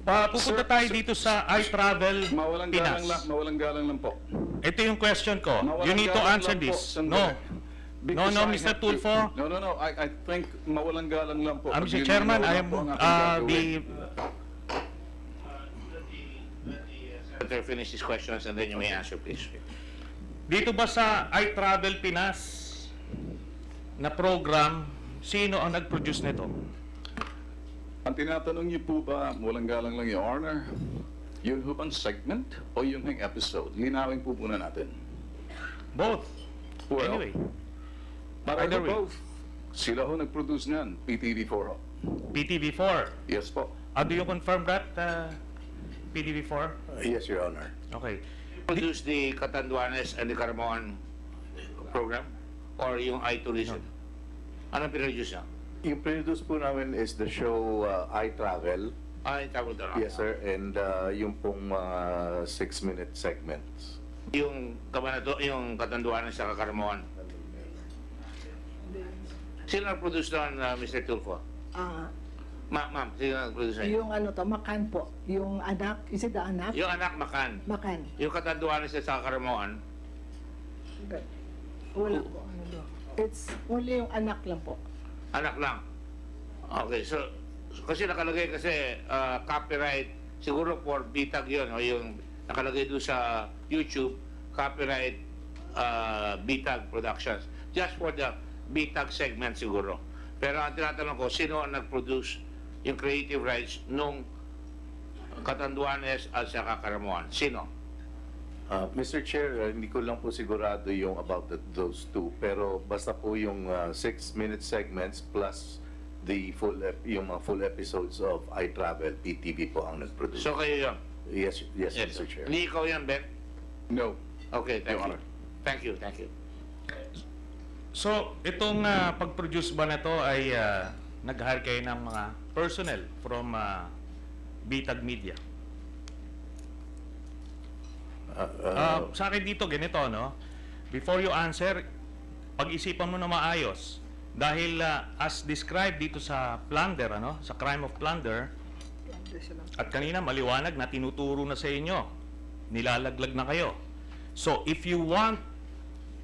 pupunta tayo dito sa iTravel Pinas. Mawalang galang lang po. Ito yung question ko. You need to answer this. No, Mr. Tulfo. No, I think mawalang galang lang po. Mr. Chairman, I am the... Let her finish his questions and then you may answer, please. Dito ba sa iTravel Pinas na program, sino ang nag-produce nito? Ang tinatanong niyo po ba, walang galang lang, Your Honor, yun ho bang segment o yung episode? Linawin po muna natin. Both. Well, anyway. Either both. Sila ho nag-produce niyan, PTV4 ho. PTV4? Yes po. Do you confirm that, PTV4? Yes, Your Honor. Okay. Produce the Catanduanes and the Caramoan program or yung iTourism? Anong pinroduce niya? Yung produce po namin is the show iTravel. iTravel daw. Yes, sir. And yung pong 6-minute segments. Yung Catanduanes sa Caramoan. Sino nag-produce doon, Mr. Tulfo? Ma'am, sino nag-produce niya? Yung Makan po. Yung anak, is it the anak? Yung anak, Makan. Makan. Yung Catanduanes sa Caramoan? Wala po. It's only yung anak lang po. Anak lang. Okay, so kasi nakalagay copyright siguro for Bitag yun o yung nakalagay doon sa YouTube copyright Bitag Productions just for the Bitag segment siguro. Pero ang tinatanong ko, sino ang nag-produce yung creative rights nung Catanduanes at saka Caramoan? Sino? Mr. Chair, hindi ko lang po sigurado yung about those two. Pero basta po yung 6-minute segments plus yung mga full episodes of I Travel, PTV po ang nag-produce. So kayo yun? Yes, Mr. Chair. Hindi ikaw yan, Ben? No. Okay, thank Your you. Honor. Thank you. So, itong pag-produce ba na to ay nag-hire kayo ng mga personnel from Bitag Media? Sa akin dito, ganito, no? Before you answer, pag-isipan mo na maayos. Dahil as described dito sa plunder, ano? Sa crime of plunder, at kanina maliwanag na tinuturo na sa inyo, nilalaglag na kayo. So, if you want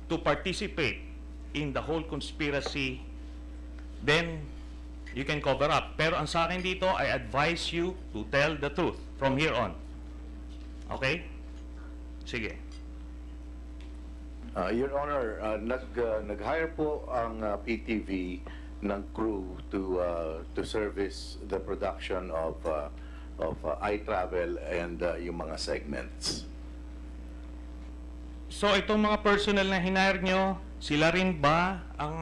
to participate in the whole conspiracy, then you can cover up. Pero ang sa akin dito, I advise you to tell the truth from here on. Okay? Sige. Your Honor, nag-hire po ang PTV ng crew to service the production of I Travel and yung mga segments. So, itong mga personnel na hinire nyo, sila rin ba ang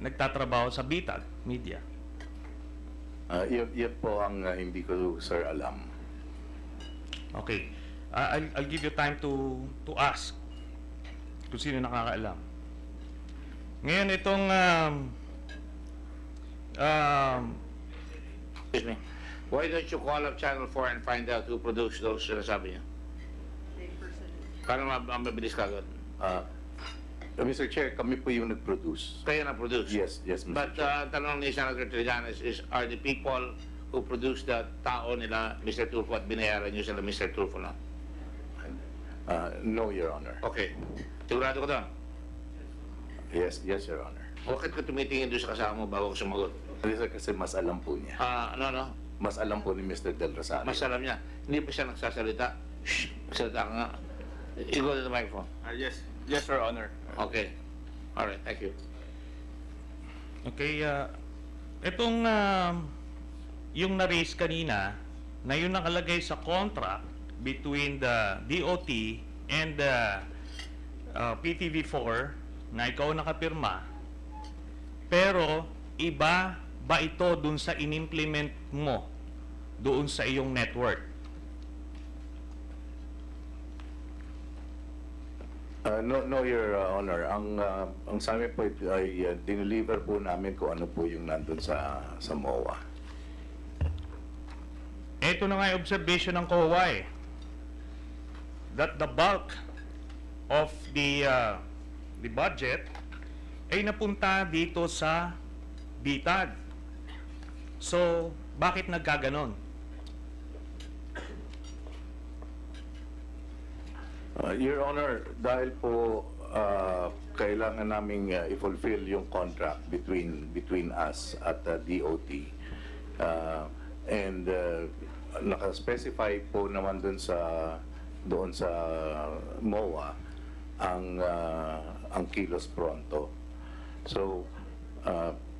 nagtatrabaho sa Bitag Media? Yan po ang hindi ko, sir, alam. Okay. I'll give you time to ask kung sino nakakaalam. Ngayon, itong Excuse me. Why don't you call up Channel 4 and find out who produced those sinasabi niya? Para mabilis ka agad. Mr. Chair, kami po yung nag-produce. Kaya na-produce? Yes, Mr. But Chair. tanong ni Senator Trillanes is, are the people who produced the tao nila, Mr. Tulfo, at binayaran nyo sila, Mr. Tulfo, na? No, Your Honor. Okay. Sigurado ka doon? Yes, Your Honor. Bakit ka tumitingin doon sa kasama mo bago ka sumagot? Kasi mas alam po niya. Ano? Mas alam po ni Mr. Del Rosario. Mas alam niya. Hindi pa siya nagsasalita. Shh! Salita ka nga. You go to the microphone. Yes, Your Honor. Okay. Alright, thank you. Okay, itong yung na-raise kanina na yung nakalagay sa contract between the DOT and the PTV4 na ikaw nakapirma, pero iba ba ito dun sa inimplement mo doon sa iyong network? No, Your Honor. Ang sa amin po ay dineliver po namin kung ano po yung nandun sa MOA. Ito na nga yung observation ng COA eh. That the bulk of the budget ay napunta dito sa Bitag. So, bakit nagkaganon? Your Honor, dahil po kailangan naming i-fulfill yung contract between us at DOT. And naka-specify po naman doon sa MOA ang kilos pronto. So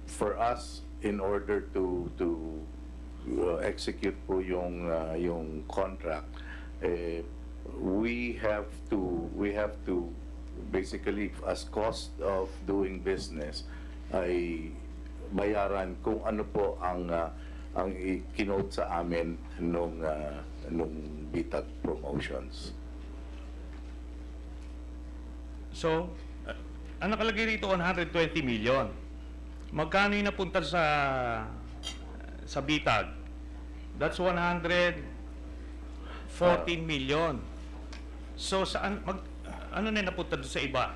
for us, in order to execute po yung contract, we have to basically, as cost of doing business, ay bayaran kung ano po ang kinote sa amin nung Bitag Promotions. So, ang nakalagay rito 120 million. Magkano yung napunta sa Bitag? That's 114 million. So, saan ano na napunta doon sa iba?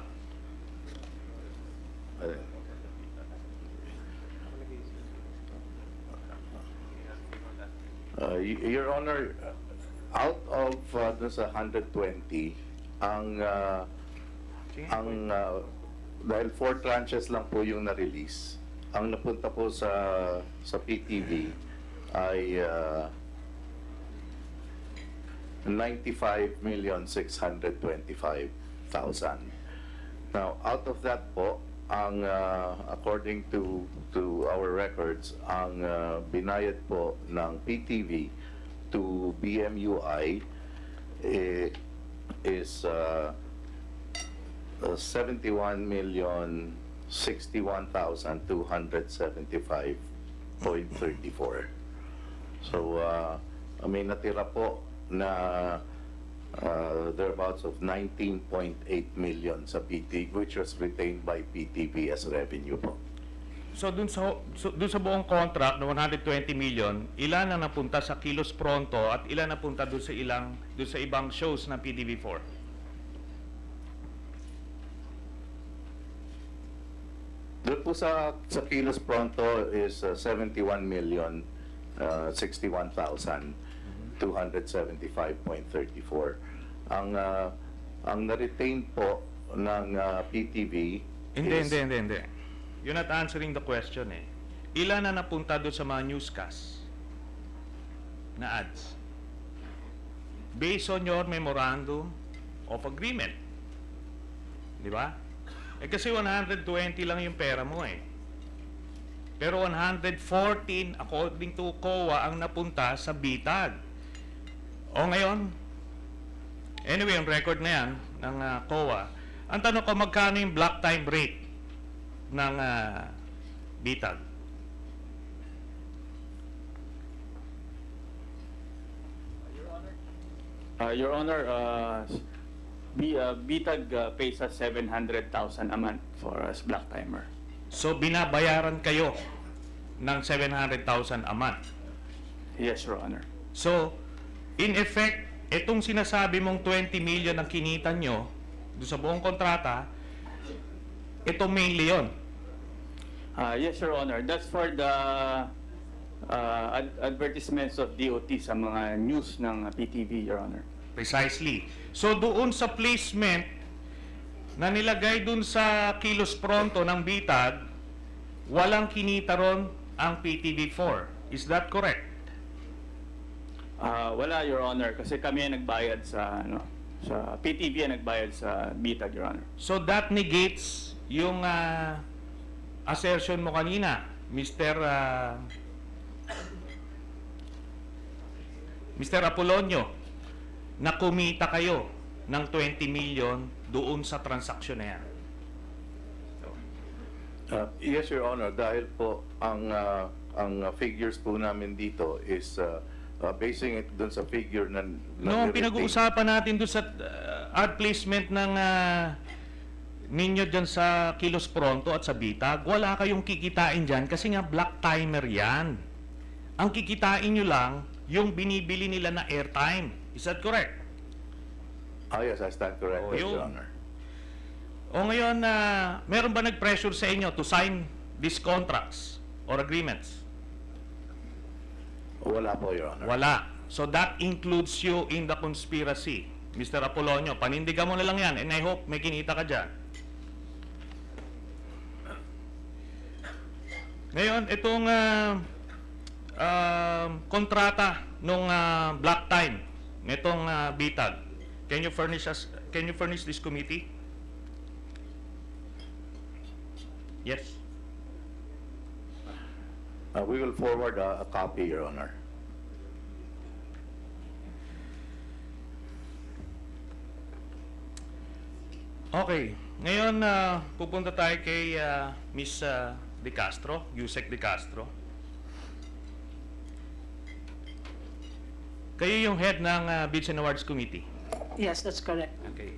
Your Honor, out of dun sa 120, dahil 4 tranches lang po yung na-release, ang napunta po sa PTV ay 95,625,000. Now, out of that po, according to our records, ang binayad po ng PTV to BMUI is 71,061,275 1,000,000.34. So, may natira po na thereabouts of 19.8 million sa PT, which was retained by PTV as revenue po. So dun sa buong contract na 120 million, ilan ang napunta sa Kilos Pronto at ilan napunta dun sa ibang shows ng PTV4? Doon po sa Kilos Pronto is 71,61,275.34. Ang na-retain po ng PTV Hindi. You're not answering the question eh. Ilan na napunta doon sa mga newscast na ads? Based on your memorandum of agreement. Di ba? Eh kasi 120 lang yung pera mo eh. Pero 114 according to COA ang napunta sa Bitag. O ngayon, anyway, yung record na yan ng COA, ang tanong ko, magkano yung block time rate ng Bitag? Your Honor, Bitag pays us 700,000 a month for us black timer. So, binabayaran kayo ng 700,000 a month? Yes, Your Honor. So, in effect, itong sinasabi mong 20 million ang kinita nyo doon sa buong kontrata, ito mainly yun? Yes, Your Honor. That's for the advertisements of DOT sa mga news ng PTV, Your Honor. Precisely. So, doon sa placement na nilagay doon sa Kilos Pronto ng Bitag, walang kinita ron ang PTV4. Is that correct? Wala, Your Honor, kasi kami ang nagbayad sa PTV ang nagbayad sa Bitag, Your Honor. So, that negates yung assertion mo kanina, Mr. Apolonio, na kumita kayo ng 20 million doon sa transaksyon na yan. Yes, Your Honor, dahil po ang figures po namin dito is basing it dun sa figure na No, pinag-uusapan natin doon sa ad placement ng ninyo dyan sa Kilos Pronto at sa Bitag. Wala kayong kikitain dyan kasi nga black timer yan. Ang kikitain nyo lang yung binibili nila na airtime. Is that correct? Yes, I stand corrected, Your Honor. O ngayon, meron ba nag-pressure sa inyo to sign these contracts or agreements? Wala po, Your Honor. Wala. So that includes you in the conspiracy. Mr. Apolonio, panindigan mo na lang yan and I hope may kinita ka dyan. Ngayon, itong kontrata nung black time nitong Bitag, can you furnish this committee? Yes. We will forward a copy, Your Honor. Okay. Ngayon, pupunta tayo kay Miss De Castro, Yusek De Castro. Kayo yung head ng Bids and Awards Committee. Yes, that's correct. Okay.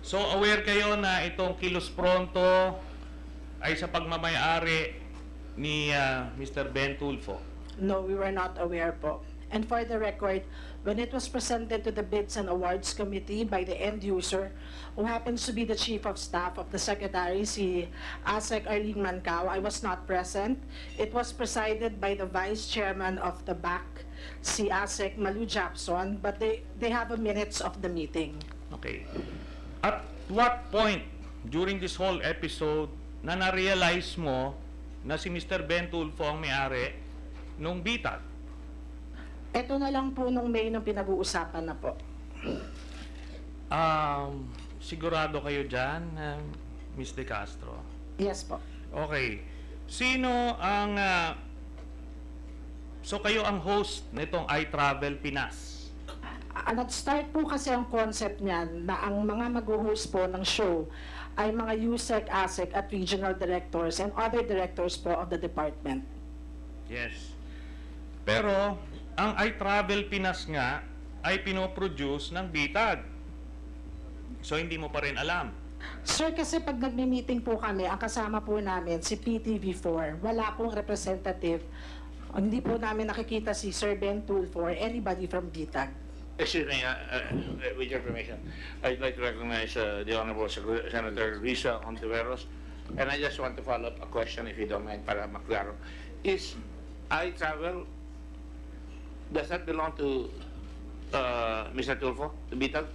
So, aware kayo na itong Kilos Pronto ay sa pagmamayari ni Mr. Ben Tulfo? No, we were not aware po. And for the record, when it was presented to the Bids and Awards Committee by the end user, who happens to be the Chief of Staff of the Secretary, si ASEC Arlene Mancao, I was not present. It was presided by the Vice Chairman of the BAC, si ASEC Malu Japson, but they have a minutes of the meeting. Okay. At what point during this whole episode na na-realize mo na si Mr. Ben Tulfo ang may-ari nung Bitag? Ito na lang po nung May nung pinag-uusapan na po. Sigurado kayo dyan, Ms. De Castro? Yes po. Okay. Sino ang... so kayo ang host nitong iTravel Pinas? Nag-start po kasi ang concept niyan na ang mga mag-host po ng show ay mga USEC, ASEC at regional directors and other directors po of the department. Yes. Pero, ang I Travel Pinas nga ay pinoproduce ng Bitag. So, hindi mo pa rin alam. Sir, kasi pag nagme-meeting po kami, ang kasama po namin si PTV4, wala pong representative. Hindi po namin nakikita si Sir Ben Tulfo or anybody from Bitag. Excuse me, with your permission, I'd like to recognize the Honorable Senator Risa Ontiveros, and I just want to follow up a question, if you don't mind, para maklaro. Is I Travel, does that belong to Mr. Tulfo, the Bitag?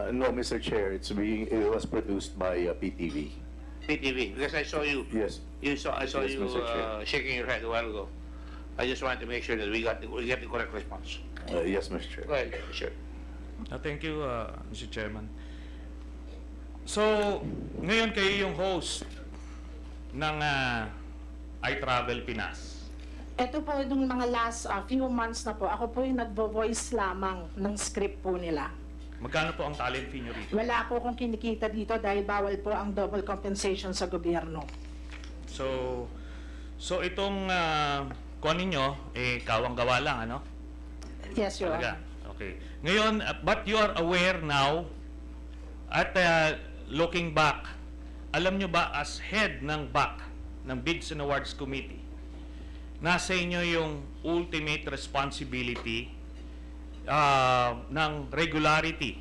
No, Mr. Chair, it was produced by PTV. PTV, because I saw you. Yes. I saw Yes, you Mr. Chair. shaking your head a while ago. I just wanted to make sure that we get the correct response. Yes, Mr. Chair. Go ahead, sure. Thank you, Mr. Chairman. So, ngayon kayo yung host ng I Travel Pinas. Ito po yung mga last few months na po, ako po yung nagvo-voice lamang ng script po nila. Magkano po ang talent fee nyo rito? Wala po kong kinikita dito dahil bawal po ang double compensation sa gobyerno. So itong kuha ninyo, kawang-gawa lang, ano? Yes, Your Talaga? Honor. Okay. Ngayon, but you are aware now, at looking back, alam nyo ba as head ng BAC, ng Bids and Awards Committee, nasa inyo yung ultimate responsibility ng regularity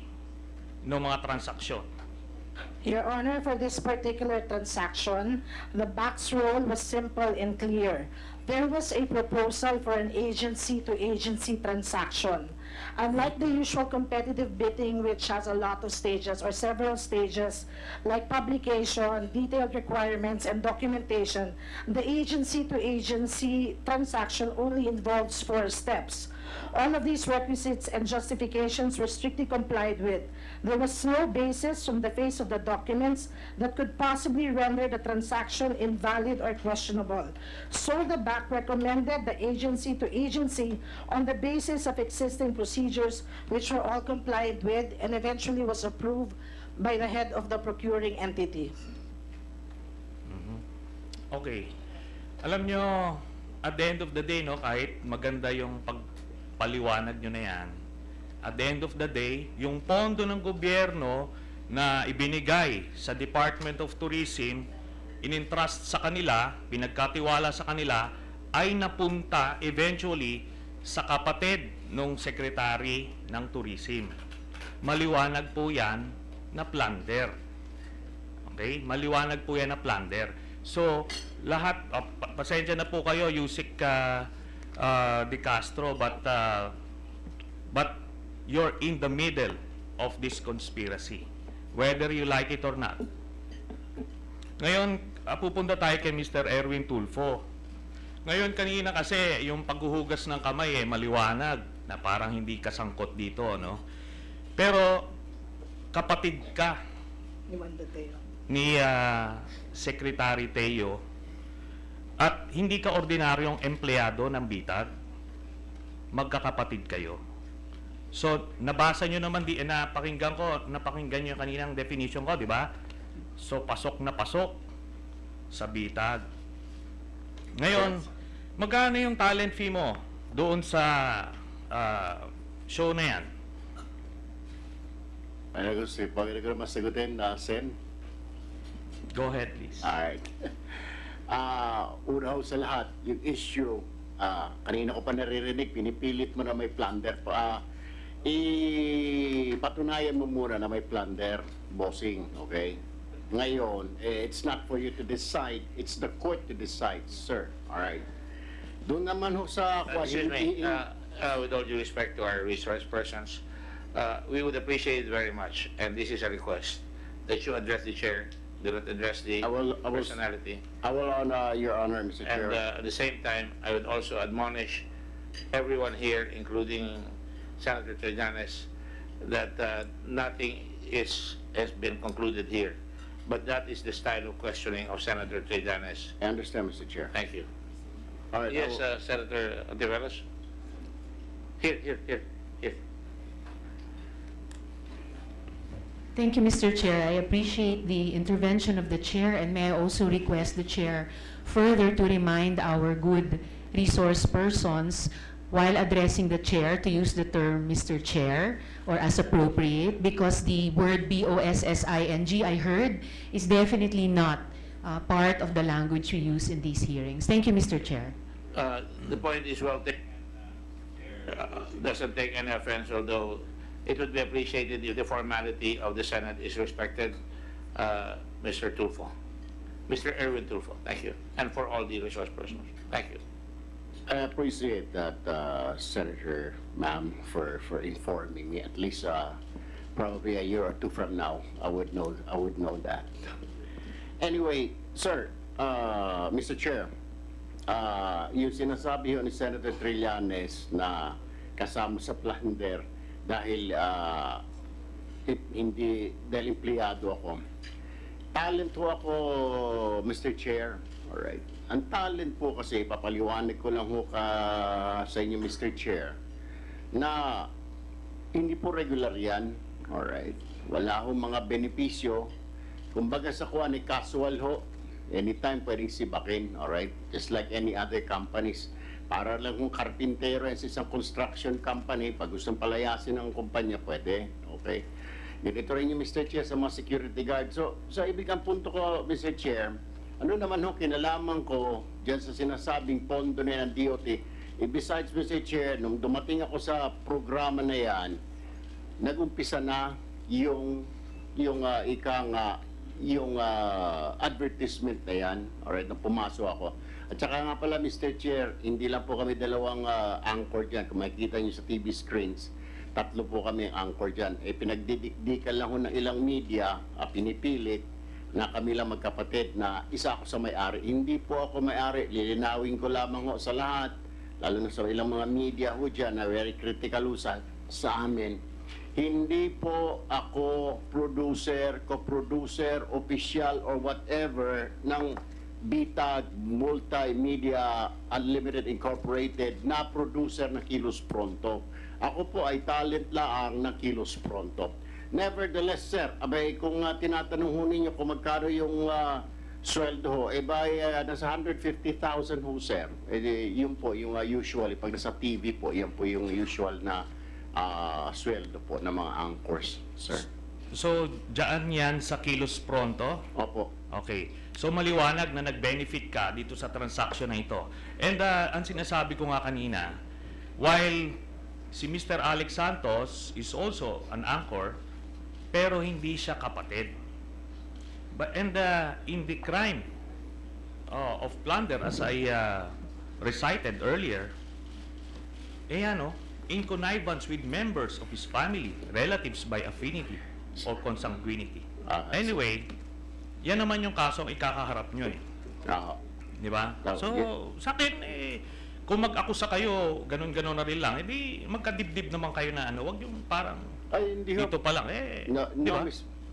ng mga transaksyon. Your Honor, for this particular transaction, the BAC's role was simple and clear. There was a proposal for an agency-to-agency transaction. Unlike the usual competitive bidding, which has a lot of stages or several stages, like publication, detailed requirements, and documentation, the agency-to-agency transaction only involves 4 steps. All of these requisites and justifications were strictly complied with. There was no basis from the face of the documents that could possibly render the transaction invalid or questionable. So the BAC recommended the agency to agency on the basis of existing procedures, which were all complied with and eventually was approved by the head of the procuring entity. Okay. Alam nyo, at the end of the day, no, kahit maganda yung paliwanag nyo na yan, at the end of the day, yung pondo ng gobyerno na ibinigay sa Department of Tourism, in-entrust sa kanila, pinagkatiwala sa kanila, ay napunta eventually sa kapatid ng Secretary ng Tourism. Maliwanag po yan na plunder. Okay? Maliwanag po yan na plunder. So, lahat, pasensya na po kayo, Yusik De Castro, but you're in the middle of this conspiracy, whether you like it or not. Ngayon, pupunta tayo kay Mr. Erwin Tulfo. Ngayon, kanina kasi, yung paghuhugas ng kamay, maliwanag, na parang hindi kasangkot dito, no? Pero, kapatid ka Ni Wanda Teo. ni Secretary Teo, at hindi ka ordinaryong empleyado ng Bitag, magkakapatid kayo. So, nabasa nyo naman, napakinggan nyo kaninang definition ko, di ba? So, pasok na pasok sa Bitag. Ngayon, magkano yung talent fee mo doon sa show na yan? Ano gusto, pag ko masagutin, Sen? Go ahead, please. Alright. Una ho sa lahat, yung issue, kanina ko pa naririnig, pinipilit mo na may plunder pa. Ipatunayan mo muna na may plunder, bossing, okay? Ngayon, it's not for you to decide, it's the court to decide, sir. Alright. Doon naman ho sa... Excuse me, with all due respect to our resource persons, we would appreciate it very much, and this is a request, that you address the chair, do not address the personality. I will honor your honor, Mr. Chair. And at the same time, I would also admonish everyone here, including Senator Trillanes, that nothing has been concluded here. But that is the style of questioning of Senator Trillanes. I understand, Mr. Chair. Thank you. All right, Yes, Senator Ontiveros? Here. Thank you, Mr. Chair. I appreciate the intervention of the Chair, and may I also request the Chair further to remind our good resource persons while addressing the chair to use the term Mr. Chair or as appropriate, because the word BOSSING I heard is definitely not part of the language we use in these hearings. Thank you, Mr. Chair. The point is well taken. Doesn't take any offense, although it would be appreciated if the formality of the Senate is respected. Mr. Tulfo. Mr. Erwin Tulfo, thank you. And for all the resource persons, thank you. I appreciate that, Senator, ma'am, for informing me. At least probably a year or two from now, I would know that. Anyway, sir, Mr. Chair, yung sinasabi ni Senator Trillanes na kasama sa plunder dahil dahil empleyado ako. Talent po ako, Mr. Chair. Alright. Ang talent po kasi, papaliwanag ko lang ho sa inyo, Mr. Chair, na hindi po regular yan. Alright. Wala ho mga benepisyo. Kumbaga sa kuha ni casual ho, anytime pwedeng sibakin. Alright. Just like any other companies. Para lang kung karpintero yan sa isang construction company, pag gustong palayasin ng kumpanya, pwede. Okay. Ganito rin yung Mr. Chair sa mga security guard. So ibig ang punto ko, Mr. Chair, ano naman ho kinalaman ko dyan sa sinasabing pondo na ng DOT? Besides, Mr. Chair, nung dumating ako sa programa na yan, nag-umpisa na yung advertisement na yan. Alright, nung pumasok ako. At saka nga pala, Mr. Chair, hindi lang po kami dalawang anchor dyan. Kung makikita nyo sa TV screens, 3 po kami anchor dyan. Pinagdidikdikan lang ho ng ilang media, pinipilit na kami lang magkapatid na isa ako sa may-ari. Hindi po ako may-ari. Lilinawin ko lamang ho sa lahat, lalo na sa ilang mga media ho dyan na very critical ho sa amin. Hindi po ako producer, co-producer, official, or whatever ng Bitag Multimedia Unlimited Incorporated na producer ng Kilos Pronto. Ako po ay talent lang ng Kilos Pronto. Nevertheless, sir, abay, kung tinatanong ho ninyo kung magkano yung sweldo ho, nasa 150,000 ho, sir. Yun po, yung usually, pag nasa TV po, yan po yung usual na sweldo po ng mga anchors, sir. So, dyan yan sa Kilos Pronto? Opo. Okay. So, maliwanag na nag-benefit ka dito sa transaction na ito. And ang sinasabi ko nga kanina, while si Mr. Alex Santos is also an anchor, pero hindi siya kapatid. And in the crime of plunder, as I recited earlier, in connivance with members of his family, relatives by affinity or consanguinity. Anyway, yan naman yung kasong ikakaharap nyo eh. Di ba? So, sa akin, kung mag-akusa kayo, ganun-ganun na rin lang, edi magkadibdib naman kayo na wag yung parang dito pa lang. Di ba?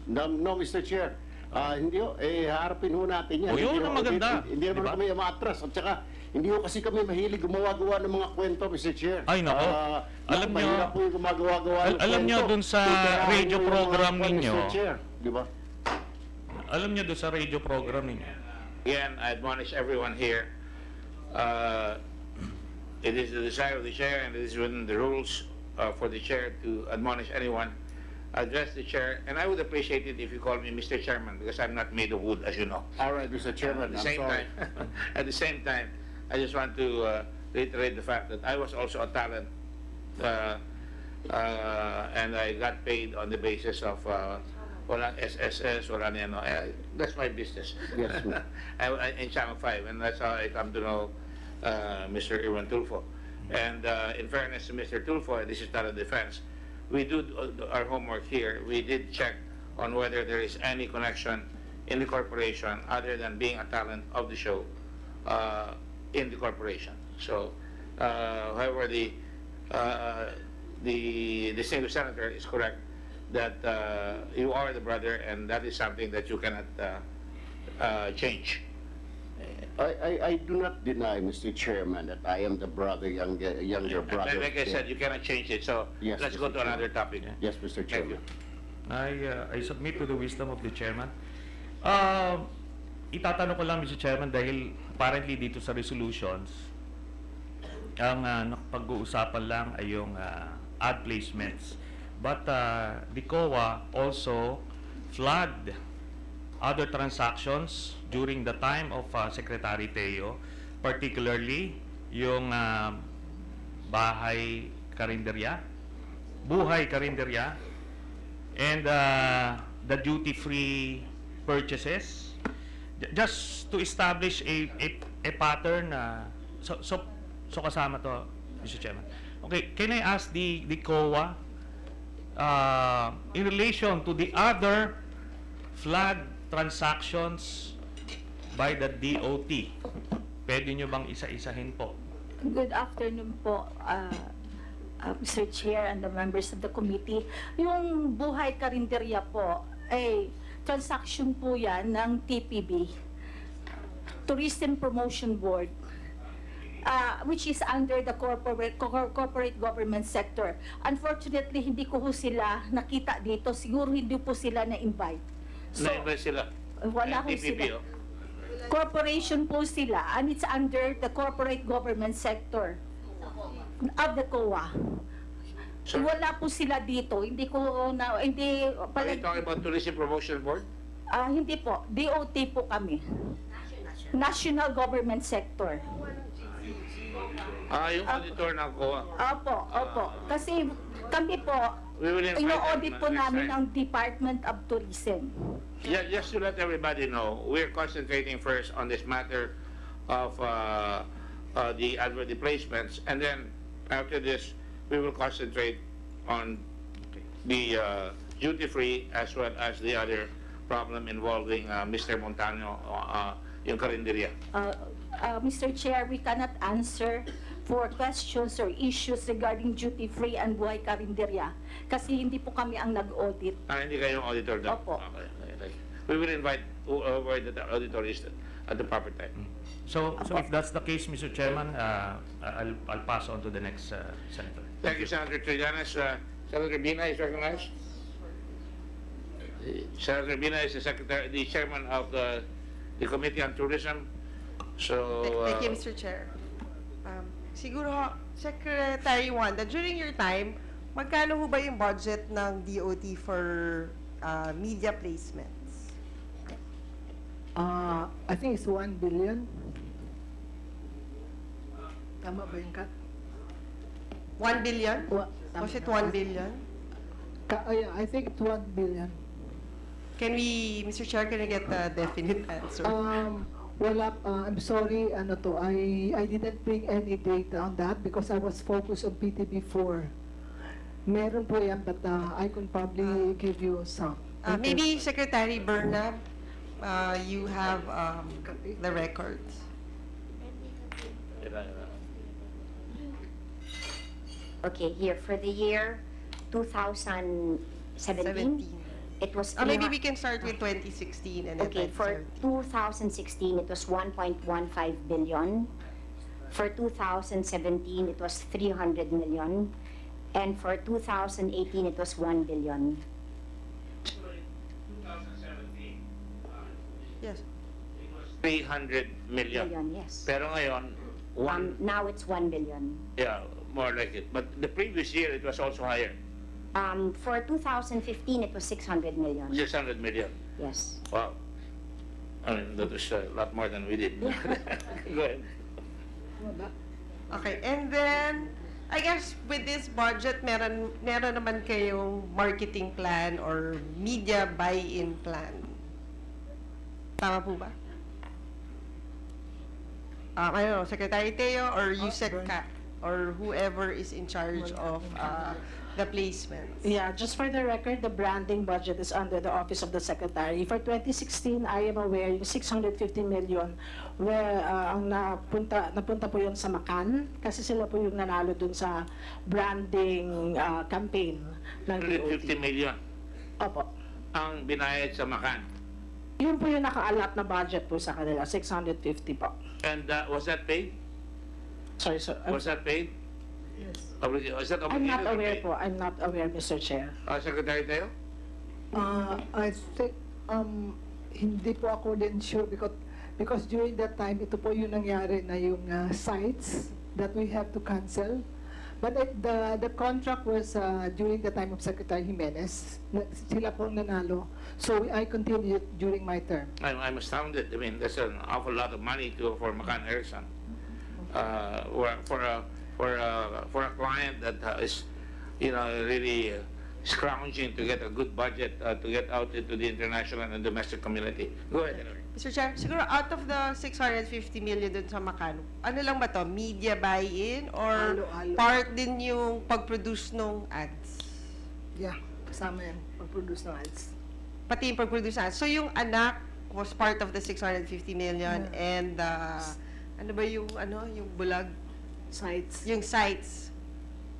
No, Mr. Chair. Hindi ho, harapin ho natin yan. Yun ang maganda. Hindi naman kami maatras. At saka, hindi ho kasi kami mahilig gumawa-gawa ng mga kwento, Mr. Chair. Ay, nako. Alam nyo, po yung gumagawa-gawa ng alam nyo dun sa radio program ninyo, Mr. Chair, di ba? Alam nyo dun sa radio program ninyo. Again, I admonish everyone here. It is the desire of the chair, and it is within the rules for the chair to admonish anyone. Address the chair, and I would appreciate it if you call me Mr. Chairman, because I'm not made of wood, as you know. All right, Mr. Chairman, At the same time, I just want to reiterate the fact that I was also a talent, and I got paid on the basis of walang SSS, walang that's my business. Yes, in Channel 5, and that's how I come to know Mr. Irwin Tulfo. And in fairness to Mr. Tulfo, this is not a defense, we do our homework here. We did check on whether there is any connection in the corporation other than being a talent of the show in the corporation. So, however, the distinguished senator is correct that you are the brother, and that is something that you cannot change. I do not deny, Mr. Chairman, that I am the brother, younger brother. Like I said, you cannot change it. So yes, let's go to another topic. Yes, Mr. Chairman. I submit to the wisdom of the chairman. Itatanong ko lang, Mr. Chairman, dahil apparently dito sa resolutions, Ang pag-uusapan lang ay yung ad placements. But the COA also flagged other transactions during the time of Secretary Teo, particularly yung buhay karinderya, and the duty-free purchases, just to establish a pattern. So kasama to, Mr. Chairman. Okay, can I ask the COA in relation to the other flag transactions by the DOT? Pwede nyo bang isa-isahin po? Good afternoon po, Mr. Chair and the members of the committee. Yung buhay karinderya po, ay transaction po yan ng TPB, Tourism Promotion Board, which is under the corporate government sector. Unfortunately, hindi ko sila nakita dito. Siguro hindi po sila na-invite. So, Na-invite sila? Wala ko sila. Corporation po sila, and it's under the corporate government sector of the COA. Sure. Wala po sila dito. Hindi ko na, hindi... Are you talking about Tourism Promotion Board? Hindi po. DOT po kami. National Government Sector. Yung auditor ng COA. Opo. Kasi kami po, ino-audit po namin ang Department of Tourism. Yeah, just to let everybody know, we're concentrating first on this matter of the advert placements, and then after this, we will concentrate on the duty-free as well as the other problem involving Mr. Montano, yung karinderya. Mr. Chair, we cannot answer for questions or issues regarding duty-free and buhay karinderya kasi hindi po kami ang nag-audit. Hindi kayo yung auditor doon? Opo. Okay. We will invite whoever the auditor is at the proper time. So if that's the case, Mr. Chairman, I'll pass on to the next senator. Thank you, Senator Trillanes. Senator Bina is recognized. Senator Bina is the chairman of the Committee on Tourism. So, Thank you, Mr. Chair. Siguro, Secretary Wanda, during your time, magkano ho ba yung budget ng DOT for media placements? I think it's 1 billion. Tama ba yung cut? 1 billion? Was it 1 billion? Yeah, I think it's 1 billion. Can we, Mr. Chair, can I get a definite answer? Wala, I'm sorry, I didn't bring any data on that because I was focused on PT-before. Meron po yan, but I can probably give you some. Maybe Secretary Bernab, you have the records. Okay, here for the year 2017, it was maybe we can start with 2016 and okay, for 2016 it was 1.15 billion. For 2017 it was 300 million, and for 2018 it was 1 billion. 2017. Yes. It was 300 million. Yes. Pero ngayon, now it's 1 billion. Yeah, more like it. But the previous year, it was also higher. For 2015, it was 600 million. 600 million. Yes. Wow. I mean, that was a lot more than we did. Go ahead. Okay, and then, I guess with this budget, meron naman kayong marketing plan or media buy-in plan. Tama po ba? I don't know, Secretary Teo or Yusek or whoever is in charge of the placements. Yeah, just for the record, the branding budget is under the Office of the Secretary. For 2016, I am aware yung 650 million where ang napunta po yun sa Macan kasi sila po yung nanalo dun sa branding campaign ng DOT. 150 million. Opo. Ang binayad sa Macan. Yun po yung nakaalat na budget po sa kanila, 650 po. And was that paid? Sorry, sir. Was that paid? Yes. Was that I'm not obligated to aware pay? po. I'm not aware, Mr. Chair. Secretary Teo? I think, hindi po ako din sure because during that time, ito po yung nangyari na yung sites that we have to cancel. But the contract was during the time of Secretary Jimenez. Sila po nanalo. So I continued during my term. I'm astounded. I mean, there's an awful lot of money for McCann Erickson. For a client that is, really scrounging to get a good budget to get out into the international and domestic community. Go ahead. Mr. Chair, siguro out of the 650 million dun sa McCann, ano lang ba to? Media buy-in or part din yung pag-produce ng ads? Yeah, kasama yan, pag-produce ng ads. Pati yung pag-produce ng ads. So yung anak was part of the 650 million and ano ba yung bulag? Sites. Yung sites.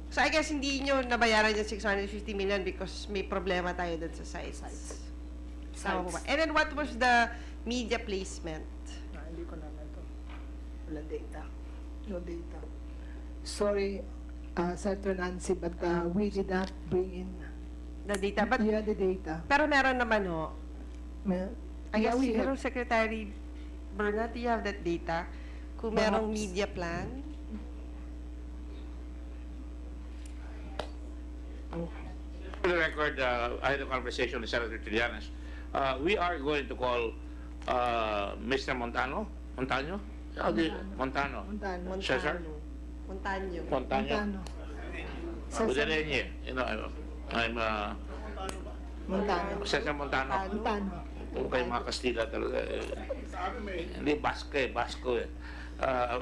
So I guess hindi nyo nabayaran yung 650 million because may problema tayo dun sa sites. And then what was the media placement? Hindi ko naman ito. Wala data. No data. Sorry, Senator Nancy, but we did not bring in the data. But yeah, the data. Pero meron naman I guess we siguro have. Secretary Bernard, do you have that data? Kung merong media plan? For the record, I had a conversation with Senator Trillanes. We are going to call Mr. Montano. Cesar? Montano. Budalenye. I'm Cesar Montano. Okay, mga Kastila talaga. Hindi, Basco eh.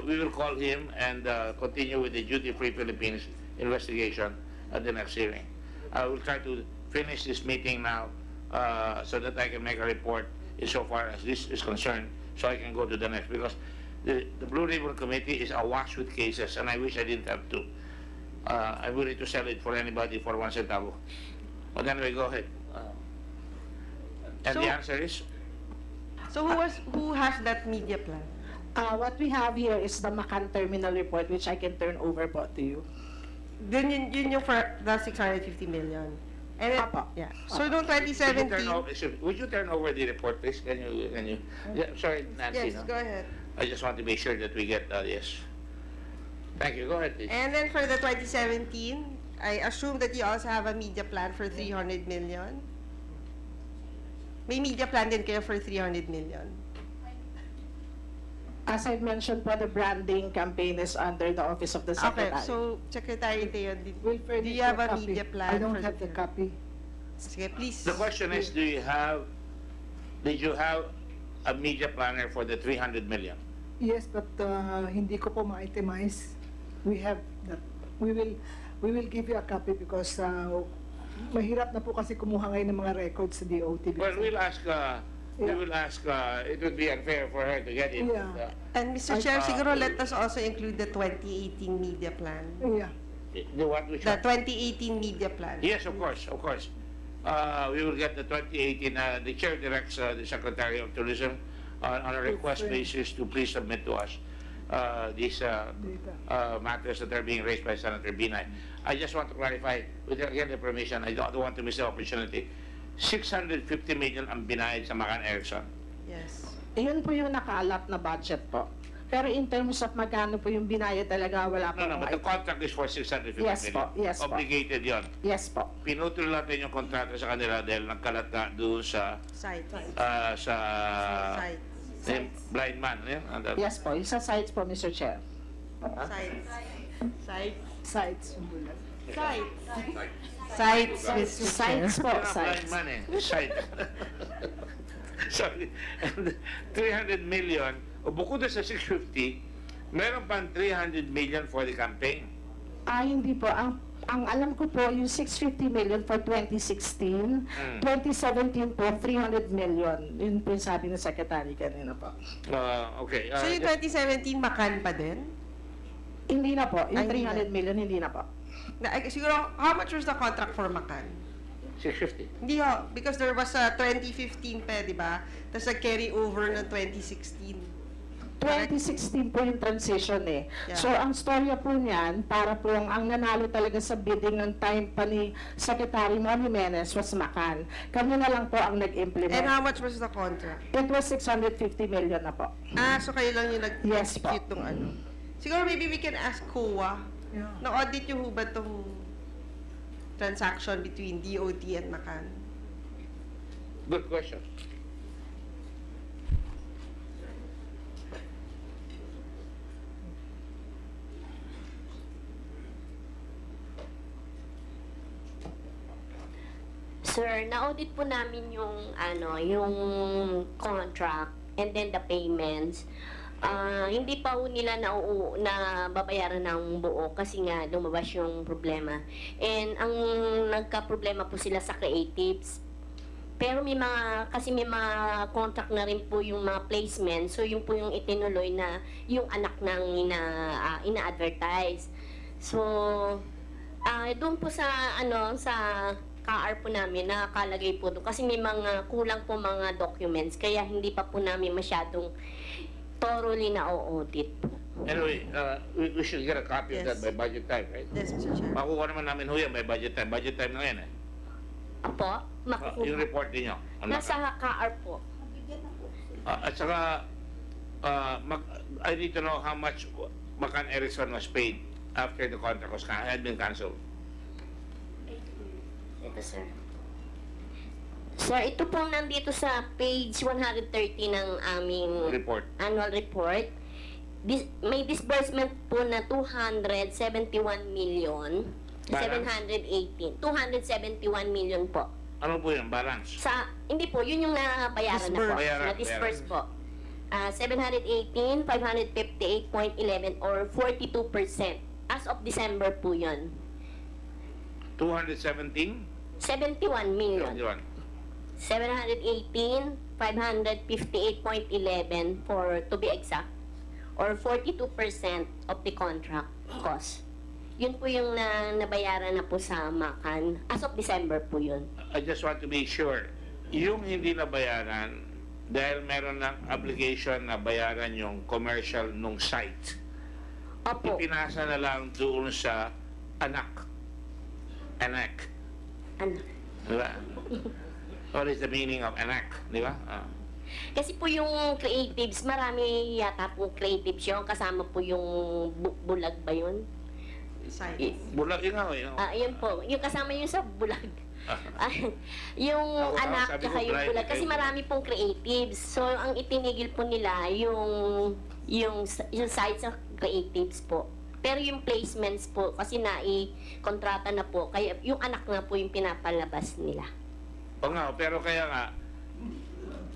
We will call him and continue with the duty-free Philippines investigation at the next hearing. I will try to finish this meeting now so that I can make a report insofar as this is concerned, so I can go to the next, because the Blue Ribbon Committee is awash with cases, and I wish I didn't have to. I'm willing to sell it for anybody for 1 centavo. But anyway, go ahead. And the answer is? So who has that media plan? What we have here is the McCann Terminal Report, which I can turn over po to you. Yun yung for the 650 million. And then, yeah. So noong 2017... Would you turn over the report, please? Can you? Yeah, sorry, Nancy. Yes, go ahead. I just want to make sure that we get yes. Thank you. Go ahead, please. And then for the 2017, I assume that you also have a media plan for 300 million. May media plan din kayo for 300 million. As I mentioned po, the branding campaign is under the Office of the Secretary. Okay, so Secretary Teo, do you have a media plan? I don't have the copy. Sige, please. The question is, did you have a media planner for the 300 million? Yes, but hindi ko po ma-itemize. We have that. We will give you a copy because mahirap na po kasi kumuha ngayon ng mga records sa DOT. Well, we'll ask. We will ask. It would be unfair for her to get it. Yeah. And Mr. Chair, siguro let us also include the 2018 media plan. Yeah. The what? Which the one? 2018 media plan. Yes, of course. We will get the 2018. The chair directs the Secretary of Tourism on a request basis to please submit to us these matters that are being raised by Senator Binay. I just want to clarify, with again the permission, I don't want to miss the opportunity. 650 million ang binayad sa McCann Erickson. Yes. Yun po yung nakaalat na budget po. Pero in terms of magkano po yung binayad talaga, wala po. No, but the contract is for 650 yes million. Yes Obligated yon. Yes po. Pinutol natin yung kontrata sa kanila dahil nagkalat na doon sa blind man. Yes po, isa sites po, Mr. Chair. Sites. Sites, Mr. Sites po, sites. Blind man Site. Sorry. 300 million, o bukod sa 650, meron pang 300 million for the campaign. Hindi po. Ang alam ko po, yung 650 million for 2016, 2017 po, 300 million. Yun po yung sabi ng Secretary kanina po. Okay. So yung 2017, McCann pa din? Hindi na po. Yung 300 million, hindi na po. Siguro, how much was the contract for McCann? 650. Hindi ho, because there was a 2015 pa, di ba? Tapos nag-carry over ng 2016. 2016 po yung transition eh. Yeah. So, ang storya po niyan, para po ang nanalo talaga sa bidding ng time pa ni Secretary Jimenez was McCann. Kami na lang po ang nag-implement. And how much was the contract? It was 650 million na po. So kayo lang yung nag-execute ng ano? Siguro maybe we can ask COA. Yeah. Na-audit yung ba itong transaction between DOT and Macan? Good question. Sir, na-audit po namin yung yung contract and then the payments. Hindi pa po nila na babayaran ng buo kasi nga lumabas yung problema. And ang nagka-problema po sila sa creatives. Pero may mga contract na rin po yung mga placement. So yun po yung itinuloy na yung anak ng ina-advertise. So doon po sa sa KR po namin nakakalagay po doon kasi may mga kulang po mga documents kaya hindi pa po namin masyadong thoroughly na-audit po. Anyway, we should get a copy of that Yes. by budget time, right? Yes, Mr. Chair. Makukuha naman namin ho yan by budget time. Budget time na yan eh. Apo, Yung makukuha. report ninyo. Nasa KR po. At saka, I need to know how much Macan Erickson was paid after the contract had been cancelled. Ito, sir. Sir, ito po nandito sa page 130 ng aming Report. annual report. May disbursement po na 271 million. Balance? 271 million po. Ano po yun? Balance? Hindi po, yun yung nabayaran na po. Bayaran, Na-disperse po. 718, 558.11 or 42%. As of December po yun. 217? 71 million. 21. 718, 558.11 for to be exact, or 42% of the contract cost. Yun po yung nabayaran na po sa Macan. As of December po yun. I just want to be sure, yung hindi nabayaran, dahil meron ng obligation na bayaran yung commercial nung site, Opo. ipinasa na lang doon sa anak. Anak. Anak. Diba? What is the meaning of anak? Diba? Kasi po yung creatives, marami yata po creatives yun. Kasama po yung bulag ba yun? Bulag yun nga. Yun po. Yung kasama yun sa bulag. Yung anak sabi ko, tsaka yung blind bulag. Kasi marami pong creatives. So, ang itinigil po nila yung site sa creatives po. Pero yung placements po, kasi kontrata na po, kaya yung anak nga po yung pinapalabas nila. O nga, pero kaya nga,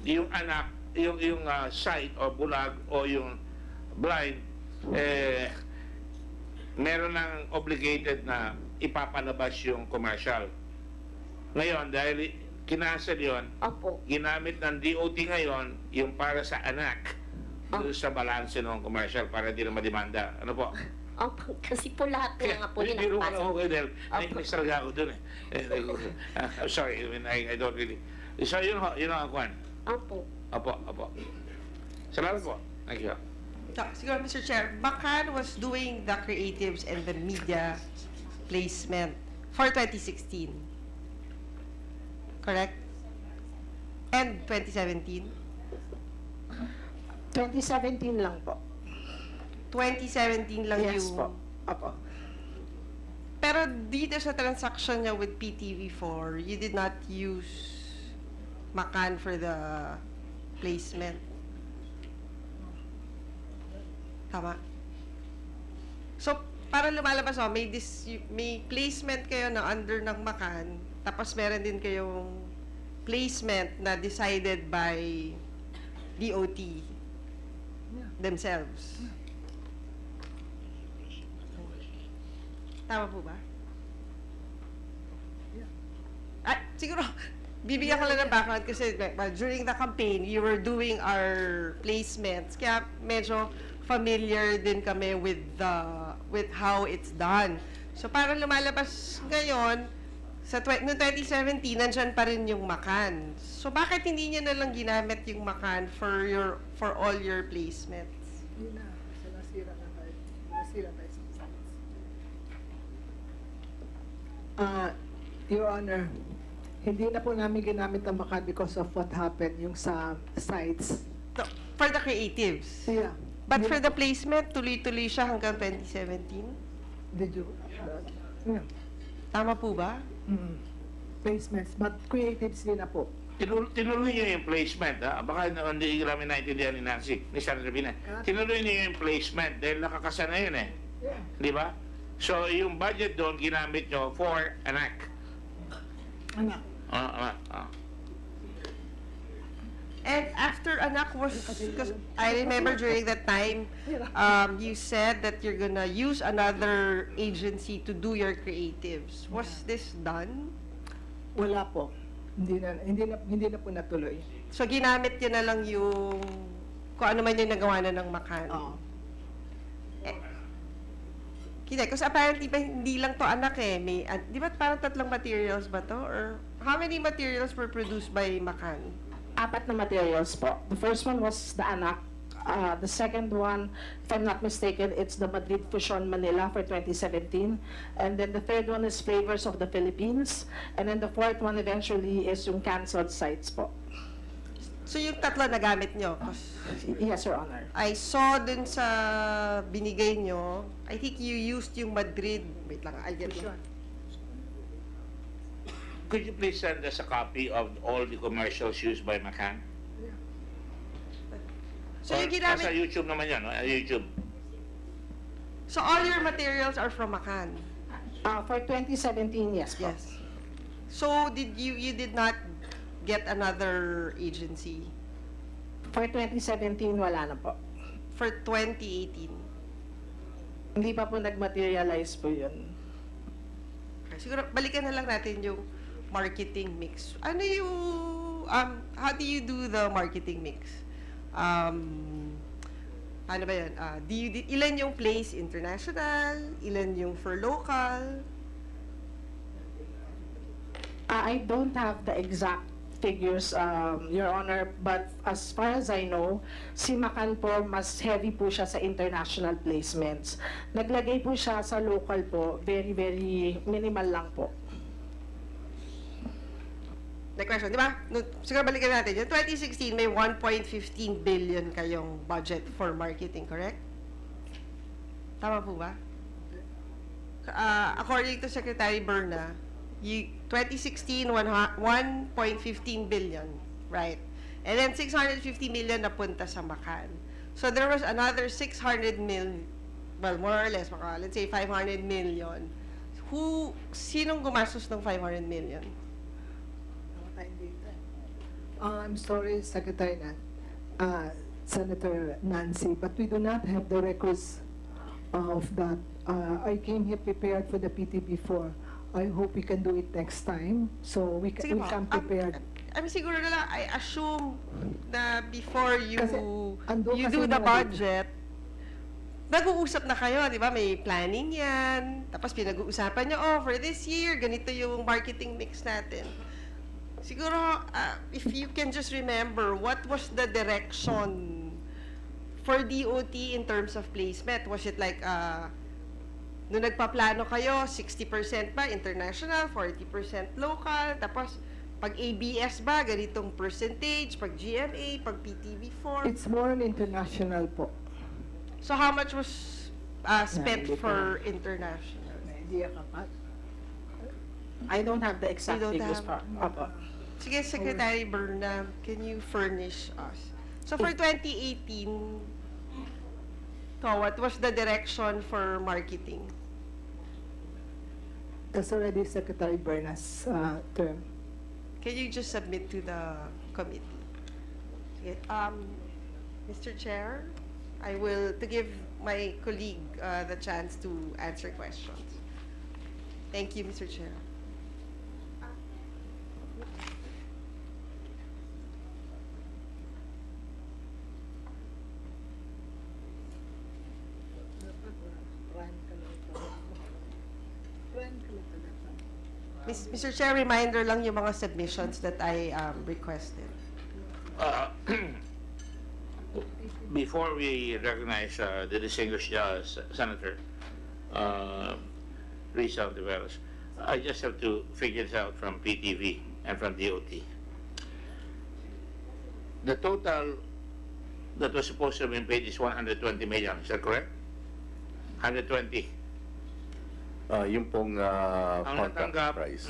yung anak, yung site o bulag o yung blind, meron ng obligated na ipapalabas yung commercial. Ngayon, dahil kinansel yun, ginamit ng DOT ngayon yung para sa anak doon sa balanse ng commercial para di na mademanda. Ano po? Kasi po lahat po nga po yun Biro ko nakapasok. na ako dahil nainis talaga ako doon eh. I'm sorry, I don't really. So yun ang kwan. Opo. Opo. Salamat po. Thank you. So, siguro, Mr. Chair, Macan was doing the creatives and the media placement for 2016. Correct? And 2017? 2017 lang po. 2017 lang Yes yung... po. Apo. Pero dito sa transaction niya with PTV4, you did not use Macan for the placement. Tama? So, para lumalabas, may placement kayo na under ng Macan, tapos meron din kayong placement na decided by DOT themselves. Tama po ba? Siguro, bibigyan ko lang ng background kasi during the campaign, you were doing our placements. Kaya medyo familiar din kami with how it's done. So parang lumalabas ngayon, noong 2017, nandyan pa rin yung Macan. So bakit hindi niya na lang ginamit yung Macan for all your placements? Yun na. So, nasira tayo sa sites. Your Honor, hindi na po namin ginamit ang Macan because of what happened yung sa sites. For the creatives? Yeah. But for the placement, tuloy-tuloy siya hanggang 2017? Did you? Yeah. Tama po ba? Placements, but creatives din na po. Tinuloy niyo yung placement, ha? Baka hindi namin naintindihan ni Nancy, ni Senator Binay. Tinuloy niyo yung placement dahil nakakasa na yun eh. Yeah. Di ba? So, yung budget doon, ginamit nyo for anak. Anak. Anak. And after anak was, because I remember during that time, you said that you're gonna use another agency to do your creatives. Was this done? Wala po. Hindi na po natuloy. So ginamit yun na lang yung kung ano man yung nagawa na ng Macan. Kasi apparently hindi lang to anak eh. May, di ba parang 3 materials ba to? Or how many materials were produced by Macan? 4 na materials po. The first one was the anak. The second one, if I'm not mistaken, it's the Madrid Fusion Manila for 2017. And then the third one is Flavors of the Philippines. And then the fourth one eventually is yung canceled sites po. So yung 3 na gamit nyo? Yes, Your Honor. I saw dun sa binigay nyo, I think you used yung Madrid. Wait lang, I'll get it. Could you please send us a copy of all the commercials used by Macan? So yung ginamit... Nasa YouTube naman yan, no? YouTube. So all your materials are from Macan? For 2017, yes po. Yes. So you did not get another agency? For 2017, wala na po. For 2018? Hindi pa po nag-materialize po yun. Okay, siguro balikan na lang natin yung marketing mix. Ano yung, how do you do the marketing mix? Ano ba yan? Ilan yung place international? Ilan yung for local? I don't have the exact figures, Your Honor, but as far as I know, si Macan po, mas heavy po siya sa international placements. Naglagay po siya sa local po, very, very minimal lang po. Next question, di ba? Siguro balikan natin. Yung 2016, may 1.15 billion kayong budget for marketing, correct? Tama po ba? According to Secretary Berna, 2016, 1.15 billion, right? And then 650 million napunta sa Macan. So there was another 600 million, well, more or less, let's say 500 million. Sinong gumastos ng 500 million? I'm sorry, Secretary Senator Nancy, but we do not have the records of that. I came here prepared for the PT before. I hope we can do it next time, so we come prepared. I'm siguro na lang, I assume na before you do the mga budget, nag-uusap na kayo, di ba? May planning yan. Tapos pinag-uusapan nyo, for this year, ganito yung marketing mix natin. Siguro, if you can just remember, what was the direction for DOT in terms of placement? Was it like, nung nagpaplano kayo, 60% ba international, 40% local, tapos pag ABS ba, ganitong percentage, pag GMA, pag PTV4? It's more on international po. So how much was spent for international? May idea ka pa? I don't have the exact figures pa. Sige, Secretary Berna, can you furnish us? So for 2018, what was the direction for marketing? That's already Secretary Berna's term. Can you just submit to the committee? Okay. Mr. Chair, I will to give my colleague the chance to answer questions. Thank you, Mr. Chair. Mr. Chair, reminder lang yung mga submissions that I requested. Before we recognize the distinguished Senator Risa Ontiveros, I just have to figure this out from PTV and from DOT. The total that was supposed to have been paid is 120 million. Is that correct? 120. Yung pong Ang contract natanggap price.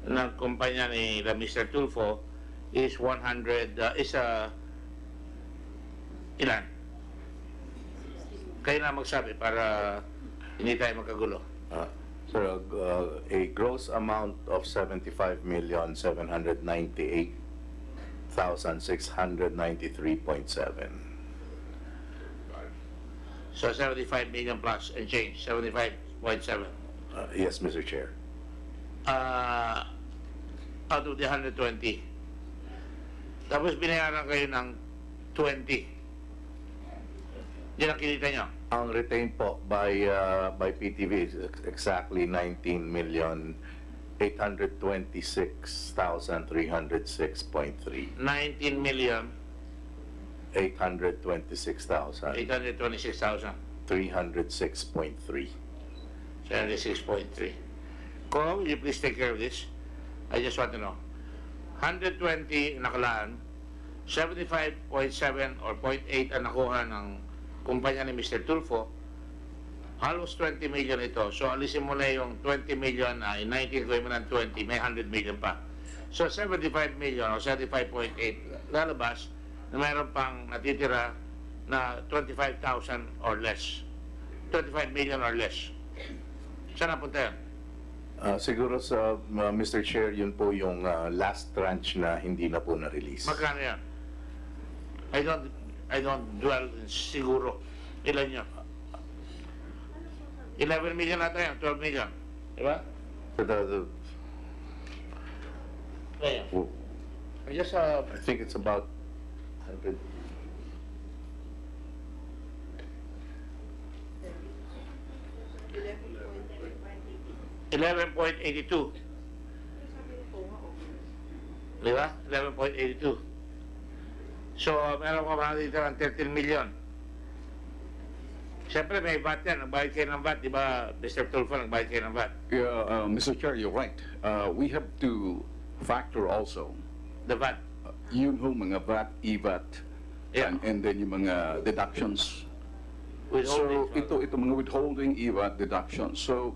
ng kumpanya ni Mr. Tulfo is 100, ilan? Kayo na magsabi para hindi tayo magkagulo. Sir, a gross amount of 75,798,693.7. So 75 million plus and change, 75.7. Yes, Mr. Chair. Out of the 120. Tapos binayaran kayo ng 20. Yan ang kinita nyo. Ang retained po by PTV is exactly 19,826,306.3. 19 million 826,000. 826,000. 306.3. 76.3. Ko, will you please take care of this? I just want to know. 120 nakalaan, 75.7 or 0.8 ang nakuha ng kumpanya ni Mr. Tulfo, halos 20 million ito. So, alisin mo na yung 20 million na 19 going ng 20, may 100 million pa. So, 75 million o 75.8 lalabas na mayroon pang natitira na 25,000 or less. 25 million or less. Saan napunta yan? Siguro sa Mr. Chair, yun po yung last tranche na hindi na po na-release. Magkano yan? I don't dwell in siguro. Ilan yun? 11 million nata yan, 12 million. Diba? Ayan. I think it's about 100. $11.82. Diba? 11.82. So, meron ka mga dito ng 13 million. Siyempre, may VAT yan. Nagbayad kayo ng VAT. Di ba, Mr. Tulfo, nagbayad kayo ng VAT? Yeah, Mr. Chair, you're right. We have to factor also The VAT. yun ho, mga VAT, e-VAT, and then yung mga deductions. Withholding. So, ito mga withholding, e-VAT, deductions. So,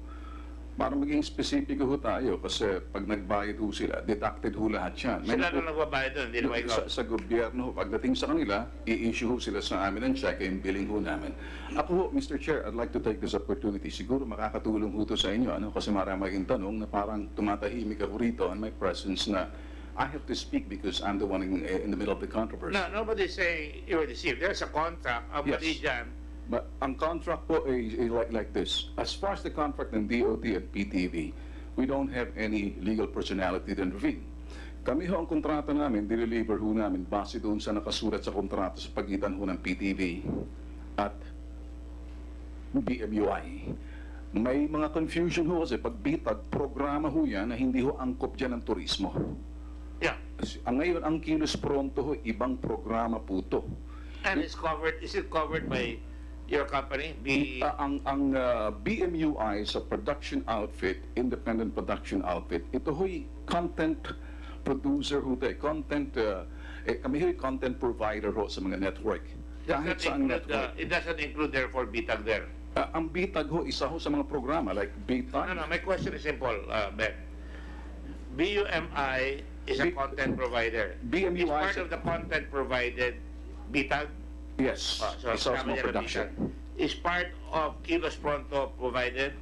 para maging specific ho tayo, kasi pag nagbayad ho sila, deducted ho lahat yan. Sila na nagbabayad doon, hindi naman ikaw. Sa gobyerno ho, pagdating sa kanila, i-issue ho sila sa amin ng check, yung billing ho namin. Ako ho, Mr. Chair, I'd like to take this opportunity. Siguro makakatulong ho to sa inyo, kasi maraming tanong na parang tumatahimik ako rito on my presence na I have to speak because I'm the one in the middle of the controversy. No, nobody's saying you were deceived. There's a contract. Ang mali dyan. But ang contract po is like this. As far as the contract ng DOT at PTV, we don't have any legal personality to intervene. Kami ho ang kontrata namin, deliver ho namin base doon sa nakasulat sa kontrata sa pagitan ho ng PTV at BMUI. May mga confusion ho kasi pag Bitag, programa ho yan na hindi ho angkop dyan ng turismo. Yeah. Ngayon, ang Kilos Pronto ho, ibang programa po to. And is it covered by your company? Ang BMUI sa production outfit, independent production outfit, ito ho'y content producer ho tayo, kami ho'y content provider ho sa mga network. Kahit saan network. It doesn't include therefore Bitag there. Ang Bitag ho, isa ho sa mga programa like Bitag. No, my question is simple, Ben. BUMI is a content provider. BMUI is part of the content provided Bitag? Yes, it's also production. Is part of Kilos Pronto provided?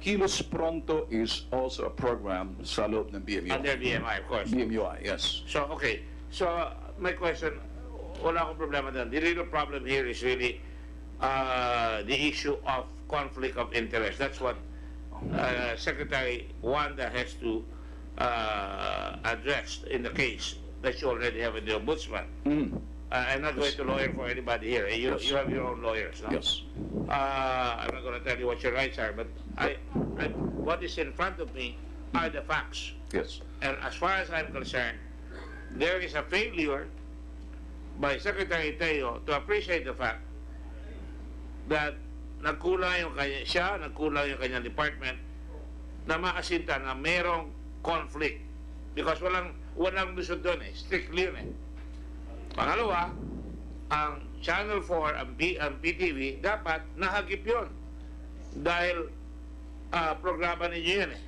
Kilos Pronto is also a program sa loob ng BMUI. Under BMI, of course. BMUI, yes. So, okay. So, my question, wala akong problema doon. The real problem here is really the issue of conflict of interest. That's what Secretary Wanda has to address in the case that you already have in the Ombudsman. I'm not going to lawyer for anybody here. You have your own lawyers, no? Yes. I'm not going to tell you what your rights are, but what is in front of me are the facts. Yes. And as far as I'm concerned, there is a failure by Secretary Teo to appreciate the fact that nagkulang yung kanyang department na maasinta na merong conflict. Because walang lusod doon eh. Strictly yun eh. Pangalawa, ang Channel 4, ang PTV, dapat nahagip yun. Dahil programa ninyo yun eh.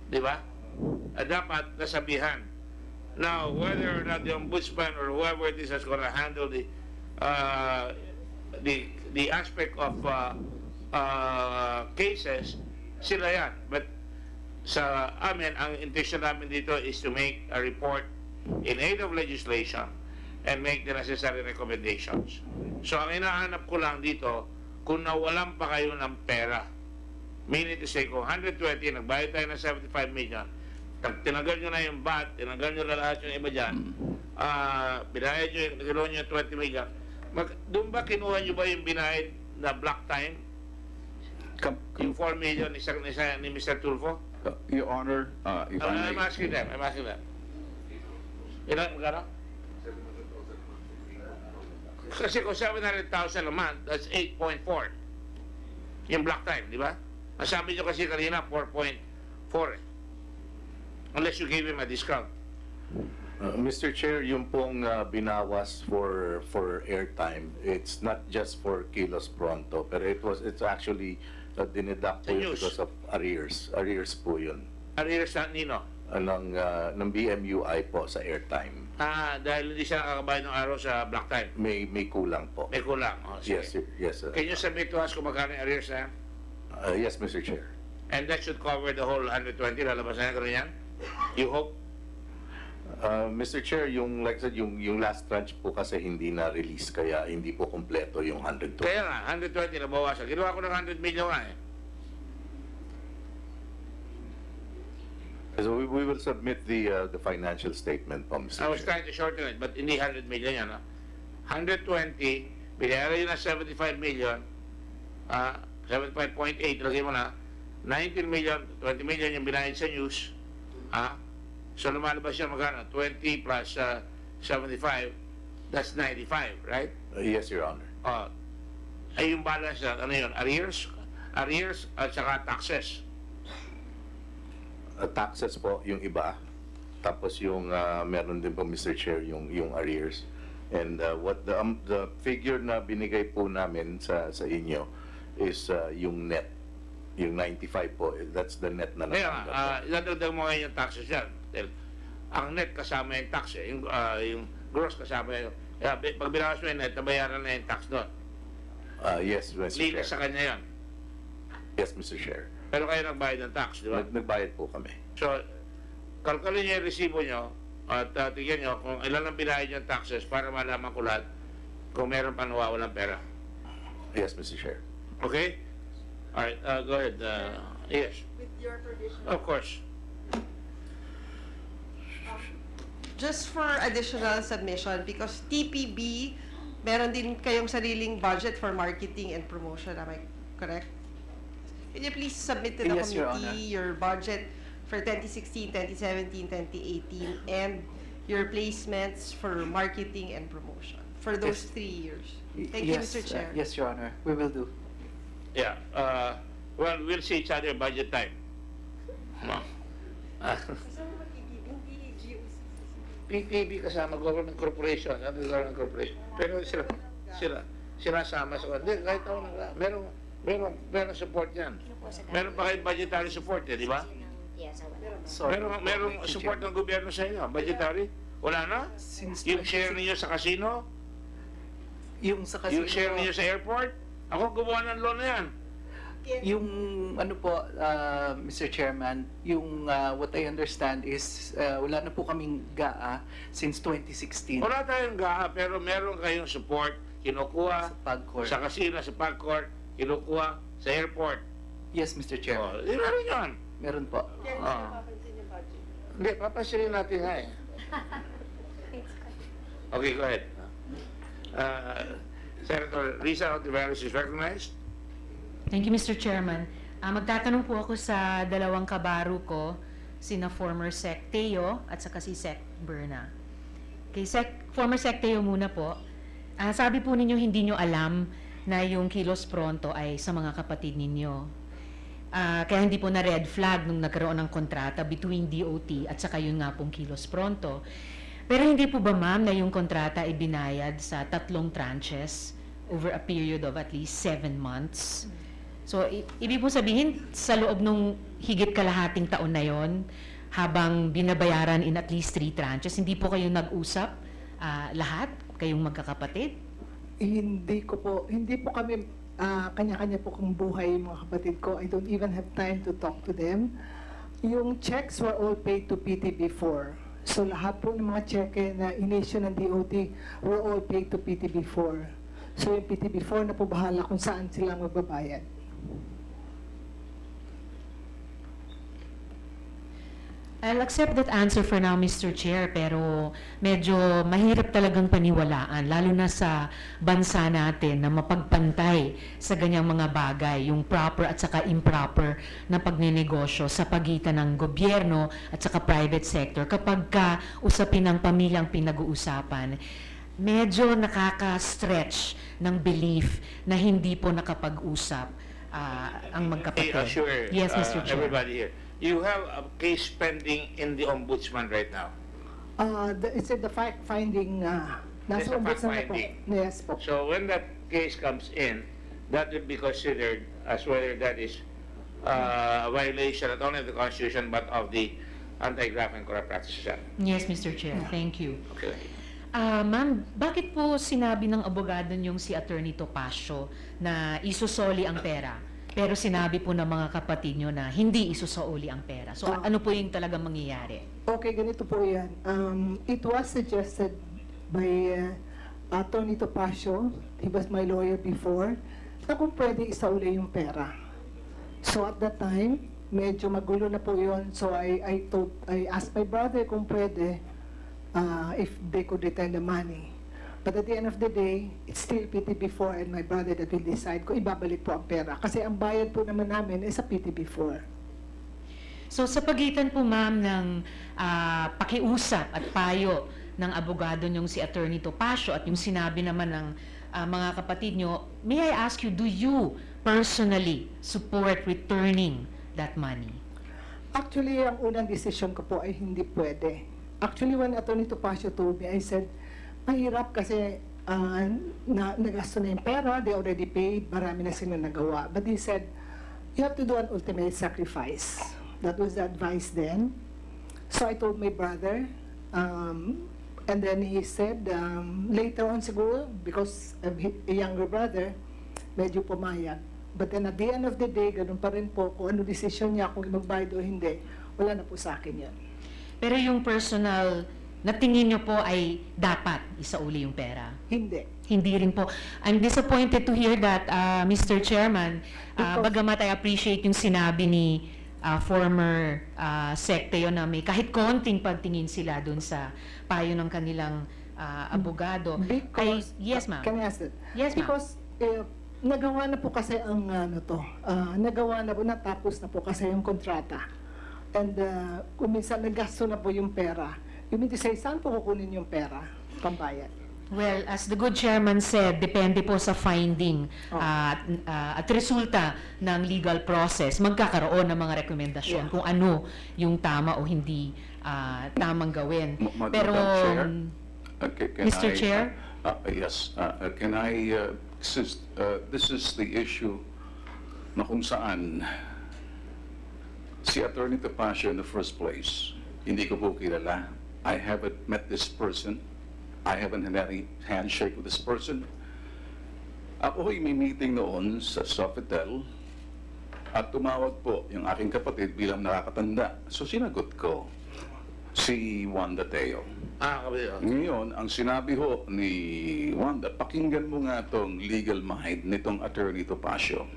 Di ba? Dapat nasabihan. Now, whether or not the ombudsman or whoever it is that's going to handle the aspect of cases, sila yan. But sa amin, ang intention namin dito is to make a report in aid of legislation and make the necessary recommendations. So, ang inahanap ko lang dito, kung nawalan pa kayo ng pera, meaning to say, kung 120, nagbayad tayo ng 75 million, tinanggal nyo na yung VAT, tinanggal nyo na lahat yung iba dyan, binayad nyo, kinuha nyo yung 20 million, doon ba kinuha nyo ba yung binayad na block time? Yung 4 million ni Mr. Tulfo? Your Honor, if I may... I'm asking them. Ilan, magkano? Kasi kung 700,000 a month, that's 8.4. Yung block time, di ba? Ang sabi nyo kasi kanina, 4.4 eh. Unless you give him a discount. Mr. Chair, yung pong binawas for airtime, it's not just for Kilos Pronto, pero it's actually dineduct po yun because of arrears. Arrears po yun. Arrears na nino? Ng BMUI po sa airtime. Dahil hindi siya nakakabayad ng araw sa block time? May kulang po. May kulang? Oh, yes, sir. Can you submit to us kung magkano yung arrears na yan? Yes, Mr. Chair. And that should cover the whole 120, lalabas na yan? You hope? Mr. Chair, like I said, yung last tranche po kasi hindi na-release, kaya hindi po kompleto yung 120. Kaya nga, 120 na bawasan. Ginawa ko ng 100 million nga eh. So we will submit the financial statement po, Mr. Chair. I was trying to shorten it, but hindi 100 million yan. 120, binayaran yun na 75 million, 75.8, lagay mo na, 19 million, 20 million yung binayad sa news, so lumalabas siya magkano? 20 plus 75, that's 95, right? Yes, Your Honor. Ay yung balance na, ano yun? Arrears at saka taxes. Taxes po yung iba. Tapos yung meron din po, Mr. Chair, yung arrears. And what the figure na binigay po namin sa inyo is yung net. Yung 95 po, that's the net na natanggap. Kaya idadagdag mo ngayon yung taxes yan. Ang net kasama yung tax eh. Yung gross kasama yung... Kaya pag binawas mo yung net, nabayaran na yung tax doon. Yes, Mr. Chair. Linis sa kanya yan. Yes, Mr. Chair. Pero kayo nagbayad ng tax, di ba? Nagbayad po kami. So, kalkulin niyo yung resibo nyo at tignan nyo kung ilan ang binayad yung taxes para malaman ko lahat kung meron pa nawawalang pera. Yes, Mr. Chair. Okay? Alright, go ahead. Yes. With your permission. Of course. Just for additional submission, because TPB, meron din kayong sariling budget for marketing and promotion, am I correct? Can you please submit to the Yes, Your committee your budget for 2016, 2017, 2018, and your placements for marketing and promotion for those 3 years? Thank you, Mr. Chair. Yes, Your Honor. We will do. Yeah. Well, we'll see each other budget time. PTV kasama government corporation, government corporation. Pero sinasama sa hindi, kahit ako meron support yan. Meron pa kayo budgetary support, di ba? Merong support ng gobyerno sa inyo, budgetary? Wala na? Yung share niyo sa casino? Yung sa casino? Yung share niyo sa airport? Ako gumawa ng loan na yan. Yung ano po, Mr. Chairman, yung what I understand is wala na po kaming GAA since 2016. Wala tayong GAA pero meron kayong support, kinukuha sa casino, sa PAGCOR, kinukuha sa airport. Yes, Mr. Chairman. Meron yun. Meron po. Hindi, papansinin natin nga eh. Okay, go ahead. Senator Risa Ontiveros is recognized. Thank you, Mr. Chairman. Magtatanong po ako sa dalawang kabaro ko, sina former Sec Teo at saka si Sec Berna. Kay former Sec Teo muna po, sabi po ninyo hindi nyo alam na yung Kilos Pronto ay sa mga kapatid ninyo. Kaya hindi po na red flag nung nagkaroon ng kontrata between DOT at saka yun nga pong Kilos Pronto. Pero hindi po ba, ma'am, na yung kontrata ay binayad sa 3 tranches over a period of at least 7 months? So, ibig po sabihin, sa loob nung higit kalahating taon na yon, habang binabayaran in at least 3 tranches, hindi po kayo nag-usap lahat, kayong magkakapatid? Hindi po kami, kanya-kanya po kung buhay yung mga kapatid ko. I don't even have time to talk to them. Yung checks were all paid to PTB4. So lahat po ng mga cheque na in-issue ng DOT were all paid to PTB4. So yung PTB4 na po bahala kung saan sila magbabayad. I'll accept that answer for now, Mr. Chair, pero medyo mahirap talagang paniwalaan, lalo na sa bansa natin na mapagpantay sa ganyang mga bagay, yung proper at saka improper na pagnenegosyo sa pagitan ng gobyerno at saka private sector. Kapag ka usapin ng pamilyang pinag-uusapan, medyo nakaka-stretch ng belief na hindi po nakapag-usap ang magkapatid. Sure, yes, Mr. Chair. Everybody here. You have a case pending in the ombudsman right now. It's in the fact-finding, nasa ombudsman na po. Yes po. So when that case comes in, that will be considered as whether that is a violation not only of the Constitution but of the Anti-Graft and Corrupt Practices Act. Yes, Mr. Chair. Thank you. Okay. Ma'am, bakit po sinabi ng abogado niyong si Attorney Topacio na isusoli ang pera? Pero sinabi po ng mga kapatid niyo na hindi isusoli ang pera. So ano po yung talagang mangyayari? Okay, ganito po yan. It was suggested by Attorney Topacio, he was my lawyer before, na kung pwede isauli yung pera. So at that time, medyo magulo na po yun. So I asked my brother kung pwede, if they could return the money. But at the end of the day, it's still PTB4 and my brother that will decide kung ibabalik po ang pera. Kasi ang bayad po naman namin ay sa PTB4. So sa pagitan po, ma'am, ng pakiusap at payo ng abogado niyong si Attorney Topacio at yung sinabi naman ng mga kapatid niyo, may I ask you, do you personally support returning that money? Actually, ang unang decision ko po ay hindi pwede. Actually, when Attorney Topacio told me, I said, mahirap kasi nagasto na yung pera, they already paid, marami na sila nagawa. But he said, you have to do an ultimate sacrifice. That was the advice then. So I told my brother, and then he said, later on siguro, because I'm a younger brother, medyo pumayag. But then at the end of the day, ganun pa rin po, kung ano decision niya, kung magbayad o hindi, wala na po sa akin yan. Pero yung personal na tingin nyo po ay dapat isauli yung pera? Hindi. Hindi rin po. I'm disappointed to hear that, Mr. Chairman, bagamat I appreciate yung sinabi ni former Sec-Teo na may kahit konting pagtingin sila dun sa payo ng kanilang abogado. Because, yes, ma'am. Can I ask that? Yes, ma'am. Because nagawa na po kasi ang nagawa na po, natapos na po kasi yung kontrata. And kung minsan nagasto na po yung pera, you mean to say, saan po kukunin yung pera? Pambayad. Well, as the good chairman said, depende po sa finding at resulta ng legal process. Magkakaroon ng mga rekomendasyon kung ano yung tama o hindi tamang gawin. Pero, Mr. Chair? Yes. Can I, since this is the issue na kung saan si Attorney Topacio in the first place, hindi ko po kilala. I haven't met this person. I haven't had any handshake with this person. Ako ay may meeting noon sa Tulfo-Teo at tumawag po yung aking kapatid bilang nakakatanda. So sinagot ko si Wanda Teo. Ngayon, ang sinabi ho ni Wanda, pakinggan mo nga tong legal mind nitong Attorney Topacio.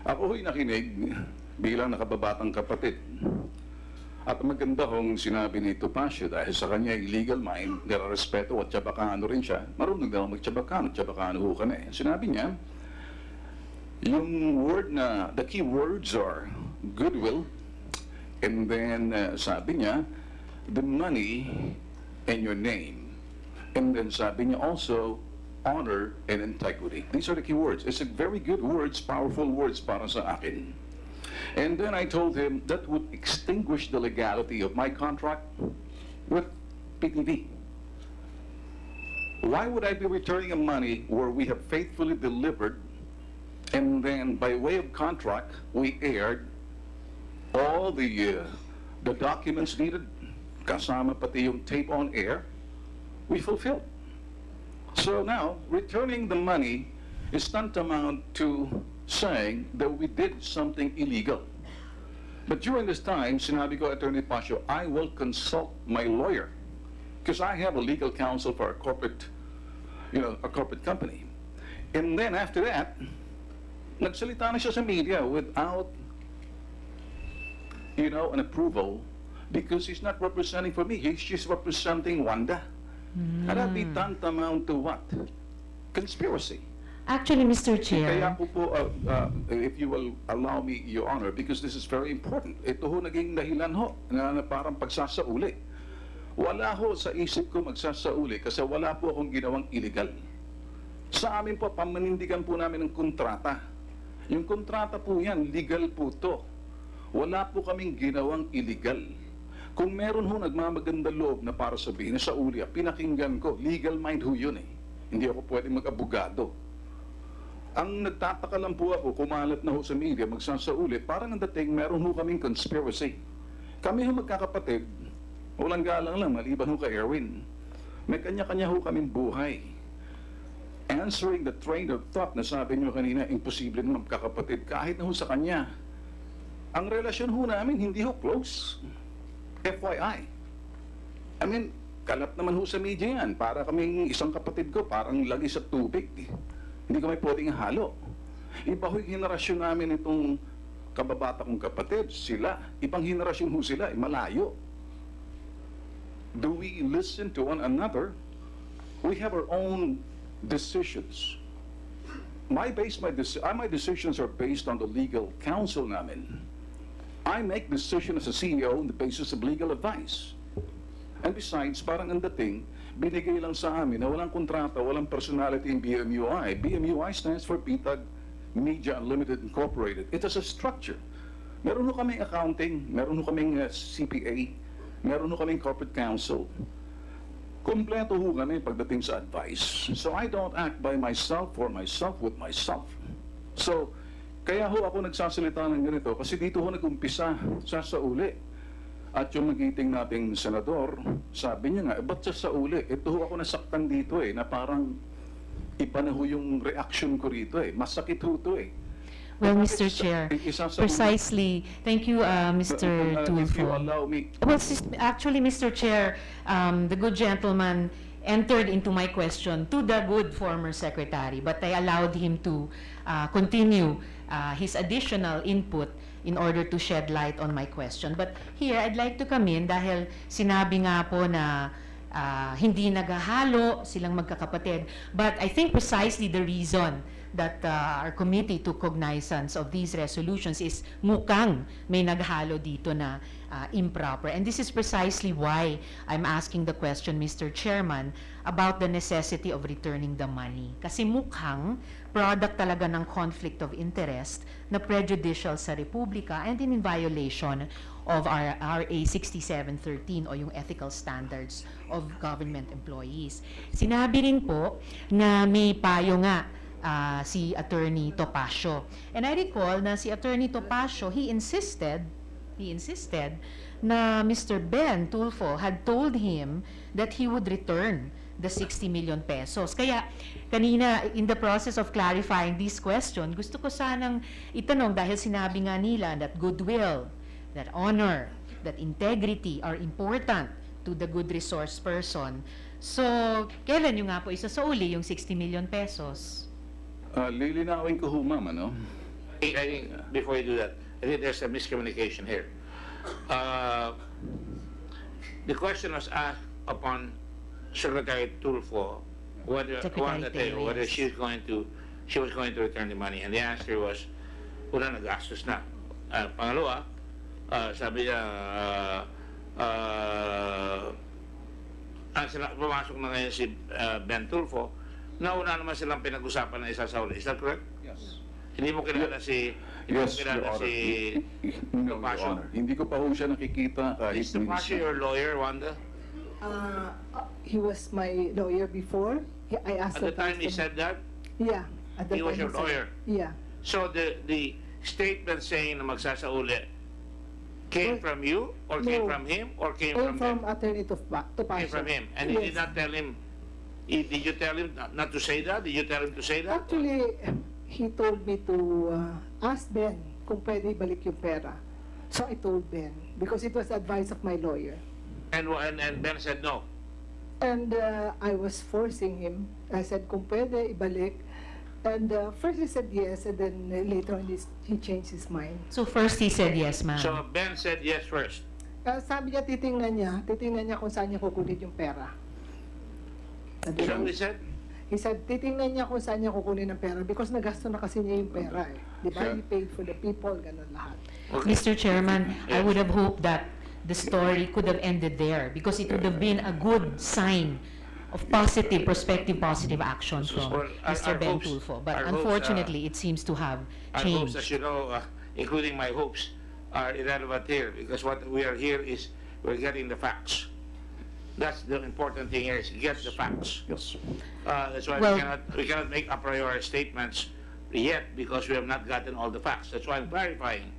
Ako ay nakinig bilang nakababatang kapatid. At maganda hong sinabi ni Topacio dahil sa kanya illegal mind, nire-respeto at tsabakano rin siya. Marunong daw magtsabakano, tsabakano ho ka na eh. Sinabi niya, yung word na, the key words are goodwill, and then sabi niya, the money and your name. And then sabi niya also, honor and integrity. These are the key words. It's a very good words, powerful words para sa akin. And then I told him that would extinguish the legality of my contract with PTV. Why would I be returning a money where we have faithfully delivered, and then by way of contract, we aired all the documents needed, kasama pati yung tape on air, we fulfilled. So now, returning the money is tantamount to saying that we did something illegal. But during this time, sinabi ko, Attorney Pasio, I will consult my lawyer because I have a legal counsel for a corporate, a corporate company. And then after that, nagsalita na siya sa media without, an approval because he's not representing for me. He's just representing Wanda. And that be tantamount to what? Conspiracy. Actually, Mr. Chair. Kaya po, if you will allow me, Your Honor, because this is very important. Ito ho naging dahilan ho na parang pagsasauli. Wala ho sa isip ko magsasauli kasi wala po akong ginawang illegal. Sa amin po, pamanindigan po namin ng kontrata. Yung kontrata po yan, legal po to. Wala po kaming ginawang illegal. Kung meron ho nagmamaganda loob na para sabihin sa uli, pinakinggan ko, legal mind ho yun eh. Hindi ako pwedeng mag-abogado. Ang nagtataka lang po ako, kumalat na ho sa media, magsasauli, parang ang dating meron ho kaming conspiracy. Kami ho magkakapatid, walang galang lang, maliban ho kay Erwin. May kanya-kanya ho kaming buhay. Answering the train of thought na sabi nyo kanina, imposible naman magkakapatid, kahit na ho sa kanya. Ang relasyon ho namin, hindi ho close. FYI. I mean, kalat naman ho sa media yan. Para kaming isang kapatid ko, parang lagi sa tubig. Hindi kami pwedeng halo. Iba ho yung henerasyon namin itong kababata kong kapatid. Sila, ibang henerasyon ho sila, malayo. Do we listen to one another? We have our own decisions. My decisions are based on the legal counsel namin. I make decisions as a CEO on the basis of legal advice. And besides, parang ang dating, binigay lang sa amin na walang kontrata, walang personality in BMUI. BMUI stands for Bitag Media Unlimited Incorporated. It has a structure. Meron ho kaming accounting, meron ho kaming CPA, meron ho kaming corporate counsel. Kompleto ho kami pagdating sa advice. So I don't act by myself, for myself, with myself. So, kaya ho ako nagsasalita ng ganito kasi dito ho nag-umpisa sa uli. At yung magiting nating senador, sabi niya nga, ba't sa uli? Ito ho ako nasaktan dito na parang iba na ho yung reaction ko rito Masakit ho ito Well, Mr. Chair, precisely. Thank you, Mr. Tulfo. If you allow me. Well, actually, Mr. Chair, the good gentleman entered into my question to the good former secretary, but I allowed him to continue his additional input in order to shed light on my question. But here, I'd like to come in dahil sinabi nga po na hindi naghahalo silang magkakapatid. But I think precisely the reason that our committee took cognizance of these resolutions is mukhang may naghalo dito na improper. And this is precisely why I'm asking the question, Mr. Chairman, about the necessity of returning the money. Kasi mukhang product talaga ng conflict of interest na prejudicial sa Republika and in violation of our RA 6713 o yung ethical standards of government employees. Sinabi rin po na may payo nga si Attorney Topacio. And I recall na si Attorney Topacio, he insisted na Mr. Ben Tulfo had told him that he would return the 60 million pesos. Kaya kanina, in the process of clarifying this question, gusto ko sanang itanong dahil sinabi nga nila that goodwill, that honor, that integrity are important to the good resource person. So, kailan nyo nga po isasauli yung 60 million pesos? Lilinawin ko ho, ma'am, ano? I think, before you do that, I think there's a miscommunication here. The question was asked upon Secretary Tulfo whether she was going to return the money, and the answer was wala, nagastos na. Pangalawa, sabi niya pumasok na ngayon si Ben Tulfo, nauna naman silang pinag-usapan na isasauli. Is that correct? Yes. Hindi mo kilala si Topacio? Hindi ko pa ho siya nakikita. Is Topacio your lawyer, Wanda? He was my lawyer before. I asked At the time he said that, Yeah. At the he was time your said- lawyer. Yeah. So the statement saying na magsasauli came from you, or came No. from him, or came Came from from them? Attorney Topacio. Came from him. And you did Yes. not tell him, did you tell him not to say that? Did you tell him to say that? Actually, he told me to ask Ben kung pwede ibalik yung pera. So I told Ben because it was advice of my lawyer. And Ben said no. And I was forcing him. I said kung pwede ibalik. And first he said yes, and then later on he changed his mind. So first he said yes, ma'am. So Ben said yes first. Sabi niya, titingnan niya kung saan niya kukunin yung pera. Is that what he said? He said, titingnan niya kung saan niya kukunin ang pera because nagasto na kasi niya yung pera eh. Di ba? He paid for the people, ganun lahat. Mr. Chairman, I would have hoped that the story could have ended there because it would have been a good sign of positive, prospective positive action from Well, Mr. Ben hopes- Tulfo. But our hopes, unfortunately, it seems to have Our hopes, changed. as you know, including my hopes, are irrelevant here because what we are here is we're getting the facts. That's the important thing here is get the facts. Yes. That's why Well- we cannot make a priori statements yet because we have not gotten all the facts. That's why I'm clarifying.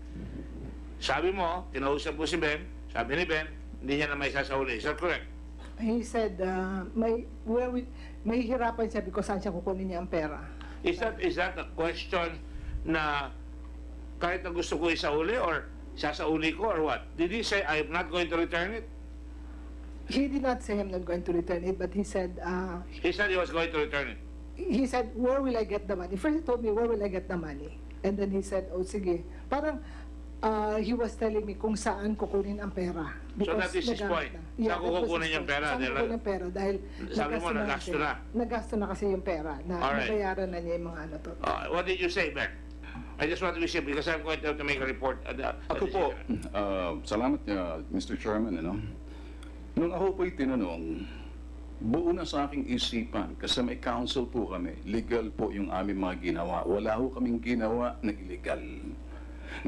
Sabi mo, tinausap mo si Ben, sabi ni Ben, hindi niya na may sasauli. Is that correct? He said, may hirapan siya because saan siya kukunin niya ang pera. Is that a question na kahit na gusto ko isauli or sasauli ko or what? Did he say, I'm not going to return it? He did not say I'm not going to return it, but he said, He said he was going to return it. he said, where will I get the money? First he told me, where will I get the money? And then he said, oh sige. Parang, he was telling me kung saan kukunin ang pera. So that is his point. Saan ko kukunin yung pera? Saan kukunin ang pera? Dahil Sabi mo, nagasto na. Nagasto na kasi yung pera. Alright. Nabayaran na niya yung mga ano to. What did you say, Ben? I just want to be sure because I'm going to have to make a report. Ako po, salamat Mr. Chairman, nung ako po'y tinanong, buo na sa aking isipan, kasi may counsel po kami, legal po yung aming mga ginawa. Wala ho kaming ginawa na illegal.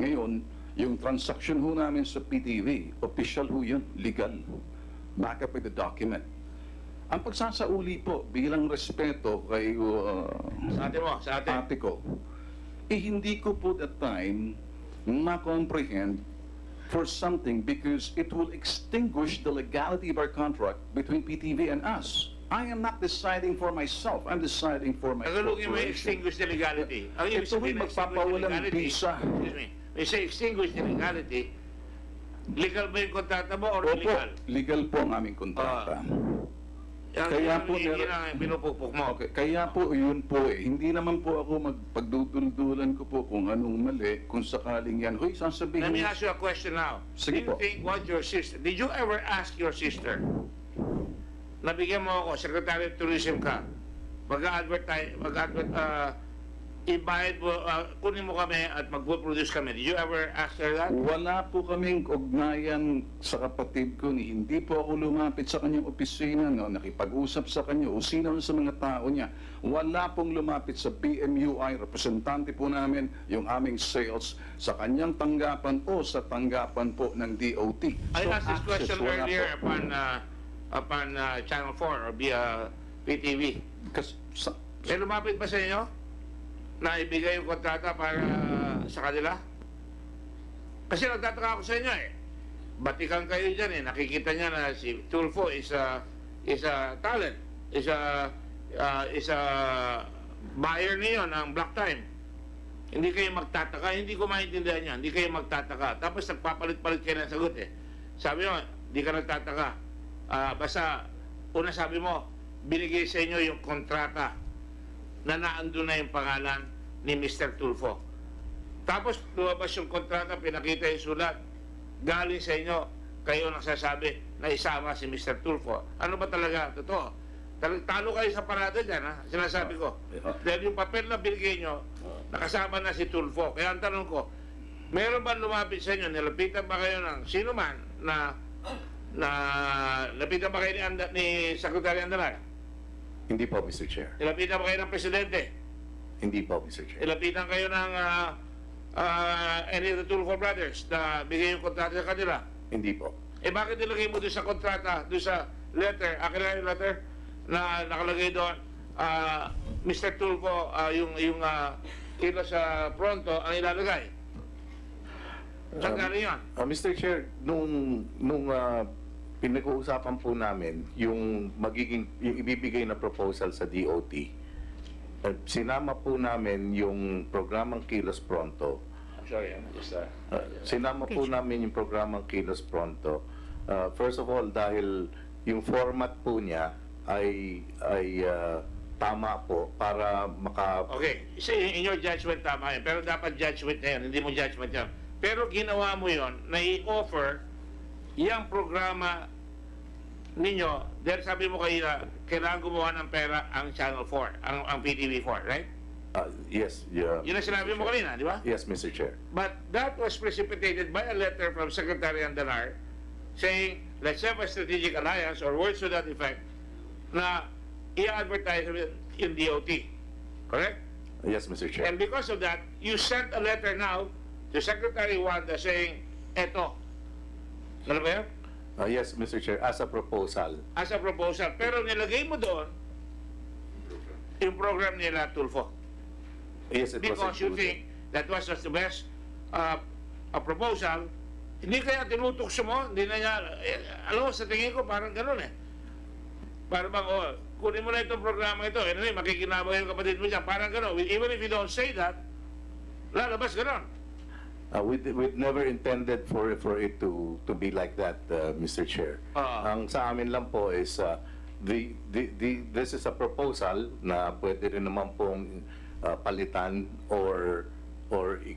Ngayon, yung transaction ho namin sa PTV, official ho yun, legal. Back up with the document. Ang pagsasauli po, bilang respeto kay sa ate ko, hindi ko po that time ma-comprehend for something because it will extinguish the legality of our contract between PTV and us. I am not deciding for myself. I'm deciding for my Tagalogin mo yung corporation. extinguish the legality. Ang ibig Ito sabihin ho'y ng extinguish the magpapawalang legality, bisa. excuse me, when you say extinguish the legality, legal ba yung kontrata mo or Opo, illegal? legal po ang aming kontrata. Kaya po, yun ang pinupukpok mo. Okay, kaya po yun po Hindi naman po ako magpagduduldulan ko po kung anong mali, kung sakaling yan. Hoy, sasabihin. Let me ask you a question now. Sige Do you po. think what your sister, did you ever ask your sister, nabigyan mo ako, Secretary of Tourism ka, ibayad mo, kunin mo kami at mag-produce kami. Did you ever ask her that? Wala po kaming ugnayan sa kapatid ko ni hindi po ako lumapit sa kanyang opisina, nakipag-usap sa kanya o sino sa mga tao niya. Wala pong lumapit sa BMUI, representante po namin yung aming sales sa kanyang tanggapan o sa tanggapan po ng DOT. I asked this access, question wala earlier po. upon Channel 4 or via PTV. May lumapit ba sa inyo na ibigay yung kontrata para sa kanila? Kasi nagtataka ako sa inyo batikan kayo dyan nakikita niya na si Tulfo is a talent, is a buyer niyo ng black time. Hindi kayo magtataka, hindi ko maintindihan niya, hindi kayo magtataka. Tapos nagpapalit-palit kayo ng sagot Sabi mo, hindi ka nagtataka. Basta, una sabi mo, binigay sa inyo yung kontrata na naandun na yung pangalan ni Mr. Tulfo. Tapos lumabas yung kontrata, pinakita yung sulat, galing sa inyo, kayo nagsasabi na isama si Mr. Tulfo. Ano ba talaga? Totoo. Talo kayo sa parada dyan, sinasabi ko. Dahil yung papel na binigay nyo, nakasama na si Tulfo. Kaya ang tanong ko, meron ba lumapit sa inyo, nilapitan ba kayo ng sino man na lapitan ba kayo ni Secretary Andalar? Hindi po, Mr. Chair. Nilapitan ba kayo ng Presidente? Hindi po, Mr. Chair. Nilapitan kayo ng any of the Tulfo brothers na bigay yung kontrata sa kanila? Hindi po. Bakit nilagay mo doon sa kontrata, doon sa letter, akin na yung letter, na nakalagay doon, Mr. Tulfo, yung kilo sa pronto, ang ilalagay? Saan galing yan? Mr. Chair, nung pinag-uusapan po namin yung ibibigay na proposal sa DOT, sinama po namin yung programang Kilos Pronto. Sinama po namin yung programang Kilos Pronto. First of all, dahil yung format po niya ay tama po para Okay, in your judgment tama yun, pero dapat judgment na yun, hindi mo judgment yan. Pero ginawa mo yun, na i-offer yung programa ninyo, dahil sabi mo kanina, kailangan gumawa ng pera ang Channel 4, ang PTV4, right? Yes, yeah. Yun ang sinabi mo kanina, di ba? Yes, Mr. Chair. But that was precipitated by a letter from Secretary Andanar saying, let's have a strategic alliance or words to that effect na i-advertise in DOT. Correct? Yes, Mr. Chair. And because of that, you sent a letter now to Secretary Wanda saying, eto. Ano ba yun? Yes, Mr. Chair, as a proposal. As a proposal. Pero nilagay mo doon yung program nila, Tulfo. Yes, it was Because you included. think that was just the best a proposal. Hindi kaya tinutukso mo, hindi na niya, alam mo, sa tingin ko parang gano'n eh. Parang bang, kunin mo na itong programa ito, anyway, makikinabaw yung kapatid mo dyan, parang gano'n. Even if you don't say that, lalabas gano'n. We'd never intended for it to be like that, Mr. Chair. Ang sa amin lang po is this is a proposal na pwede rin naman pong palitan or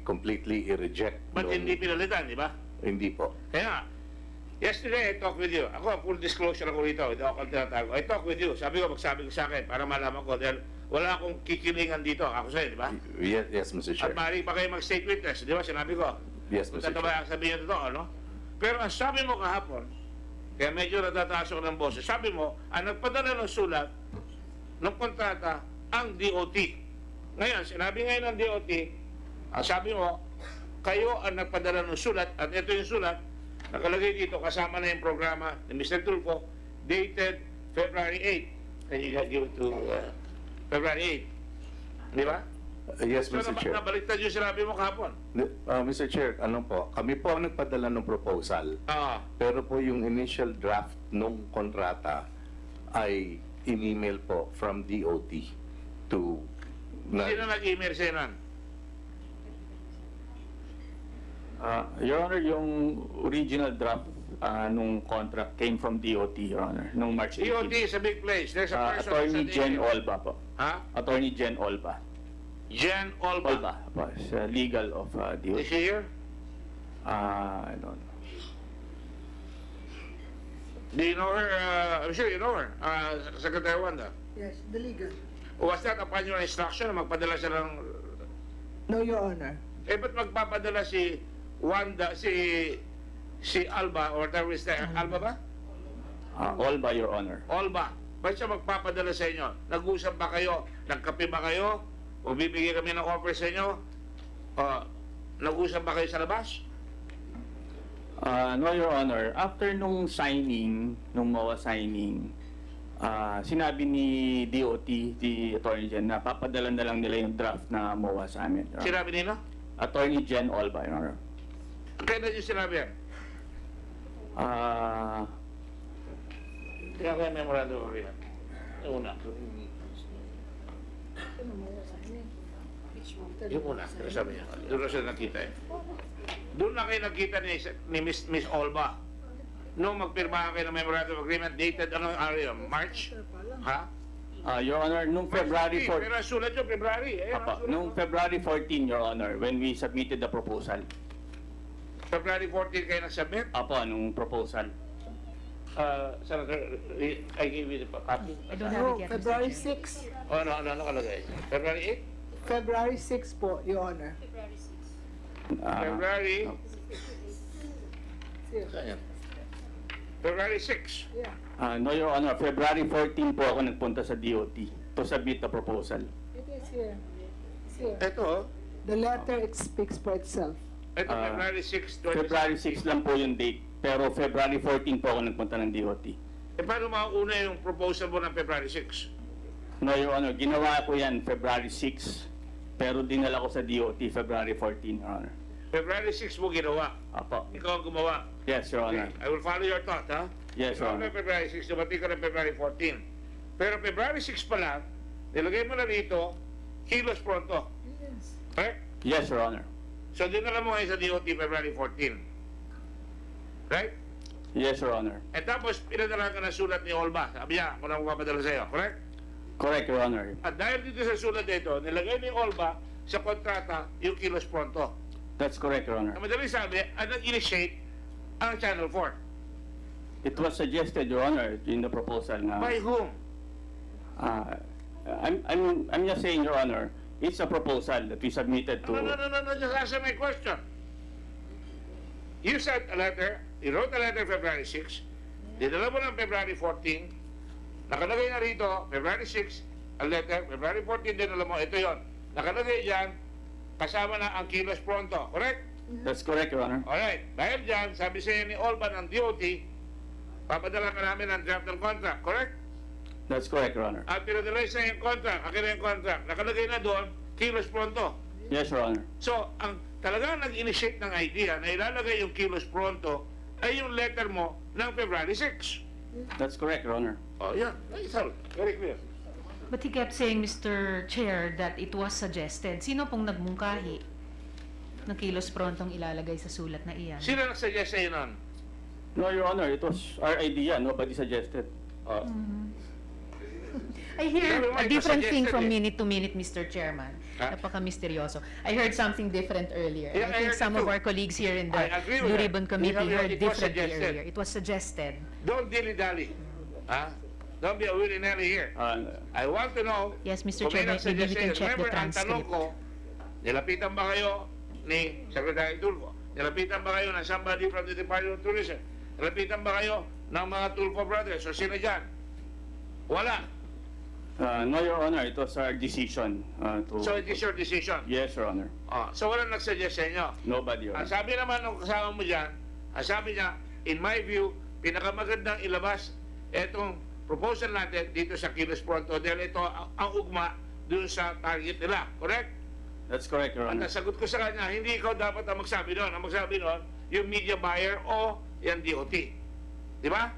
completely i-reject. But hindi pinalitan, di ba? Hindi po. Kaya, yesterday I talked with you. Ako, full disclosure ako rito. Hindi ako tinatago. I talked with you. Sabi ko, magsabi ko sa akin para malaman ko dahil wala akong kikilingan dito. Ako sa'yo, di ba? Yes, Mr. Chair. At maaari pa kayo mag-state witness. Di ba? Sinabi ko. Yes, Mr. Totoo Chair. ba ang sabihin nyo totoo, no? Pero ang sabi mo kahapon, kaya medyo natataas ako ng boses, sabi mo, ang nagpadala ng sulat ng kontrata ang DOT. Ngayon, sinabi ngayon ng DOT, ang sabi mo, kayo ang nagpadala ng sulat, at ito yung sulat, nakalagay dito, kasama na yung programa ni Mr. Tulfo, dated February 8. Can you give it to February 8? Di ba? Yes, Mr. Chair. Nabaliktad yung sinabi mo kahapon. Mr. Chair, ano po, kami po ang nagpadala ng proposal. Pero po yung initial draft nung kontrata ay in-email po from DOT to... Sino nag-email sa'yo nun? Your Honor, yung original draft nung contract came from DOT, Your Honor, nung March 18. DOT is a big place. There's a person Attorney who said Jen email. Olba po. Ha? Attorney Jen Olba. Jen Olba. Olba po, is legal of DOT. Is she here? I don't know. Do you know her? I'm sure you know her. Secretary Wanda. Yes, the legal. Was that upon your instruction na magpadala siya ng... No, Your Honor. Eh, ba't magpapadala si Wanda, si Alba, or whatever is there? Alba ba? Olba, Your Honor. Olba. Ba't siya magpapadala sa inyo? Nag-usap ba kayo? Nagkape ba kayo? O bibigyan kami ng offer sa inyo? Nag-usap ba kayo sa labas? No, Your Honor. After nung signing, nung MOA signing, sinabi ni DOT, the Attorney Gen, na papadala na lang nila yung draft na MOA sa amin. Sinabi nila? Attorney Gen Olba, Your Honor. Kailan yung sinabi yan? Kaya kaya memorandum of yan. Yung una. Yung una, sabi niya. Doon na siya nakita eh. Doon na kayo nakita ni Miss Olba. Nung magpirmahan kayo ng memorandum of agreement, dated, ano area? March? Ha? Your Honor, nung February 14... Pero sulat yung February. Nung February 14, Your Honor, when we submitted the proposal. February 14 kayo nag-submit? Apo, nung proposal. Senator, I give you the copy. I don't have it yet, Mr. February Chair. 6. Ano nakalagay? February 8? February 6 po, Your Honor. February... February 6. Yeah. No, Your Honor, February 14 po ako nagpunta sa DOT to submit the proposal. It is here. It's here. Ito, The letter speaks for itself. ito February 6, 20... February 6 lang po yung date, pero February 14 po ako nagpunta ng DOT. Eh, paano mauna yung proposal mo ng February 6? No, Your Honor. Ginawa ko yan February 6. Pero dinala ko sa DOT February 14, Your Honor. February 6 mo ginawa. Apo. Ikaw ang gumawa. Yes, Your Honor. Okay. I will follow your thought, ha? Yes, Your Ikaw Honor. na February 6, dumating ka na February 14. Pero February 6 pa lang, nilagay mo na rito, kilos pronto. Correct? Yes, Your Honor. So, dinala mo ngayon sa DOT February 14. Right? Yes, Your Honor. At tapos, pinadala ka na sulat ni Olba. Sabi niya, kung ano mapapadala sa'yo. Correct? Correct, Your Honor. At dahil dito sa sulat dito, nilagay ni Olba sa kontrata yung kilos pronto. That's correct, Your Honor. Ang madaling sabi, nag-initiate ang Channel 4. It was suggested, Your Honor, in the proposal na... By whom? I'm just saying, Your Honor, it's a proposal that we submitted to... No, just answer my question. You sent a letter, you wrote a letter February 6, dinala mo ng February 14, nakalagay na rito, February 6, a letter, February 14, dinala mo, ito yon. Nakalagay dyan, kasama na ang kilos pronto, correct? That's correct, Your Honor. Alright, dahil dyan, sabi sa'yo ni Olban ng DOT, papadala ka namin ng draft ng contract, correct? That's correct, Your Honor. At pinadala sa'yo yung contract, akin na yung contract, nakalagay na doon, kilos pronto. Yes, Your Honor. So, ang talagang nag-initiate ng idea na ilalagay yung kilos pronto ay yung letter mo ng February 6. That's correct, Your Honor. Oh, yeah. It's all very clear. But he kept saying, Mr. Chair, that it was suggested. Sino pong nagmungkahi ng kilos prontong ilalagay sa sulat na iyan? Sino nag-suggest sa'yo nun? No, Your Honor, it was our idea. Nobody suggested. I hear Sabi mo, a ito different thing suggested from eh. minute to minute, Mr. Chairman. Ha? Napaka-misteryoso. I heard something different earlier. Yeah, I think I heard some it of too. our colleagues here in the I agree with Blue that. Ribbon Committee We have- heard it was differently suggested. earlier. It was suggested. Don't dilly-dally. Huh? Don't be a willy-nilly here. I want to know Yes, Mr. kung may Chair, maybe we nag-suggest can sa'yo. check the Remember, ang tanong transcript. ko, nilapitan ba kayo ni Secretary Tulfo? Nilapitan ba kayo ng somebody from the Department of Tourism? Nilapitan ba kayo ng mga Tulfo brothers? O sino dyan? Wala. No, Your Honor, it was our decision to... So it is your decision. Yes, Your Honor. So wala nag-suggest sa inyo. Nobody, Your Ang Honor. sabi naman ng kasama mo dyan, ang sabi niya, in my view, pinakamagandang ilabas etong proposal natin dito sa Kilos Pronto dahil ito ang ugma dun sa target nila. Correct? That's correct, Your At Honor. nasagot ko sa kanya, hindi ikaw dapat ang magsabi doon. Ang magsabi doon, yung media buyer o yung DOT. Di ba?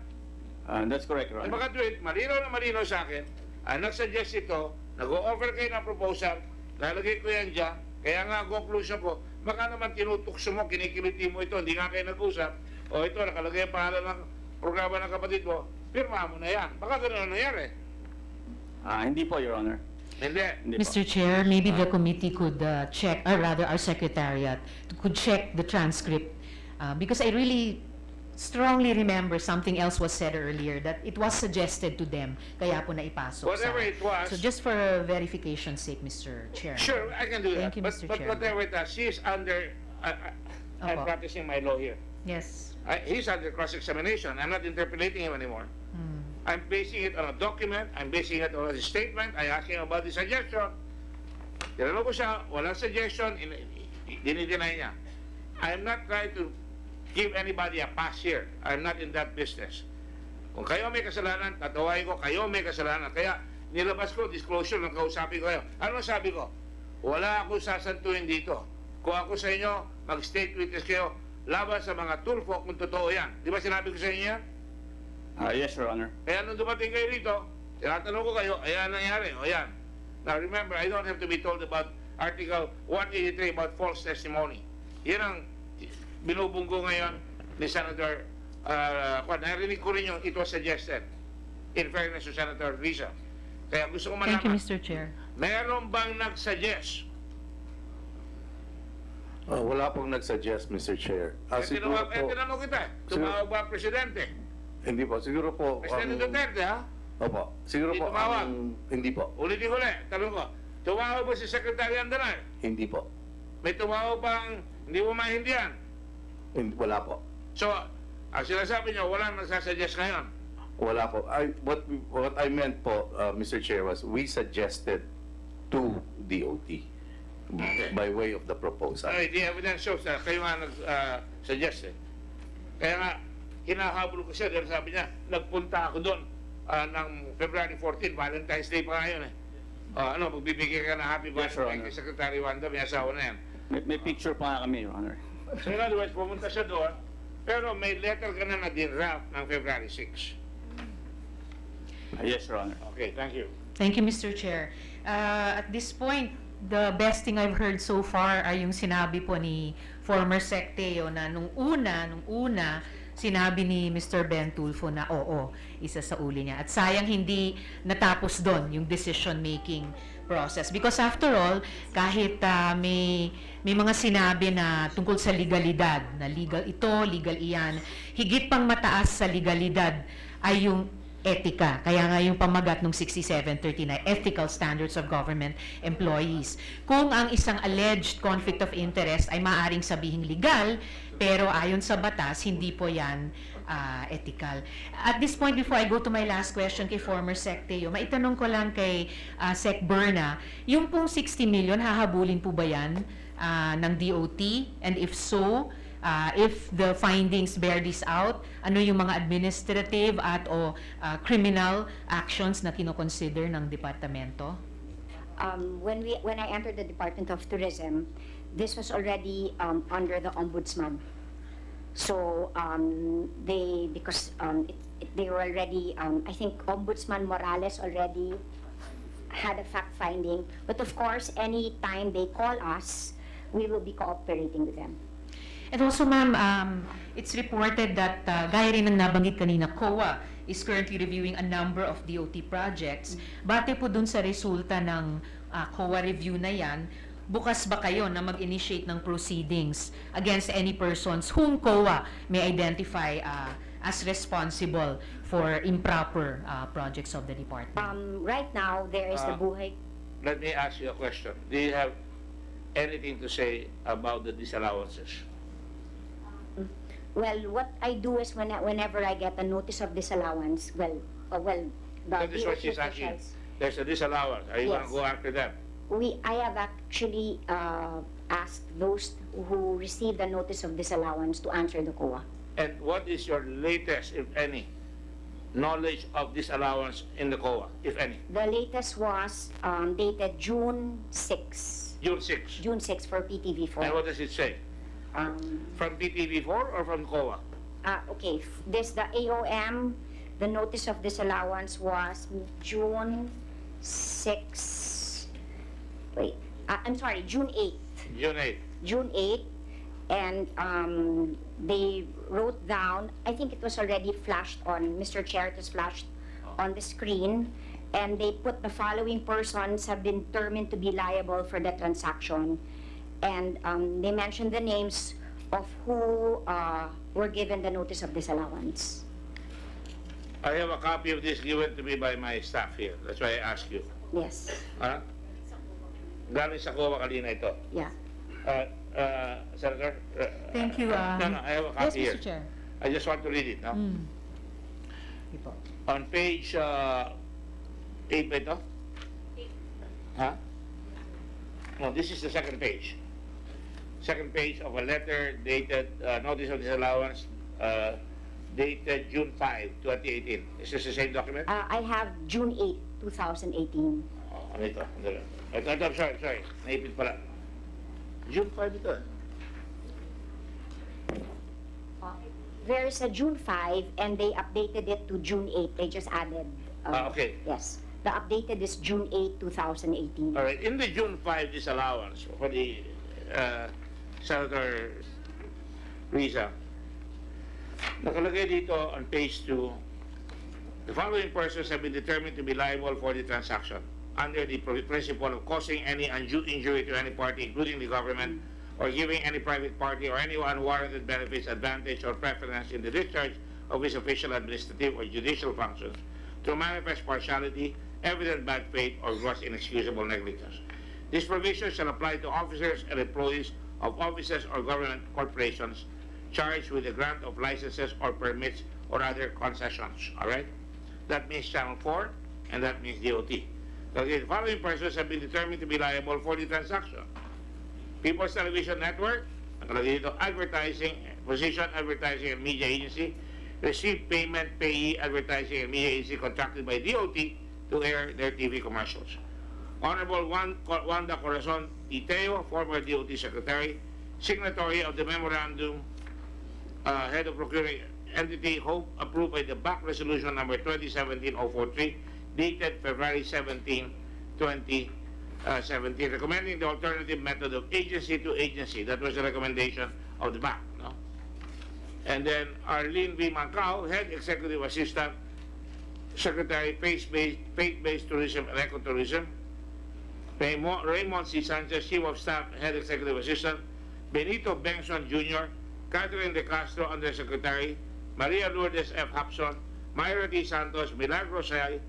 That's correct, Your Ang Honor. mga tweet, malinaw na malinaw sa akin, ang nag-suggest ito, nag-o-offer kayo ng proposal, lalagay ko yan dyan, kaya nga ang conclusion ko, baka naman tinutukso mo, kinikiliti mo ito, hindi nga kayo nag-usap, o ito, nakalagay ang pangalan ng programa ng kapatid mo, pirma mo na yan. Baka gano'n na nangyari. Hindi po, Your Honor. Hindi. Hindi po. Mr. Chair, maybe the committee could check, or rather our secretariat, could check the transcript because I really strongly remember something else was said earlier, that it was suggested to them, kaya po naipasok Whatever it was. So just for verification's sake, Mr. Chair. Sure, I can do Thank that. you, But, Mr. but Chair. whatever it is, she is under, I'm Opo. practicing my law here. Yes. He's under cross-examination. I'm not interpolating him anymore. I'm basing it on a document. I'm basing it on a statement. I asked him about the suggestion. Tinanong ko siya, walang suggestion, dinideny niya. I'm not trying to give anybody a pass here. I'm not in that business. Kung kayo may kasalanan, tatawain ko, kayo may kasalanan. Kaya nilabas ko, disclosure, nang kausapin ko kayo. Ano sabi ko? Wala akong sasantuin dito. Kung ako sa inyo, mag-state witness kayo, laban sa mga Tulfo kung totoo yan. Di ba sinabi ko sa inyo yan? Yes, Your Honor. Kaya nung dumating kayo rito, tinatanong ko kayo, ayan nangyari, o yan. Now remember, I don't have to be told about Article 183 about false testimony. Yan ang binubunggo ngayon ni Senator, narinig ko rin yung it was suggested, in fairness to Senator Risa. Kaya gusto ko malaman, Thank you, Mr. Chair. meron bang nag-suggest? Wala pong nag-suggest, Mr. Chair. Siguro po, Tinanong kita, tumawag ba ang Presidente? hindi po, siguro po, Presidente Duterte, ha? opo, siguro Hindi po, tumawag. hindi po, Ulitin ko ulit, tanong ko, tumawag ba si Secretary Andanay? hindi po, May tumawag bang hindi mo maintindihan? wala po, So, ang sinasabi niyo, walang nagsasuggest ngayon. wala po. What I meant po, Mr. Chair, was we suggested to DOT by way of the proposal. Ay, the evidence shows na kayo nga nag-suggest eh. Kaya nga, hinahabol ko siya dahil sabi niya, nagpunta ako doon. ng February 14, Valentine's Day pa ngayon eh. Ano, magbibigay ka na happy Yes, Your birthday Honor. kay Secretary Wanda, may asawa na yan. May picture pa nga kami, Your Honor. So in other words, pumunta siya doon, pero may letter ka na din-draft ng February 6. Yes, Your Honor. Okay, thank you. Thank you, Mr. Chair. At this point, the best thing I've heard so far ay yung sinabi po ni former Sec Teo na nung una, sinabi ni Mr. Ben Tulfo na oo, isa sa uli niya. At sayang hindi natapos doon yung decision-making process. Because after all, kahit may mga sinabi na tungkol sa legalidad, na legal ito, legal iyan, higit pang mataas sa legalidad ay yung etika. Kaya nga yung pamagat ng 6739, Ethical Standards of Government Employees. Kung ang isang alleged conflict of interest ay maaaring sabihing legal, pero ayon sa batas, hindi po yan ethical. At this point, before I go to my last question kay former Sec Teo, maitanong ko lang kay Sec Berna, yung pong 60 million, hahabulin po ba yan ng DOT? And if so, if the findings bear this out, ano yung mga administrative at o criminal actions na kinoconsider ng departamento? When I entered the Department of Tourism, this was already under the Ombudsman. So they were already, I think Ombudsman Morales already had a fact finding. But of course, any time they call us, we will be cooperating with them. And also, ma'am, it's reported that, gaya rin ng nabanggit kanina, COA is currently reviewing a number of DOT projects. Bate po dun sa resulta ng COA review na yan, bukas ba kayo na mag-initiate ng proceedings against any persons whom COA may identify as responsible for improper projects of the department? Right now, there is the Buhay. Let me ask you a question. Do you have anything to say about the disallowances? Well, what I do is whenever I get a notice of disallowance, the That is what DOT she's asking. officials, There's a disallowance. Are you going Yes. to go after them? I have actually asked those who received the notice of disallowance to answer the COA. And what is your latest, if any, knowledge of disallowance in the COA, if any? The latest was dated June 6. June 6. June 6 for PTV4. And what does it say? From PTV4 or from COA? Okay, the AOM, the notice of disallowance was June 6. Wait, I'm sorry, June 8. June 8. June 8, and they wrote down, I think it was already flashed on, Mr. Chair, it was flashed on the screen, and they put the following persons have been determined to be liable for the transaction. And they mentioned the names of who were given the notice of disallowance. I have a copy of this given to me by my staff here. That's why I ask you. Yes. Galing sa COA kanina ito. Yeah. Senator? Thank you. No, I have a copy Yes, here. Mr. Chair. I just want to read it. No? On page 8 ba ito? Huh? No, this is the second page. Second page of a letter dated, notice of disallowance, dated June 5, 2018. Is this the same document? I have June 8, 2018. Ano ito? I'm sorry. Naipit pala. June 5 ito. There is a June 5, and they updated it to June 8. They just added. Okay. Yes. The updated is June 8, 2018. All right. In the June 5 disallowance for the Senator Risa, nakalagay dito on page 2, the following persons have been determined to be liable for the transaction under the principle of causing any undue injury to any party, including the government, or giving any private party or any unwarranted benefits, advantage, or preference in the discharge of his official, administrative, or judicial functions to manifest partiality, evident bad faith, or gross inexcusable negligence. This provision shall apply to officers and employees of offices or government corporations charged with the grant of licenses or permits or other concessions. All right? That means Channel 4, and that means DOT. Okay, the following persons have been determined to be liable for the transaction. People's Television Network, nakalagay dito, Advertising, Position Advertising and Media Agency, received payment payee advertising and media agency contracted by DOT to air their TV commercials. Honorable Wanda Tulfo-Teo, former DOT Secretary, signatory of the memorandum, head of procuring entity, Hope, approved by the BAC Resolution number 2017-043, dated February 17, 2017, recommending the alternative method of agency to agency. That was the recommendation of the BAC. No? And then Arlene V. Macau, Head Executive Assistant, Secretary, Faith-Based Tourism and Ecotourism. Raymond C. Sanchez, Chief of Staff, Head Executive Assistant. Benito Benson Jr., Catherine De Castro, Undersecretary. Maria Lourdes F. Hapson, Myra T. Santos, Milagros Ay,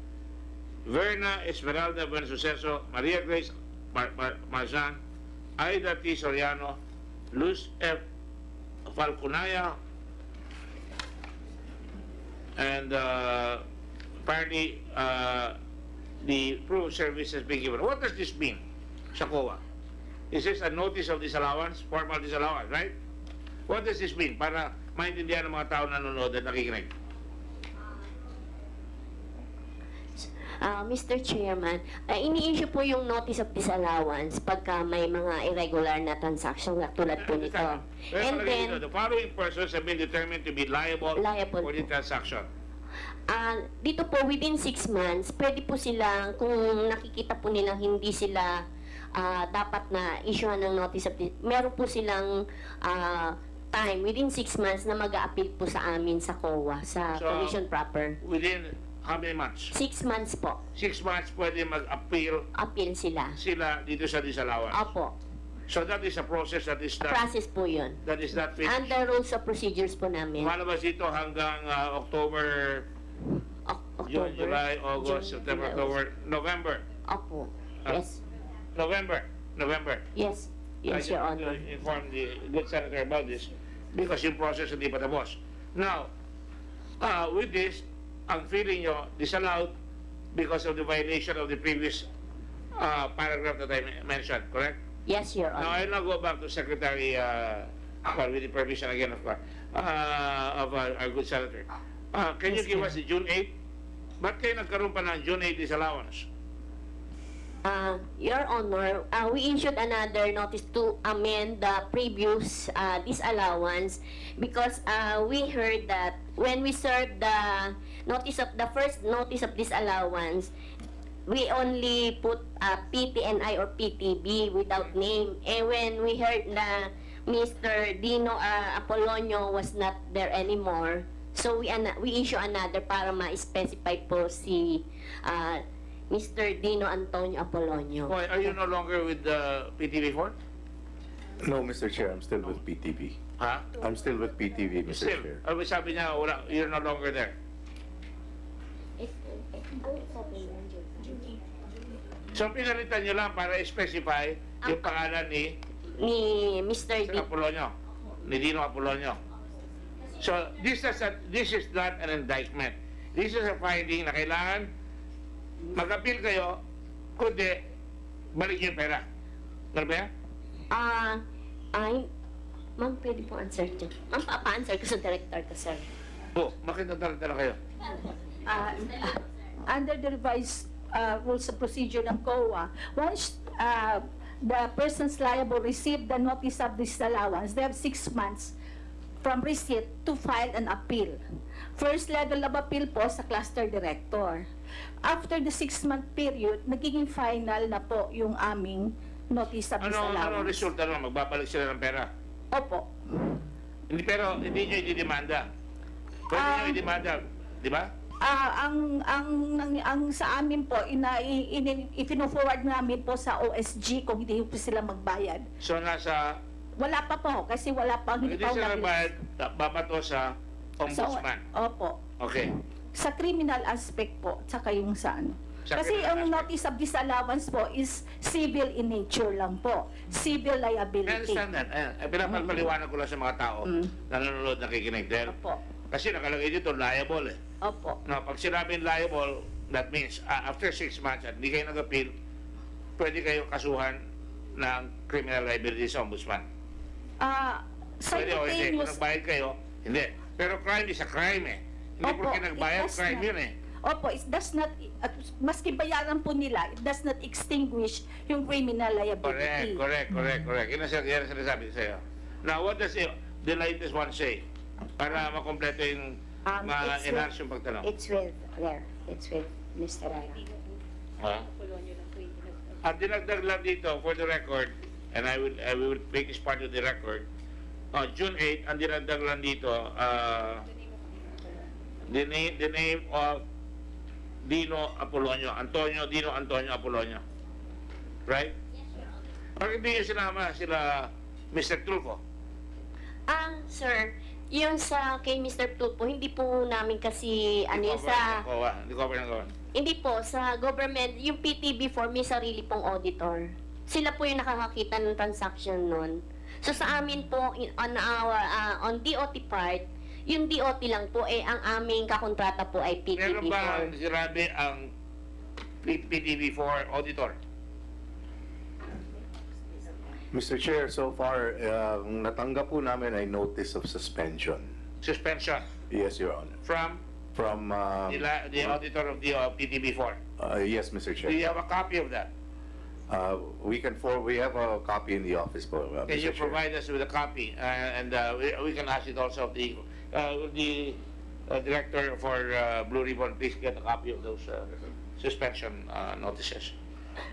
Verna Esmeralda Bensuceso, Maria Grace Marzan, Aida T. Soriano, Luz F. Falconaya, and apparently the proof of service has been given. What does this mean sa COA? Is this a notice of disallowance, formal disallowance, right? What does this mean? Para maintindihan ng mga tao na nanonood at nakikinig. Mr. Chairman, ini-issue po yung notice of disallowance pagka may mga irregular na transaction na tulad po nito. And then, the following persons have been determined to be liable for the transaction. Dito po, within 6 months, pwede po silang, kung nakikita po nilang hindi sila dapat na issuehan ng notice of meron po silang time, within 6 months na mag-a-appeal po sa amin sa COA, sa Commission Proper. Within how many months? 6 months po. 6 months pwede mag-appeal sila dito sa disallowance. Opo. So that is a process that is not... Process po yun. That is not finished. Under rules of procedures po namin. Malabas ito hanggang October, June, July, August, September, October, November. Opo. Yes. November. Yes. Yes, Your Honor. I just inform the good senator about this because yung process hindi pa tapos. Now, with this, ang feeling nyo disallowed because of the violation of the previous paragraph that I mentioned, correct? Yes, Your Honor. Now, I'll now go back to Secretary, with the permission again of our good senator. Can you give us the June 8? Ba't kayo nagkaroon pa ng June 8 disallowance? Your Honor, we issued another notice to amend the previous disallowance because we heard that when we served the first notice of disallowance, we only put PTNI or PTB without name. And when we heard na Mr. Dino Apolonio was not there anymore, so we issue another para ma-specify po si Mr. Dino Antonio Apolonio. Why, are you no longer with the PTV4? No, Mr. Chair, I'm still with PTV. Ha? I'm still with PTV, Mr. Still? Chair. Sabi niya, you're no longer there. So, pinalitan nyo lang para specify yung pangalan ni Mr. Apolonio, ni Dino Apolonio. So, this is not an indictment. This is a finding na kailangan mag-appeal kayo, kundi balik yung pera. Ano ba yan? Ma'am, pwede po answer dyan. Ma'am, pa-answer ko sa director ko, sir. Bakit nagtaratala kayo? Under the revised rules of procedure ng COA, once the persons liable receive the notice of disallowance, they have 6 months from receipt to file an appeal. First level of appeal po sa cluster director. After the 6-month period, nagiging final na po yung aming notice of disallowance. Ano resulta nun? Magbabalik sila ng pera? Opo. Pero hindi nyo i-demanda. Pwede nyo i-demanda, di ba? Ang sa amin po, ipino-forward namin po sa OSG kung hindi po sila magbayad. So nasa... Wala pa po, kasi wala pa. Hindi sila magbayad, babato sa ombudsman. Opo. Okay. Sa criminal aspect po, tsaka yung sa ano. Kasi ang notice of disallowance po is civil in nature lang po. Civil liability. I understand that. Pinapaliwanag ko lang sa mga tao na nanonood, nakikinig. Opo. Kasi nakalagay dito, liable eh. Opo. No, pag sinabing liable, that means after 6 months at hindi kayo nag-appeal, pwede kayo kasuhan ng criminal liability sa ombudsman. Pwede o hindi. Kung nagbayad kayo, hindi. Pero crime is a crime eh. Hindi Opo, porque nagbayad, it does crime not. yun eh. Opo, it does not, at maski bayaran po nila, it does not extinguish yung criminal liability. Correct. Yun ang sinasabi ko sa'yo. Now, what does the latest one say? Para makompleto yung ma-enhance yung pagtanong. It's with Mr. Ha? At dinagdag lang dito, for the record, and I will make this part of the record, June 8, ang dinagdag lang dito, the name of Dino Apolonio, Dino Antonio Apolonio. Right? Or hindi yung sinama sila Mr. Tulfo? Sir, yung kay Mr. Tulfo, hindi po namin kasi, hindi po, sa government, yung PTV4 may sarili pong auditor. Sila po yung nakakakita ng transaction nun. So sa amin po, on DOT part, yung DOT lang po, ang aming kakontrata po ay PTV4. Meron ba sinabi ang PTV4 auditor? Mr. Chair, so far, natanggap po namin ay notice of suspension. Suspension? Yes, Your Honor. From the auditor of the PTV4? Yes, Mr. Chair. Do you have a copy of that? We have a copy in the office po, Can Mr. you Chair. provide us with a copy? And we can ask it also of the director for Blue Ribbon, please get a copy of those suspension notices.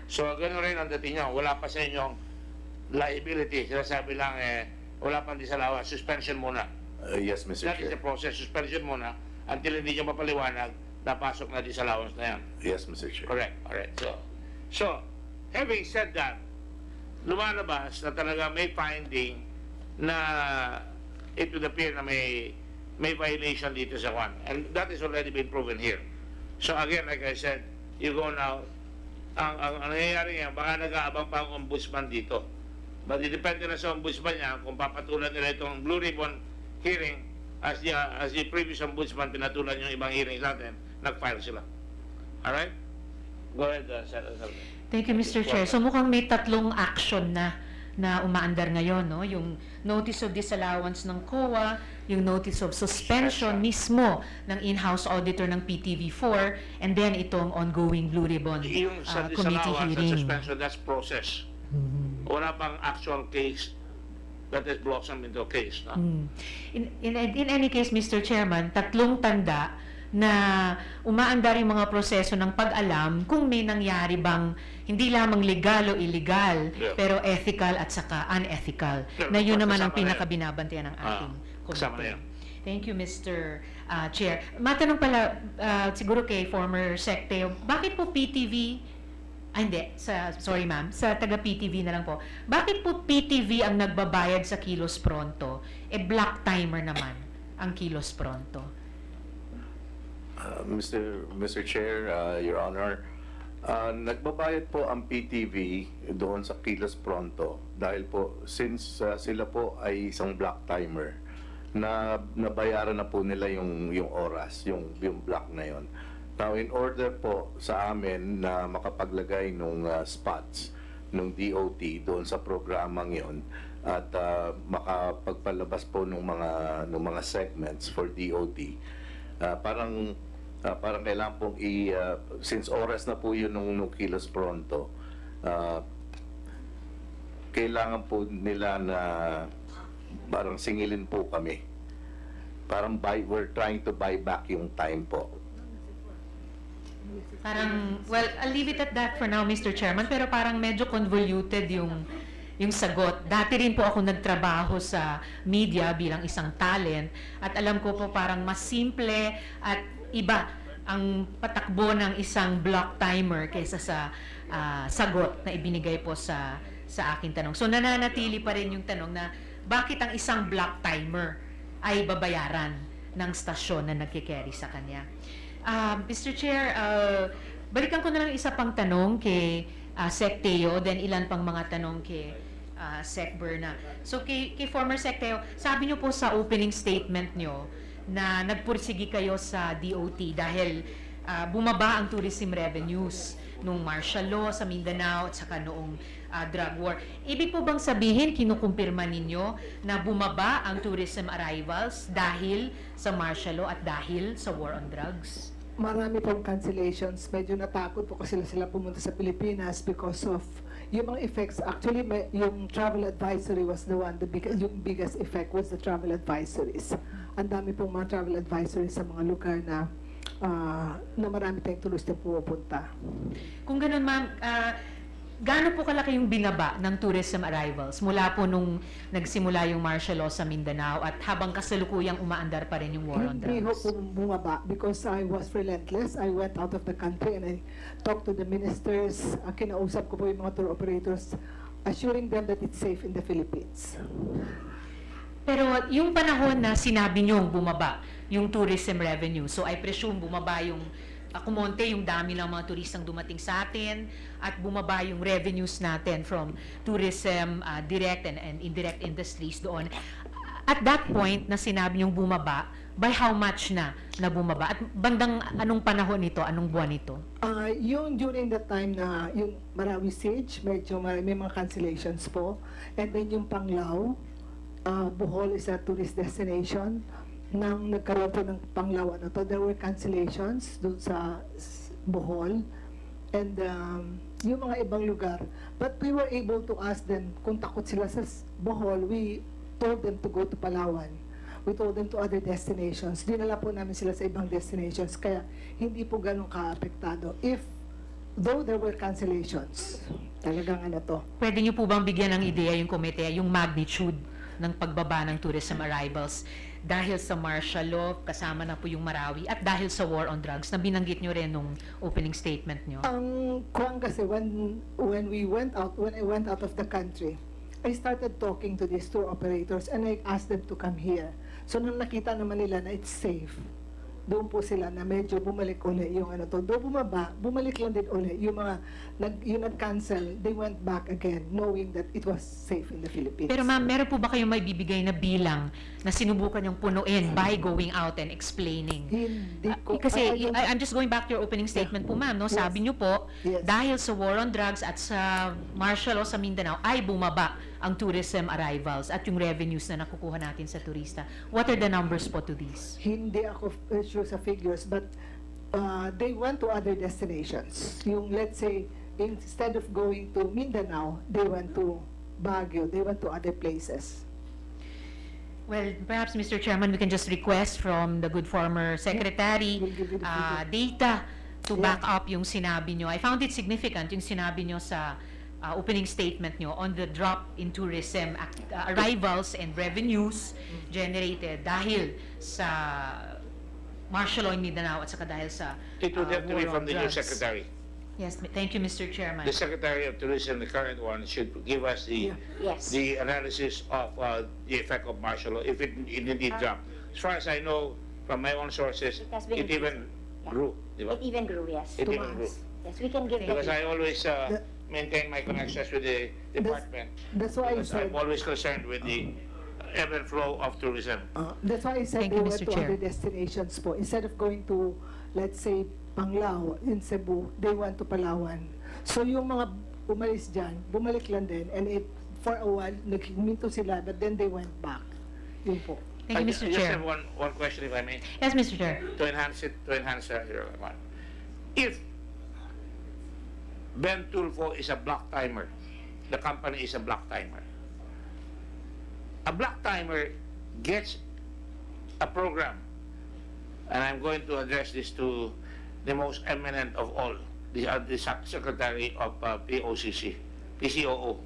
So, gano'n rin ang dating nyo. Wala pa sa inyong liability. Sinasabi lang, wala pang disalawa. Suspension muna. Yes, Mr. That is Chair. the process. Suspension muna until hindi nyo mapaliwanag, napasok na disallowance na yan. Yes, Mr. Chair. Correct. Alright. So, having said that, lumalabas na talaga may finding na it would appear na may violation dito sa one. And that has already been proven here. So again, like I said, you go now, ang nangyayari yan, baka nag-aabang pa ang ombudsman dito. But depende na sa ombudsman niya kung papatulan nila itong Blue Ribbon hearing as the previous ombudsman pinatulan yung ibang hearings natin, nag-file sila. Alright? Go ahead, Senator. Thank you, Mr. Chair. So mukhang may tatlong action na umaandar ngayon, no? Yung notice of disallowance ng COA, yung notice of suspension mismo ng in-house auditor ng PTV4, and then itong ongoing Blue Ribbon Yung sa committee disallowance hearing. and suspension, that's process. Wala pang actual case that has blossomed into a case. No? In any case, Mr. Chairman, tatlong tanda na umaandar yung mga proseso ng pag-alam kung may nangyari bang hindi lamang legal o illegal, pero ethical at saka unethical. Na yun naman ang pinakabinabantayan ng ating committee. Thank you, Mr. Chair. Matanong pala, siguro kay former Sec-Teo, bakit po PTV, sorry ma'am, sa taga-PTV na lang po, bakit po PTV ang nagbabayad sa Kilos Pronto? Black timer naman ang Kilos Pronto. Mr. Chair, Your Honor, nagbabayad po ang PTV doon sa Kilos Pronto dahil po since sila po ay isang black timer na nabayaran na po nila yung oras, yung block na yon. Now, in order po sa amin na makapaglagay nung spots nung DOT doon sa programang yon at makapagpalabas po nung mga segments for DOT, parang kailangan pong since oras na po yun nung Kilos Pronto, kailangan po nila na parang singilin po kami. Parang we're trying to buy back yung time po. Parang, well, I'll leave it at that for now, Mr. Chairman, pero parang medyo convoluted yung sagot. Dati rin po ako nagtrabaho sa media bilang isang talent at alam ko po parang mas simple at iba ang patakbo ng isang block timer kaysa sa sagot na ibinigay po sa aking tanong. So nananatili pa rin yung tanong na bakit ang isang block timer ay babayaran ng stasyon na nagkikerry sa kanya. Mr. Chair, balikan ko na lang isa pang tanong kay Sec-Teo, then ilan pang mga tanong kay Sec Berna. So kay former Sec-Teo, sabi niyo po sa opening statement niyo na nagpursigi kayo sa DOT dahil bumaba ang tourism revenues nung martial law sa Mindanao at saka noong drug war. Ibig po bang sabihin, kinukumpirma ninyo na bumaba ang tourism arrivals dahil sa martial law at dahil sa war on drugs? Marami pong cancellations. Medyo natakot po kasi sila pumunta sa Pilipinas because of yung mga effects. Actually, yung travel advisory was the one, yung biggest effect was the travel advisories. Ang dami pong mga travel advisories sa mga lugar na marami tayong turista pupunta. Kung ganun, ma'am, gaano po kalaki yung binaba ng tourism arrivals mula po nung nagsimula yung martial law sa Mindanao at habang kasalukuyang umaandar pa rin yung war on Hindi ho drugs? po bumaba because I was relentless. I went out of the country and I talked to the ministers. Kinausap ko po yung mga tour operators, assuring them that it's safe in the Philippines. Pero yung panahon na sinabi nyo bumaba yung tourism revenue, so I presume bumaba yung kumonte yung dami ng mga turistang dumating sa atin at bumaba yung revenues natin from tourism, direct and indirect industries doon. At that point na sinabi yung bumaba, by how much na bumaba? At bandang anong panahon nito, anong buwan nito? Yung during that time na yung Marawi Siege, medyo may mga cancellations po. And then yung Panglao, Bohol is a tourist destination. Nang nagkaroon po ng Panglao, there were cancellations doon sa Bohol. And yung mga ibang lugar. But we were able to ask them kung takot sila sa Bohol. We told them to go to Palawan. We told them to other destinations. Dinala po namin sila sa ibang destinations. Kaya hindi po ganun ka-apektado. Though there were cancellations, talagang to. Pwede nyo po bang bigyan ng ideya yung komite, yung magnitude ng pagbaba ng tourism arrivals dahil sa martial law, kasama na po yung Marawi, at dahil sa war on drugs na binanggit nyo rin nung opening statement nyo? Ang kuwang kasi, when I went out of the country, I started talking to these tour operators and I asked them to come here. So nung nakita naman nila na it's safe, doon po sila na medyo bumalik uli yung doon bumaba, bumalik lang din uli yung mga yung nag-cancel, they went back again knowing that it was safe in the Philippines. Pero ma'am, meron po ba kayong may bibigay na bilang na sinubukan yung punuin by going out and explaining? Hindi ko. Kasi I'm just going back to your opening statement po, ma'am, no? Yes. Sabi niyo po, Yes. dahil sa war on drugs at sa martial law sa Mindanao ay bumaba ang tourism arrivals at yung revenues na nakukuha natin sa turista. What are the numbers po to these? Hindi ako sure sa figures, but they went to other destinations. Yung, let's say, instead of going to Mindanao, they went to Baguio, they went to other places. Well, perhaps, Mr. Chairman, we can just request from the good former secretary We'll give you the figure. data to Yeah. back up yung sinabi nyo. I found it significant yung sinabi nyo sa opening statement nyo on the drop in tourism arrivals and revenues generated dahil sa martial law in Mindanao at saka dahil sa It would have to be war from on the new drugs. secretary. Yes, thank you, Mr. Chairman. The Secretary of Tourism, the current one, should give us the Yes. the analysis of the effect of martial law, if it indeed dropped. As far as I know, from my own sources, It has been it even increased. Yeah. grew. Di ba? It even grew, yes. It even grew. Yes, we can give Because that. I always maintain my connections with the department. That's why I Because said, I'm always concerned with the ebb and flow of tourism. that's why I said Thank they you, went Mr. to Chair. other destinations po. Instead of going to, let's say, Panglao in Cebu, they went to Palawan. So yung mga umalis dyan, bumalik lang din, and for a while, nagminto sila, but then they went back. Yun po. Thank you, I Mr. just Chair. have one question, if I may, Yes, Mr. Chair. to enhance your one. If Ben Tulfo is a block timer, the company is a block timer. A block timer gets a program, and I'm going to address this to the most eminent of all, the Secretary of POCC, PCOO.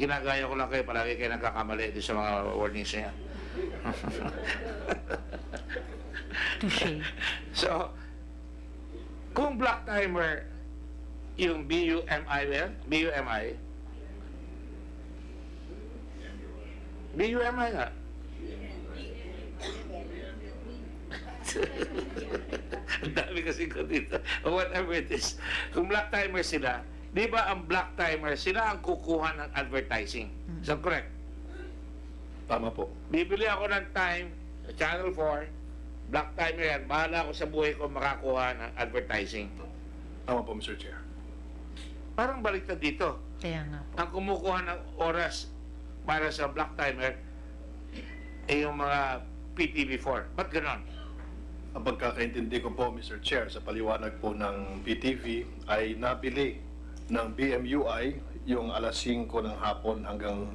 Ginagaya ko lang kayo, palagi kayo nagkakamali din sa mga warnings niya. Touché. So, kung block timer yung BUMI ba yan? BUMI nga. Ang dami kasi ko dito. Or whatever it is. Kung black timer sila, di ba ang black timer, sila ang kukuha ng advertising. Is that correct? Tama po. Bibili ako ng time, Channel 4, black timer yan, bahala ako sa buhay ko makakuha ng advertising. Tama po, Mr. Chair. Parang baliktad dito. Kaya nga po. Ang kumukuha ng oras para sa black timer ay yung mga PTV4. Ba't ganon? Ang pagkakaintindi ko po, Mr. Chair, sa paliwanag po ng PTV ay nabili ng BMUI yung alas 5 ng hapon hanggang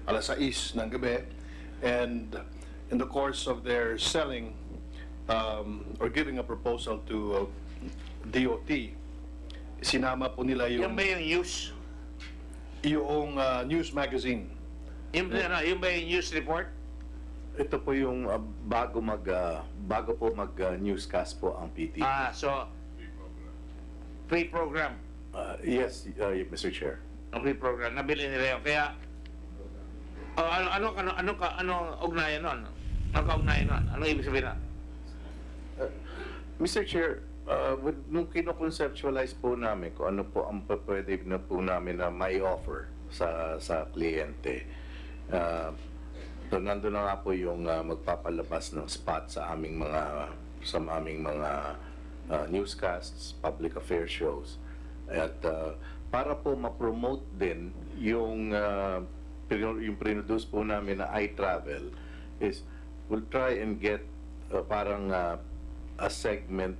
alas 6 ng gabi. And in the course of their selling or giving a proposal to DOT, sinama po nila Yung yung, ba yung news? yung news magazine. Yung ba yung news report? Ito po yung bago po mag newscast po ang PT. So, pre-program. Yes, Mr. Chair. Ang pre-program. Nabili nila yun. Kaya, ano ugnayan nun? Ano kaugnayan nun? Ano ibig sabihin nun? Mr. Chair, nung kino-conceptualize po namin kung ano po ang pwede na po namin na may offer sa kliyente. So nandun na nga po yung magpapalabas ng spot sa aming mga newscasts, public affairs shows. At para po ma-promote din yung produce po namin na iTravel is we'll try and get parang a segment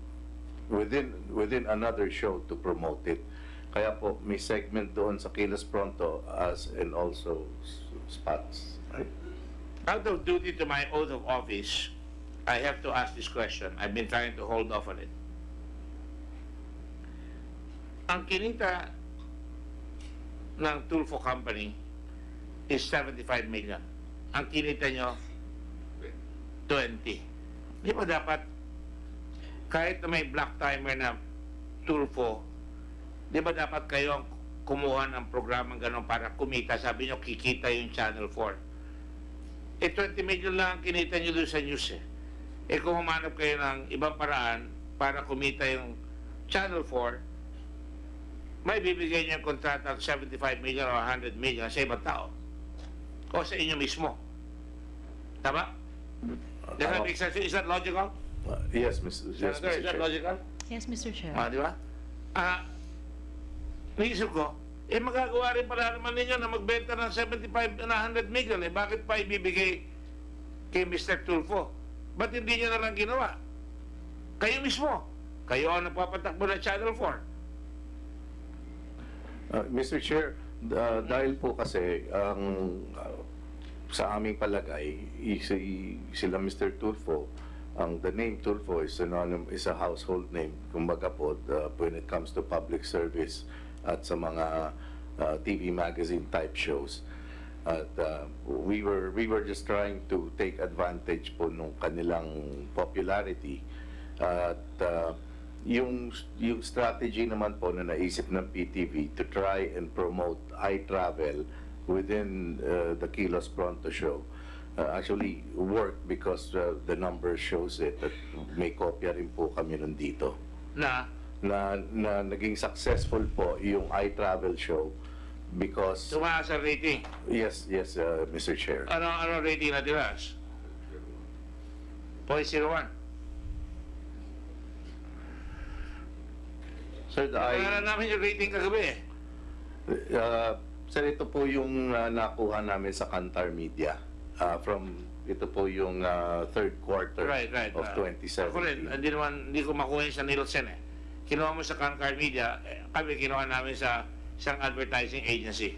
within another show to promote it. Kaya po may segment doon sa Kilos Pronto and also spots. Right? Out of duty to my oath of office, I have to ask this question. I've been trying to hold off on it. Ang kinita ng Tulfo Company is 75 million. Ang kinita nyo, 20. Di ba dapat, kahit na may black timer na Tulfo, di ba dapat kayo ang kumuha ng programang gano'n para kumita? Sabi nyo, kikita yung Channel 4. 20 million lang ang kinita nyo doon sa news kung humanap kayo ng ibang paraan para kumita yung Channel 4, may bibigay niyo yung kontrata ng 75 million o 100 million sa ibang tao o sa inyo mismo. Tama? Does that make sense? Is that logical? Yes, Mr. Senator, is that logical? Yes, Mr. Chair. Di ba? Naisip ko, magagawa rin pala naman ninyo na magbenta ng 75 na 100 million. Bakit pa ibibigay kay Mr. Tulfo? Ba't hindi nyo na lang ginawa? Kayo mismo. Kayo ang nagpapatakbo ng Channel 4. Mr. Chair, dahil po kasi sa aming palagay, sila Mr. Tulfo, the name Tulfo is a household name. Kumbaga po, when it comes to public service at sa mga TV magazine type shows. At we were just trying to take advantage po nung kanilang popularity. At yung strategy naman po na naisip ng PTV to try and promote iTravel within the Kilos Pronto show actually worked because the number shows it at may kopya rin po kami nandito. Na naging successful po yung iTravel show because tumaas ang rating. Yes, Mr. Chair. Ano rating na tiras? 0.01. Sir, Nalala namin yung rating kagabi sir, ito po yung nakuha namin sa Kantar Media ito po yung third quarter of 2017. Ako rin, hindi ko makuha yun sa Nielsen Kinuha mo sa Kantar Media, kami kinuha namin sa isang advertising agency.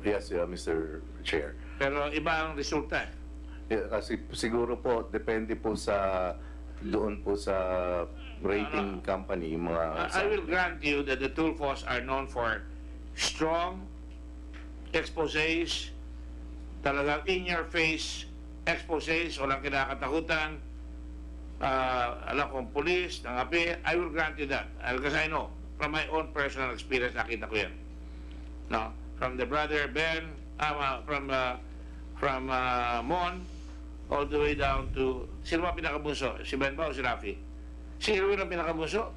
Yes, Mr. Chair. Pero iba ang resulta kasi siguro po, depende po doon po sa rating company. I will grant you that the Tulfos are known for strong exposés, talagang in-your-face exposés, walang kinakatakutan, alam kong pulis, nangapi. I will grant you that. Because I know, from my own personal experience, nakita ko yan. No? From the brother Ben, from Mon, all the way down to, sino ba pinakabunso? Si Ben ba o si Rafi? Si Irwin ang pinakabunso?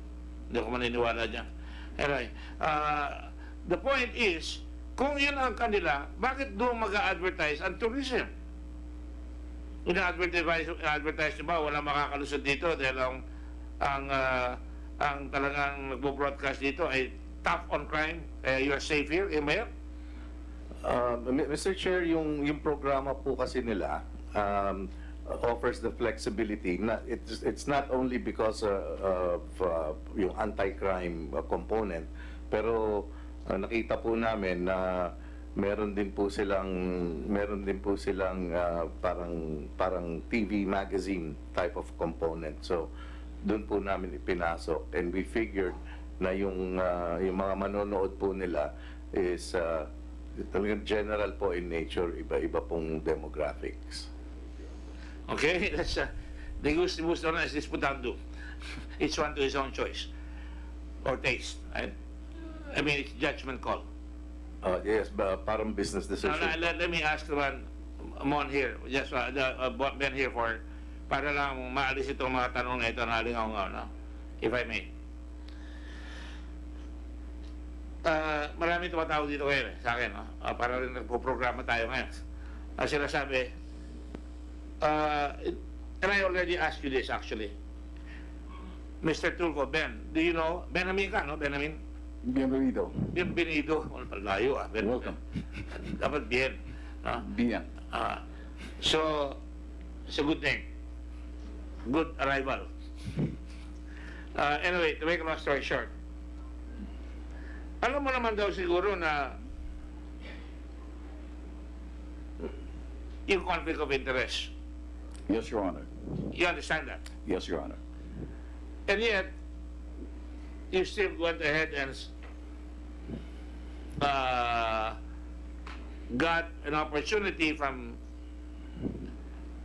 Hindi ako maniniwala dyan. Anyway, the point is, kung yun ang kanila, bakit doon mag-a-advertise ang tourism? Ina-advertise nyo ba, walang makakalusot dito dahil ang talagang nagbo-broadcast dito ay tough on crime, you're safe here, ba yun? Mr. Chair, yung programa po kasi nila offers the flexibility. It's not only because of yung anti-crime component, pero nakita po namin na meron din po silang parang TV magazine type of component. So doon po namin ipinasok, and we figured na yung mga manonood po nila is talagang general po in nature, iba-iba pong demographics. Okay, that's the gusto na is disputando. Each one to his own choice or taste. Right? I mean, it's judgment call. Yes, parang business decision. Let me ask one Mon here, just Ben here para lang maalis itong mga tanong na ito na alingaw-ngaw, no? If I may. Marami tumatawag dito ngayon sa akin, no? Para rin nagpo-programa tayo ngayon. Sila sabi, and I already asked you this actually, Mr. Tulfo, Ben, do you know, Benjamin ka, no? Benjamin? Bienvenido. Bienvenido. Layo, Ben. Welcome. Dapat bien. No? Bien. So, it's a good name. Good arrival. Anyway, to make a long story short, alam mo naman daw siguro na yung conflict of interest. Yes, Your Honor. You understand that? Yes, Your Honor. And yet, you still went ahead and got an opportunity from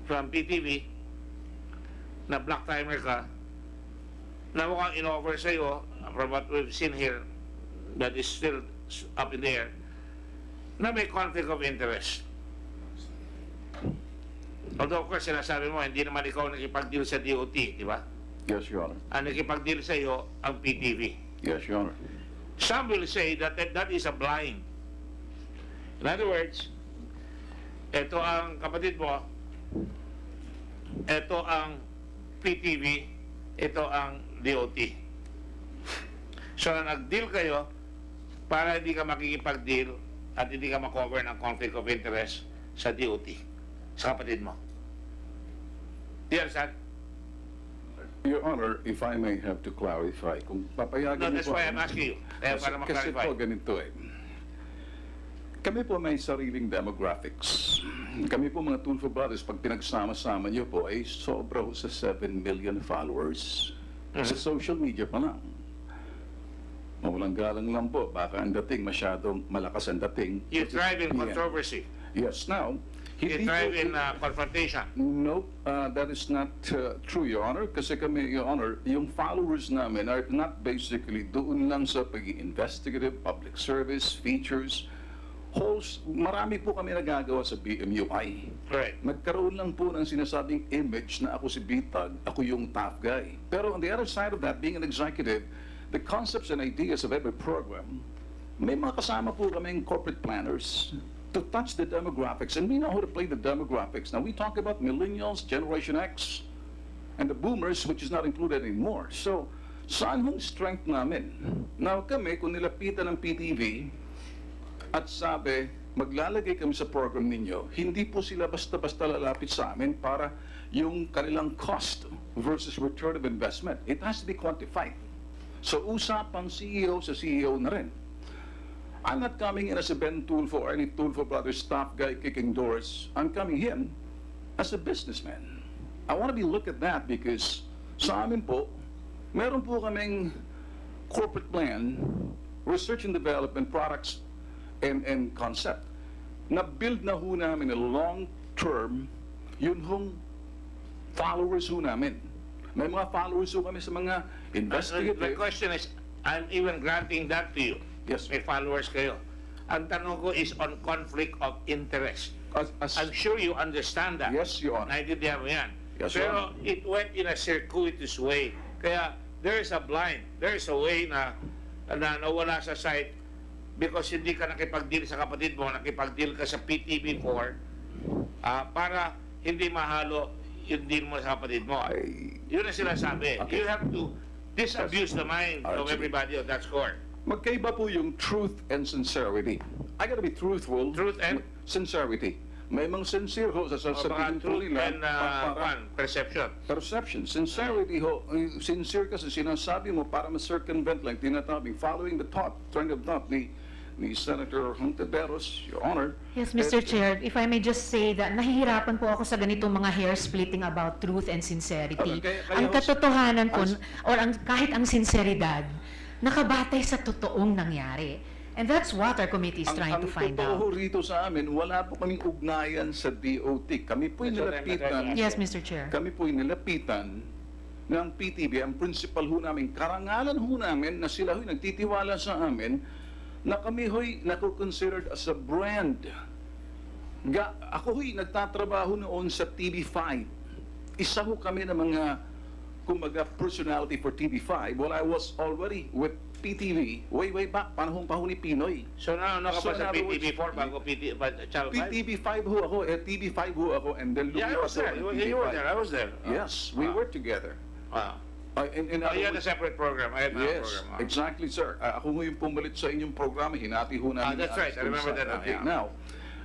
PTV na black timer ka na mukhang in-offer sa'yo from what we've seen here that is still up in the air na may conflict of interest. Although of course sinasabi mo hindi naman ikaw nakipag-deal sa DOT, di ba? Yes, Your Honor. Ang nakipag-deal sa iyo ang PTV. Yes, Your Honor. Some will say that that is a blind. In other words, ito ang kapatid mo, ito ang PTV, ito ang DOT. So nag-deal kayo para hindi ka makikipag-deal at hindi ka makover ng conflict of interest sa DOT, sa kapatid mo. Do you understand? Your Honor, if I may have to clarify, kung papayagan No, niyo that's po why I'm asking you. Para kasi ma-clarify. po ganito Kami po may sariling demographics. Kami po mga Tulfo Brothers, pag pinagsama-sama niyo po, ay sobra sa 7 million followers. Sa social media pa lang. Mawalang galang lang po, baka ang dating masyadong malakas ang dating. You thrive in controversy. Yes, now, You thrive in confrontation. No, that is not true, Your Honor. Kasi kami, Your Honor, yung followers namin are not basically doon lang sa pag-investigative, public service, features, holes. Marami po kami nagagawa sa BMUI. Right. Nagkaroon lang po ng sinasabing image na ako si Bitag, ako yung tough guy. Pero on the other side of that, being an executive, the concepts and ideas of every program, may mga kasama po kaming corporate planners to touch the demographics, and we know how to play the demographics. Now, we talk about millennials, Generation X, and the boomers, which is not included anymore. So, saan hong strength namin? Now, kami, kung nilapitan ng PTV, at sabi, maglalagay kami sa program ninyo, hindi po sila basta-basta lalapit sa amin para yung kanilang cost versus return of investment. It has to be quantified. So, usapang CEO sa CEO na rin. I'm not coming in as a Ben Tulfo or any Tulfo Brothers staff guy kicking doors. I'm coming in as a businessman. I want to be look at that because sa amin po, meron po kaming corporate plan, research and development, products, and concept. Na-build na ho namin a long term, yun hong followers ho namin. May mga followers ho kami sa mga investigative. The question is, I'm even granting that to you. Yes. May followers kayo. Ang tanong ko is on conflict of interest. I'm sure you understand that. Yes, Your Honor. Naintindihan mo yan. Yes, Your Pero Honor. it went in a circuitous way. Kaya there is a blind, there is a way na nawala sa sight because hindi ka nakipag-deal sa kapatid mo, nakipag-deal ka sa PTV4 para hindi mahalo yung deal mo sa kapatid mo. Yun ang sinasabi. Okay. You have to disabuse the mind of everybody on that score. Magkaiba po yung truth and sincerity. I gotta be truthful. Truth and? Sincerity. May mga sincere ho sa sasabihin po truth nila. and perception. Perception. Sincerity ho. Sincere kasi sinasabi mo para ma-circumvent lang tinatawag following the thought, train of thought ni Senator Hontiveros, Your Honor. Yes, Mr. Chair, if I may just say that nahihirapan po ako sa ganitong mga hair-splitting about truth and sincerity. Ang katotohanan po, kahit ang sinseridad, nakabatay sa totoong nangyari. And that's what our committee is trying to find out. Ang totoo rito sa amin, wala po kaming ugnayan sa DOT. Kami po'y nilapitan. Yes, Mr. Chair. Kami po'y nilapitan ng PTV. Ang principal ho namin, karangalan ho namin na sila ho'y nagtitiwala sa amin na kami ho'y nakukonsidered as a brand. Ako ho'y nagtatrabaho noon sa TV5. Isa ho kami ng mga kumbaga personality for TV5. Well, I was already with PTV way back, panahon pa ho ni Pinoy. So ka pa sa PTV4 bago Channel 5? PTV5 ho ako, TV5 ho ako, and then I was there. You were there. I was there. Yes, we were together. You had a separate program. I had my program. Exactly, sir. Ako ho yung pumalit sa inyong programa, hinati ho namin. That's right. I remember that now. Okay, now,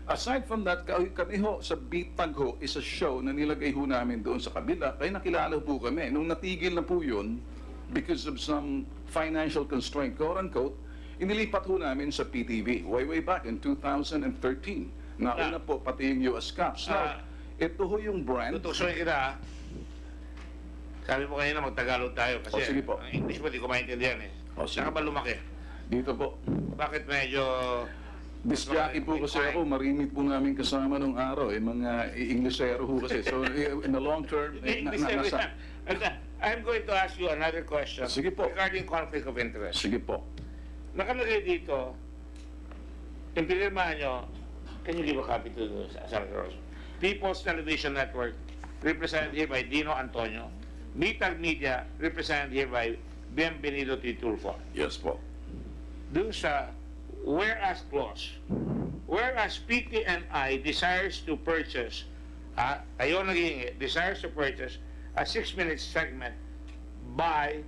aside from that, kami ho sa Bitag ho is a show na nilagay ho namin doon sa kabila. Kaya nakilala po kami. Nung natigil na po yun, because of some financial constraint, quote-unquote, inilipat ho namin sa PTV way back in 2013. Nauna po pati yung US Cups. Now, ito ho yung brand. Tutusoy kita. Sabi mo kanina mag-Tagalog tayo kasi sige po. ang English mo di ko maintindihan eh. Saan ka ba lumaki? Dito po. Bakit medyo... Disjaki po kasi ako, marimit po namin kasama nung araw, mga Inglesero ho kasi. So, in the long term, I'm going to ask you another question regarding conflict of interest. Sige po. Nakalagay dito, yung pinirmahan nyo, can you give a copy to Senator Ross? People's Television Network, represented here by Dino Antonio. Bitag Media, represented here by Bienvenido T. Tulfo. Yes po. Doon sa whereas clause, whereas PTNI desires to purchase, desires to purchase a 6-minute segment by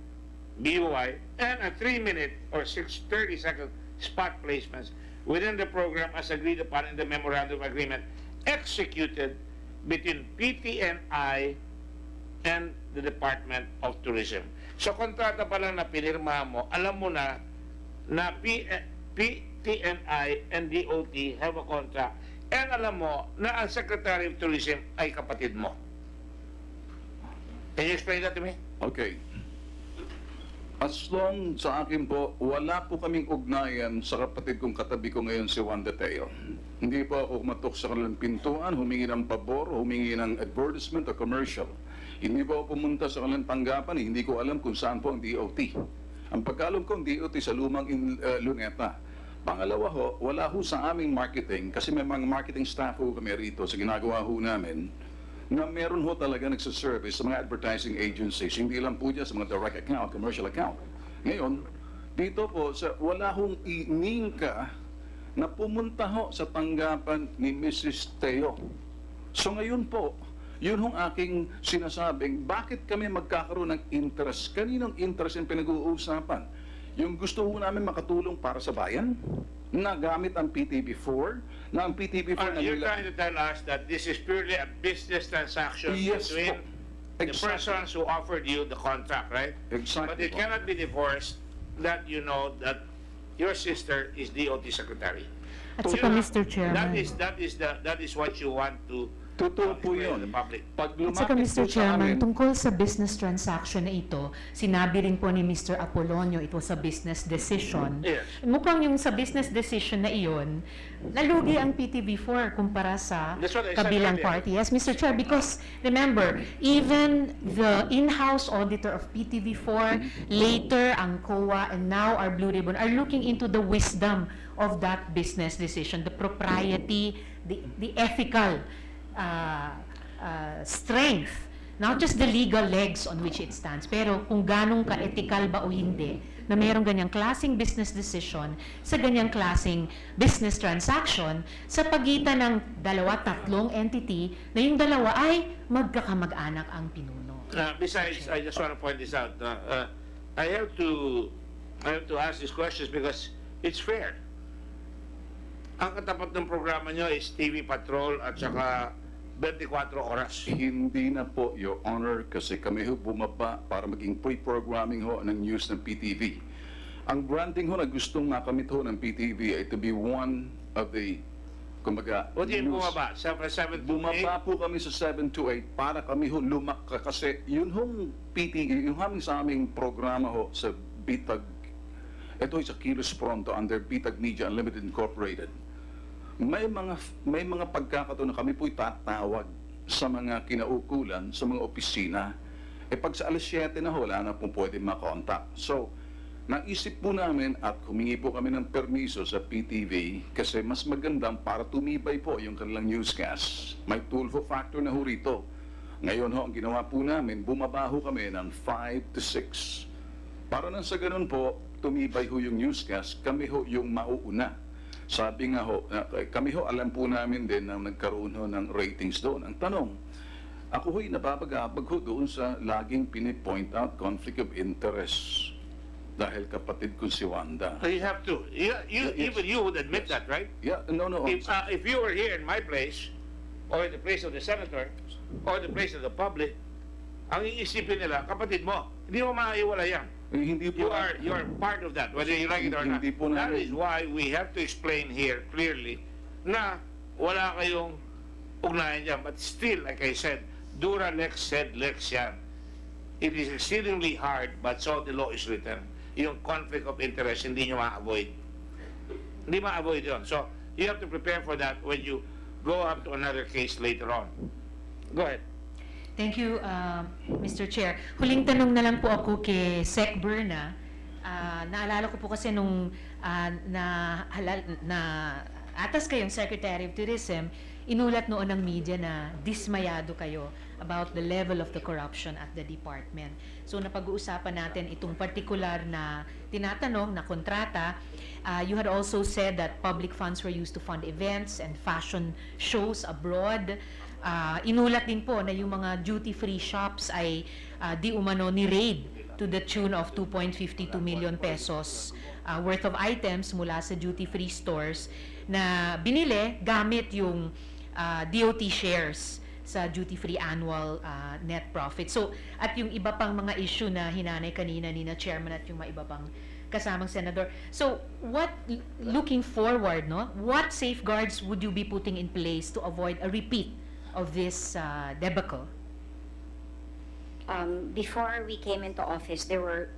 BOI and a 3-minute or 30-second spot placements within the program as agreed upon in the memorandum agreement executed between PTNI and the Department of Tourism. So kontrata pa lang na pinirma mo, alam mo na PTNI and DOT have a contract, and alam mo na ang Secretary of Tourism ay kapatid mo. Can you explain that to me? Okay. As long sa akin po, wala po kaming ugnayan sa kapatid kong katabi ko ngayon si Wasteful. Hindi po ako kumatok sa kanilang pintuan, humingi ng pabor, humingi ng advertisement o commercial. Hindi po ako pumunta sa kanilang tanggapan, hindi ko alam kung saan po ang DOT. Ang pagkalam ko ang DOT sa lumang Luneta. Pangalawa ho, wala ho sa aming marketing, kasi may mga marketing staff ho kami rito sa ginagawa ho namin, na meron ho talaga nagsaservice sa mga advertising agencies, hindi lang po dyan sa mga direct account, commercial account. Ngayon, dito po, wala hong iningka na pumunta ho sa tanggapan ni Mrs. Teo. So ngayon po, yun hong aking sinasabing, bakit kami magkakaroon ng interest? Kaninong interest yung pinag-uusapan? Yung gusto ho namin makatulong para sa bayan, na gamit ang PTV4, na ang PTV4 you're trying to tell us that this is purely a business transaction between the persons who offered you the contract, right? Exactly. But it cannot be divorced that you know that your sister is DOT secretary. At saka, Mr. Chairman, that is what you want to totoo po yun. At saka, Mr. Chairman, tungkol sa business transaction na ito, sinabi rin po ni Mr. Apolonio, it was a business decision. Yes. Mukhang yung sa business decision na iyon, nalugi ang PTV4 kumpara sa kabilang party. Yes, Mr. Chair, because remember, even the in-house auditor of PTV4, later ang COA, and now our Blue Ribbon, are looking into the wisdom of that business decision, the propriety, the ethical strength, not just the legal legs on which it stands, pero kung ganong ka-ethical ba o hindi, na mayroong ganyang klaseng business decision sa ganyang klaseng business transaction sa pagitan ng tatlong entity na yung dalawa ay magkakamag-anak ang pinuno. Besides, I just want to point this out. I have to I have to ask these questions because it's fair. Ang katapat ng programa nyo is TV Patrol at saka 24 oras. Hindi na po, Your Honor, kasi kami ho bumaba para maging pre-programming ho ng news ng PTV. Ang branding ho na gustong makamit ho ng PTV ay to be one of the, kumbaga, What do you news. bumaba? 7 to 8? Bumaba po kami sa 7 to 8 para kami ho lumakka kasi yun hong PTV, yung sa aming programa ho sa Bitag, ito ay sa Kilos Pronto under Bitag Media Unlimited Incorporated. May mga pagkakataon na kami po'y tatawag sa mga kinaukulan, sa mga opisina. Pag sa alas 7 na wala na pong pwede makontak. So, naisip po namin at humingi po kami ng permiso sa PTV kasi mas magandang para tumibay po yung kanilang newscast. May Tulfo factor na ho rito. Ngayon ho, ang ginawa po namin, bumabaho kami ng 5 to 6. Para nang sa ganun po, tumibay ho yung newscast, kami ho yung mauuna. Sabi nga ho, kami ho alam po namin din na nagkaroon ho ng ratings doon. Ang tanong, ako ho'y napapagabag ho doon sa laging pinipoint out conflict of interest dahil kapatid ko si Wanda. So you have to. Even you would admit that, right? Yeah, no. If you were here in my place, or in the place of the senator, or the place of the public, ang iisipin nila, kapatid mo, hindi mo maiwala yan. Hindi po. You are part of that, whether you like it or not. That is why we have to explain here clearly na wala kayong ugnayan dyan. But still, like I said, dura lex sed lex yan. It is exceedingly hard, but so the law is written. Yung conflict of interest, hindi nyo ma-avoid. Hindi ma-avoid yun. So, you have to prepare for that when you go up to another case later on. Go ahead. Thank you, Mr. Chair. Huling tanong na lang po ako kay Sec Berna. Naalala ko po kasi nung atas kayong Secretary of Tourism, inulat noon ng media na dismayado kayo about the level of the corruption at the department. So napag-uusapan natin itong particular na tinatanong na kontrata. You had also said that public funds were used to fund events and fashion shows abroad. Inulat din po na yung mga duty-free shops ay di umano ni-raid to the tune of 2.52 million pesos worth of items mula sa duty-free stores na binili gamit yung DOT shares sa duty-free annual net profit. So, at yung iba pang mga issue na hinanay kanina ni na chairman at yung mga iba pang kasamang senador. So, looking forward, no? What safeguards would you be putting in place to avoid a repeat of this debacle? Before we came into office, there were,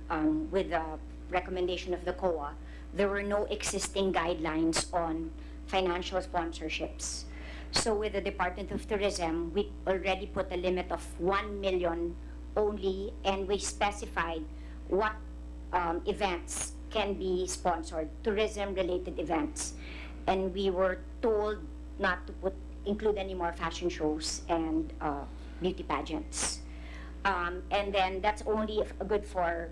with the recommendation of the COA, there were no existing guidelines on financial sponsorships. So with the Department of Tourism, we already put a limit of 1 million only, and we specified what events can be sponsored, tourism-related events. And we were told not to include any more fashion shows and beauty pageants. And then that's only good for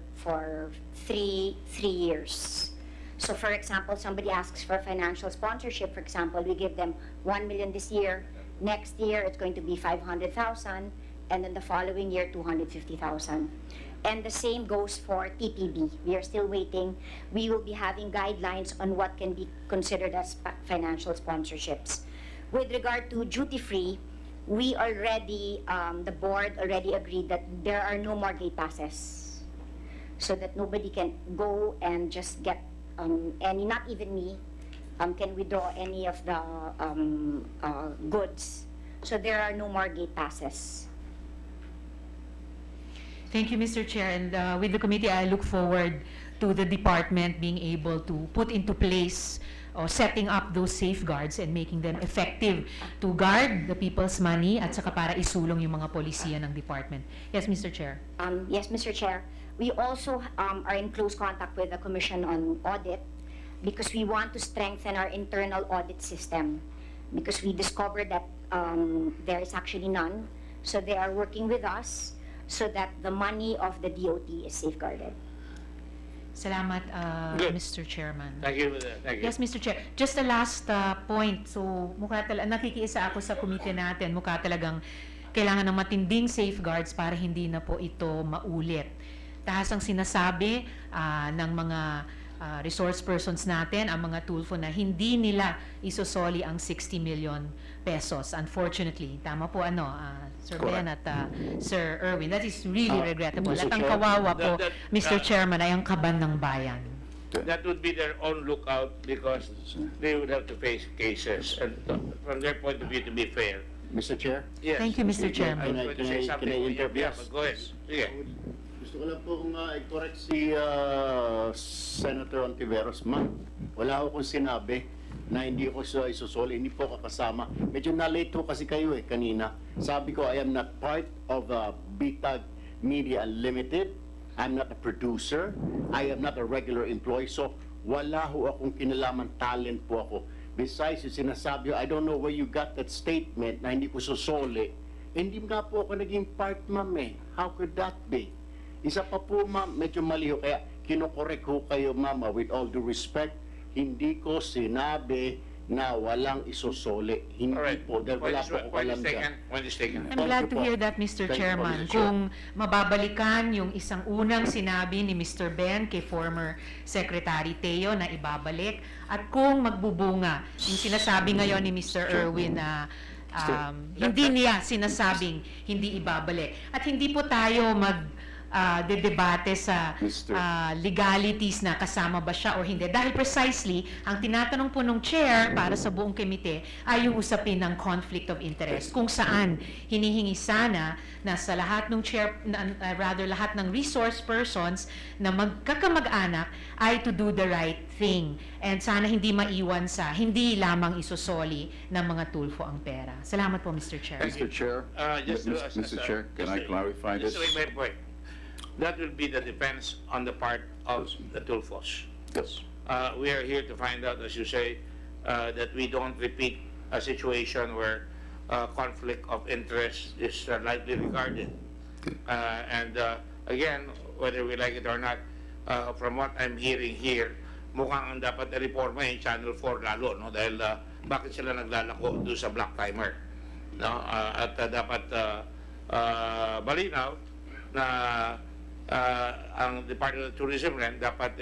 3 years. So for example, somebody asks for financial sponsorship, for example, we give them 1 million this year. Next year, it's going to be 500,000, and then the following year, 250,000. And the same goes for TPB. We are still waiting. We will be having guidelines on what can be considered as financial sponsorships. With regard to duty-free, we already, the board already agreed that there are no more gate passes, so that nobody can go and just get any, not even me, can withdraw any of the goods. So there are no more gate passes. Thank you, Mr. Chair. And with the committee, I look forward to the department being able to put into place or setting up those safeguards and making them effective to guard the people's money at saka para isulong yung mga polisiya ng department. Yes, Mr. Chair. Yes, Mr. Chair. We also are in close contact with the Commission on Audit because we want to strengthen our internal audit system because we discovered that there is actually none. So they are working with us so that the money of the DOT is safeguarded. Salamat, Mr. Chairman. Thank you. Thank you. Yes, Mr. Chair. Just a last point. So, nakikiisa ako sa komite natin. Mukha talagang kailangan ng matinding safeguards para hindi na po ito maulit. tahasang sinasabi ng mga resource persons natin, ang mga Tulfo, na hindi nila isosoli ang 60 million pesos. Unfortunately, tama po Sir Ben at Sir Erwin. That is really regrettable. At ang kawawa po, Mr. Chairman, ay ang kaban ng bayan. That would be their own lookout because they would have to face cases. And from their point of view, to be fair. Mr. Chair? Yes. Thank you, Mr. Chairman. Can I interview? Yeah, but go ahead. Sige. Gusto ko lang pong i-correct si Senator Ontiveros. Ma'am, wala akong sinabi na hindi ko siya isusoli, hindi po kakasama. Medyo na-late ho kasi kayo kanina. Sabi ko, I am not part of Bitag Media Unlimited. I'm not a producer. I am not a regular employee. So, wala ho akong kinalaman, talent po ako. Besides, yung sinasabi, I don't know where you got that statement na hindi ko susoli. Hindi nga po ako naging part, ma'am How could that be? Isa pa po, ma'am, medyo mali ho. Kaya kinokorek ho kayo, ma'am, with all due respect. Hindi ko sinabi na walang isusoli. Hindi po. Dahil wala po ako alam dyan. I'm glad to hear that, Mr. Chairman. Kung mababalikan yung isang unang sinabi ni Mr. Ben kay former Secretary Teo na ibabalik, at kung magbubunga yung sinasabi ngayon ni Mr. Erwin na hindi niya sinasabing hindi ibabalik. At hindi po tayo debate sa legalities na kasama ba siya o hindi. Dahil precisely, ang tinatanong po ng chair para sa buong komite ay yung usapin ng conflict of interest. Kung saan hinihingi sana na sa lahat ng chair, lahat ng resource persons na magkakamag-anak ay to do the right thing. And sana hindi maiwan sa hindi lamang isosoli ng mga Tulfo ang pera. Salamat po, Mr. Chair. Mr. Chair, Mr. Chair, can I clarify this? Just wait. That will be the defense on the part of the Tulfos. Yes. We are here to find out, as you say, that we don't repeat a situation where conflict of interest is lightly regarded. Again, whether we like it or not, from what I'm hearing here, mukhang ang dapat reforma yung Channel 4 lalo, no? Dahil bakit sila naglalako doon sa black timer? No? At dapat malinaw na ang Department of Tourism rin dapat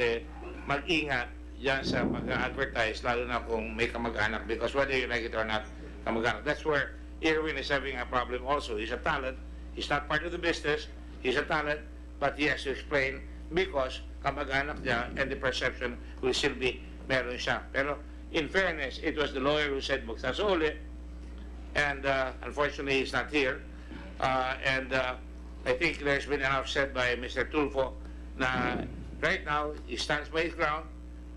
mag-ingat dyan sa pag-advertise, lalo na kung may kamag-anak, because whether you like it or not, kamag-anak. That's where Irwin is having a problem also. He's a talent. He's not part of the business. He's a talent, but he has to explain because kamag-anak niya and the perception will still be meron siya. Pero in fairness, it was the lawyer who said magsasuli, and unfortunately he's not here. I think there's been enough said by Mr. Tulfo na right now he stands by his ground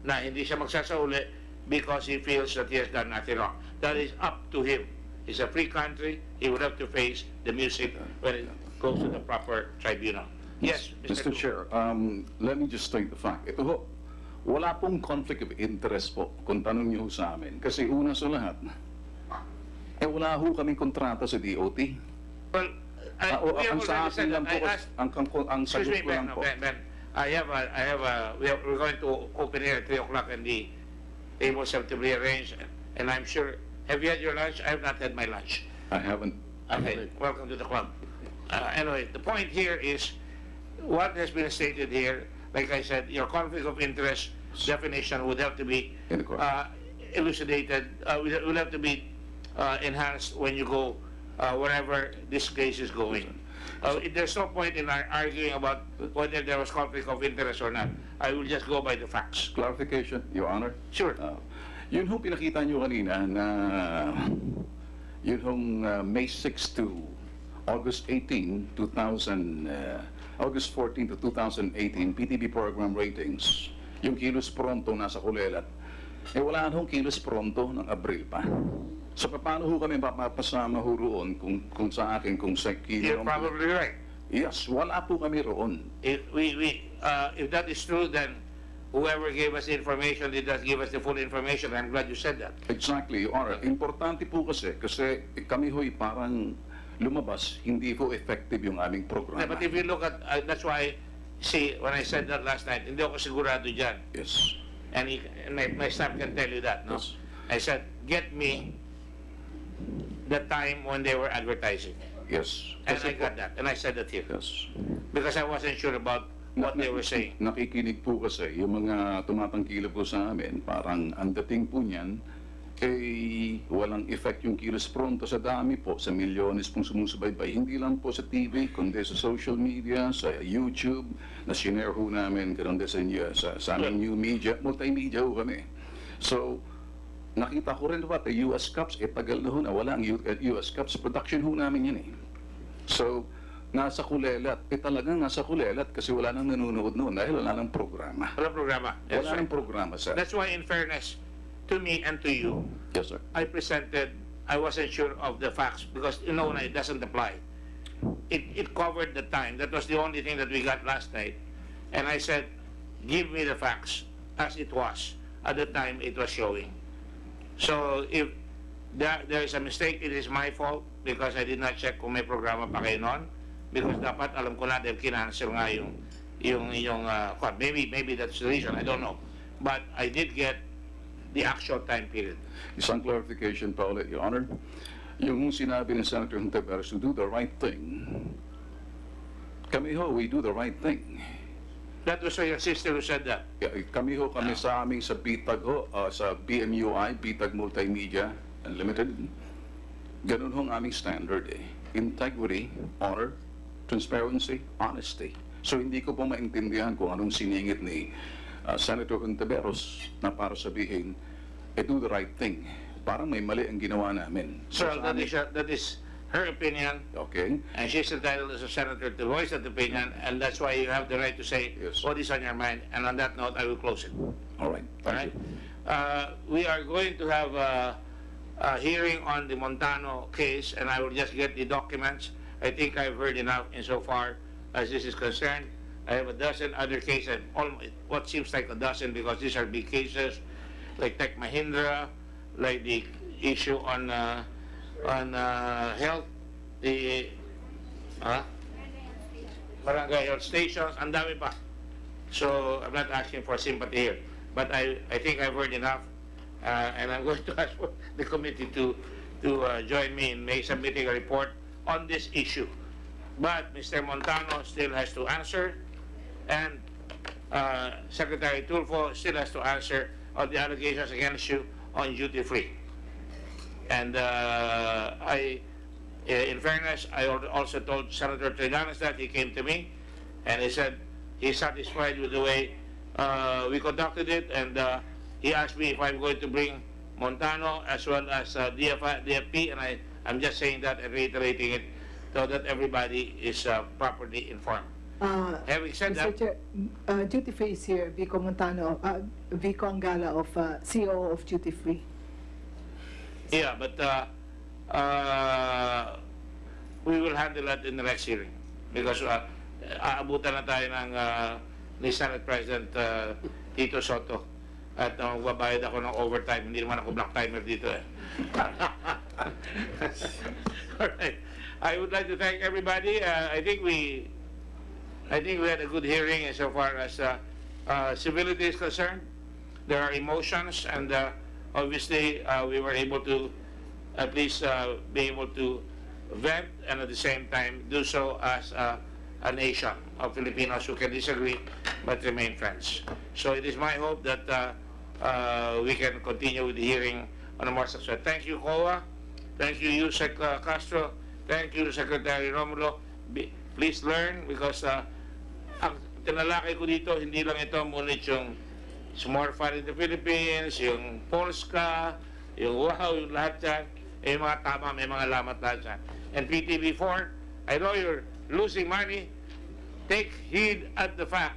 na hindi siya magsasauli because he feels that he has done nothing wrong. That is up to him. It's a free country. He would have to face the music when it goes to the proper tribunal. Yes, Mr. Chair, let me just state the fact. Ito ho, wala pong conflict of interest po kung tanong niyo sa amin. Kasi una sa lahat, wala ho kaming kontrata sa DOT. Well, ang sa akin lang po, ang sagot ko lang po. Ben, we're going to open here at 3 o'clock and the tables have to be arranged, and I'm sure, have you had your lunch? I have not had my lunch. I haven't. Okay, welcome to the club. Anyway, the point here is, what has been stated here, like I said, your conflict of interest definition would have to be elucidated, will have to be enhanced when you go wherever this case is going. There's no point in arguing about whether there was conflict of interest or not. I will just go by the facts. Clarification, Your Honor. Sure. Yun hong pinakita nyo kanina na yun hong May 6 to August 14 to 2018 PTV program ratings, yung kilos pronto nasa kulelat. Wala hong kilos pronto ng Abril pa. So, paano ho kami mapapasama ho roon kung sa akin, kung sa kilo? You're probably right. Yes, wala po kami roon. If that is true, then whoever gave us the information did not give us the full information. I'm glad you said that. Exactly, Your Honor. Importante po kasi kami ho'y parang lumabas, hindi po effective yung aming programa. Yeah, but if you look at, that's why, see, when I said that last night, hindi ako sigurado dyan. Yes. And my staff can tell you that, no? Yes. I said, get me the time when they were advertising. Yes. And I got that, and I said that here. Yes. Because I wasn't sure about what they were saying. Nakikinig po kasi, yung mga tumatangkila po sa amin, parang ang dating po niyan, walang effect yung kilos pronto sa dami po, sa milyones pong sumusubaybay. Hindi lang po sa TV, kundi sa social media, sa YouTube, na shinare ho namin, ganoon din sa aming new media, multimedia ho kami. So, nakita ko rin ba, US Cups, tagal na ho na, wala ang US Cups, production ho namin yan eh. So, nasa kulelat, talagang nasa kulelat kasi wala nang nanonood noon dahil wala nang programa. Wala programa. Wala nang programa, sir. That's why, in fairness, to me and to you, yes, sir. I wasn't sure of the facts because it doesn't apply. It covered the time. That was the only thing that we got last night. And I said, give me the facts as it was at the time it was showing. So if there is a mistake, it is my fault because I did not check kung may programa pa kayo noon. Because dapat alam ko na dahil kinansel nga maybe that's the reason, I don't know. But I did get the actual time period. Isang clarification pa ulit, Your Honor. Yung sinabi ni Senator Hontiveros to do the right thing, kami ho, we do the right thing. That was your sister who said that. Kami sa aming sa Bitag sa BMUI, Bitag Multimedia Unlimited, ganun ho ang aming standard eh. Integrity, honor, transparency, honesty. So hindi ko po maintindihan kung anong siningit ni Senator Hontiveros na para sabihin, do the right thing. Parang may mali ang ginawa namin. So that is her opinion. Okay. And she's entitled as a senator to voice that opinion, and that's why you have the right to say what is on your mind. And on that note, I will close it. All right. Thank you. We are going to have a hearing on the Montano case, and I will just get the documents. I think I've heard enough insofar as this is concerned. I have a dozen other cases, what seems like a dozen because these are big cases, like Tech Mahindra, like the issue on health, the barangay health stations, and dami pa. So I'm not asking for sympathy here, but I think I've heard enough, and I'm going to ask for the committee to join me in submitting a report on this issue. But Mr. Montano still has to answer, and Secretary Tulfo still has to answer on the allegations against you on duty-free. And in fairness, I also told Senator Trillanes that he came to me, and he said he's satisfied with the way we conducted it, and he asked me if I'm going to bring Montano as well as DFP, and I'm just saying that and reiterating it so that everybody is properly informed. Having said Mr. Chair, Duty Free is here, Vico Montano, Vico Angala of CEO of Duty Free. Yeah, but we will handle that in the next hearing because aabutan na tayo ng ni Senate President Tito Soto at magbabayad ako ng overtime. Hindi naman ako black timer dito eh. All right. I would like to thank everybody. I think we had a good hearing insofar as civility is concerned. There are emotions, and obviously we were able to at least be able to vent and at the same time do so as a nation of Filipinos who can disagree but remain friends. So it is my hope that we can continue with the hearing on a more successful. Thank you, COA. Thank you, Yusek Castro. Thank you, Secretary Romulo. Please learn because ang tinalakay ko dito, hindi lang ito ngunit yung More Fun in the Philippines, yung Polska, yung WOW, yung lahat yan. Yung mga tama, may mga lamat lahat yan. And PTV4, I know you're losing money. Take heed at the fact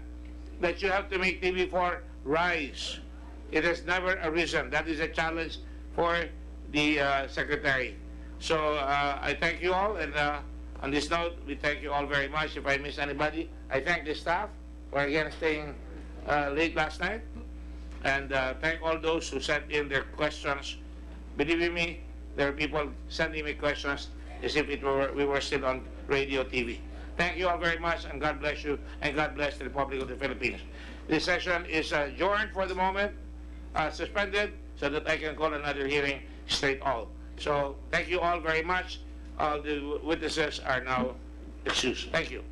that you have to make TV4 rise. It has never arisen. That is a challenge for the Secretary. So I thank you all, and on this note, we thank you all very much. If I miss anybody, I thank the staff for again staying late last night, and thank all those who sent in their questions. Believe me, there are people sending me questions as if we were still on radio, TV. Thank you all very much, and God bless you, and God bless the Republic of the Philippines. This session is adjourned for the moment, suspended, so that I can call another hearing straight all. So thank you all very much. The witnesses are now excused. Thank you.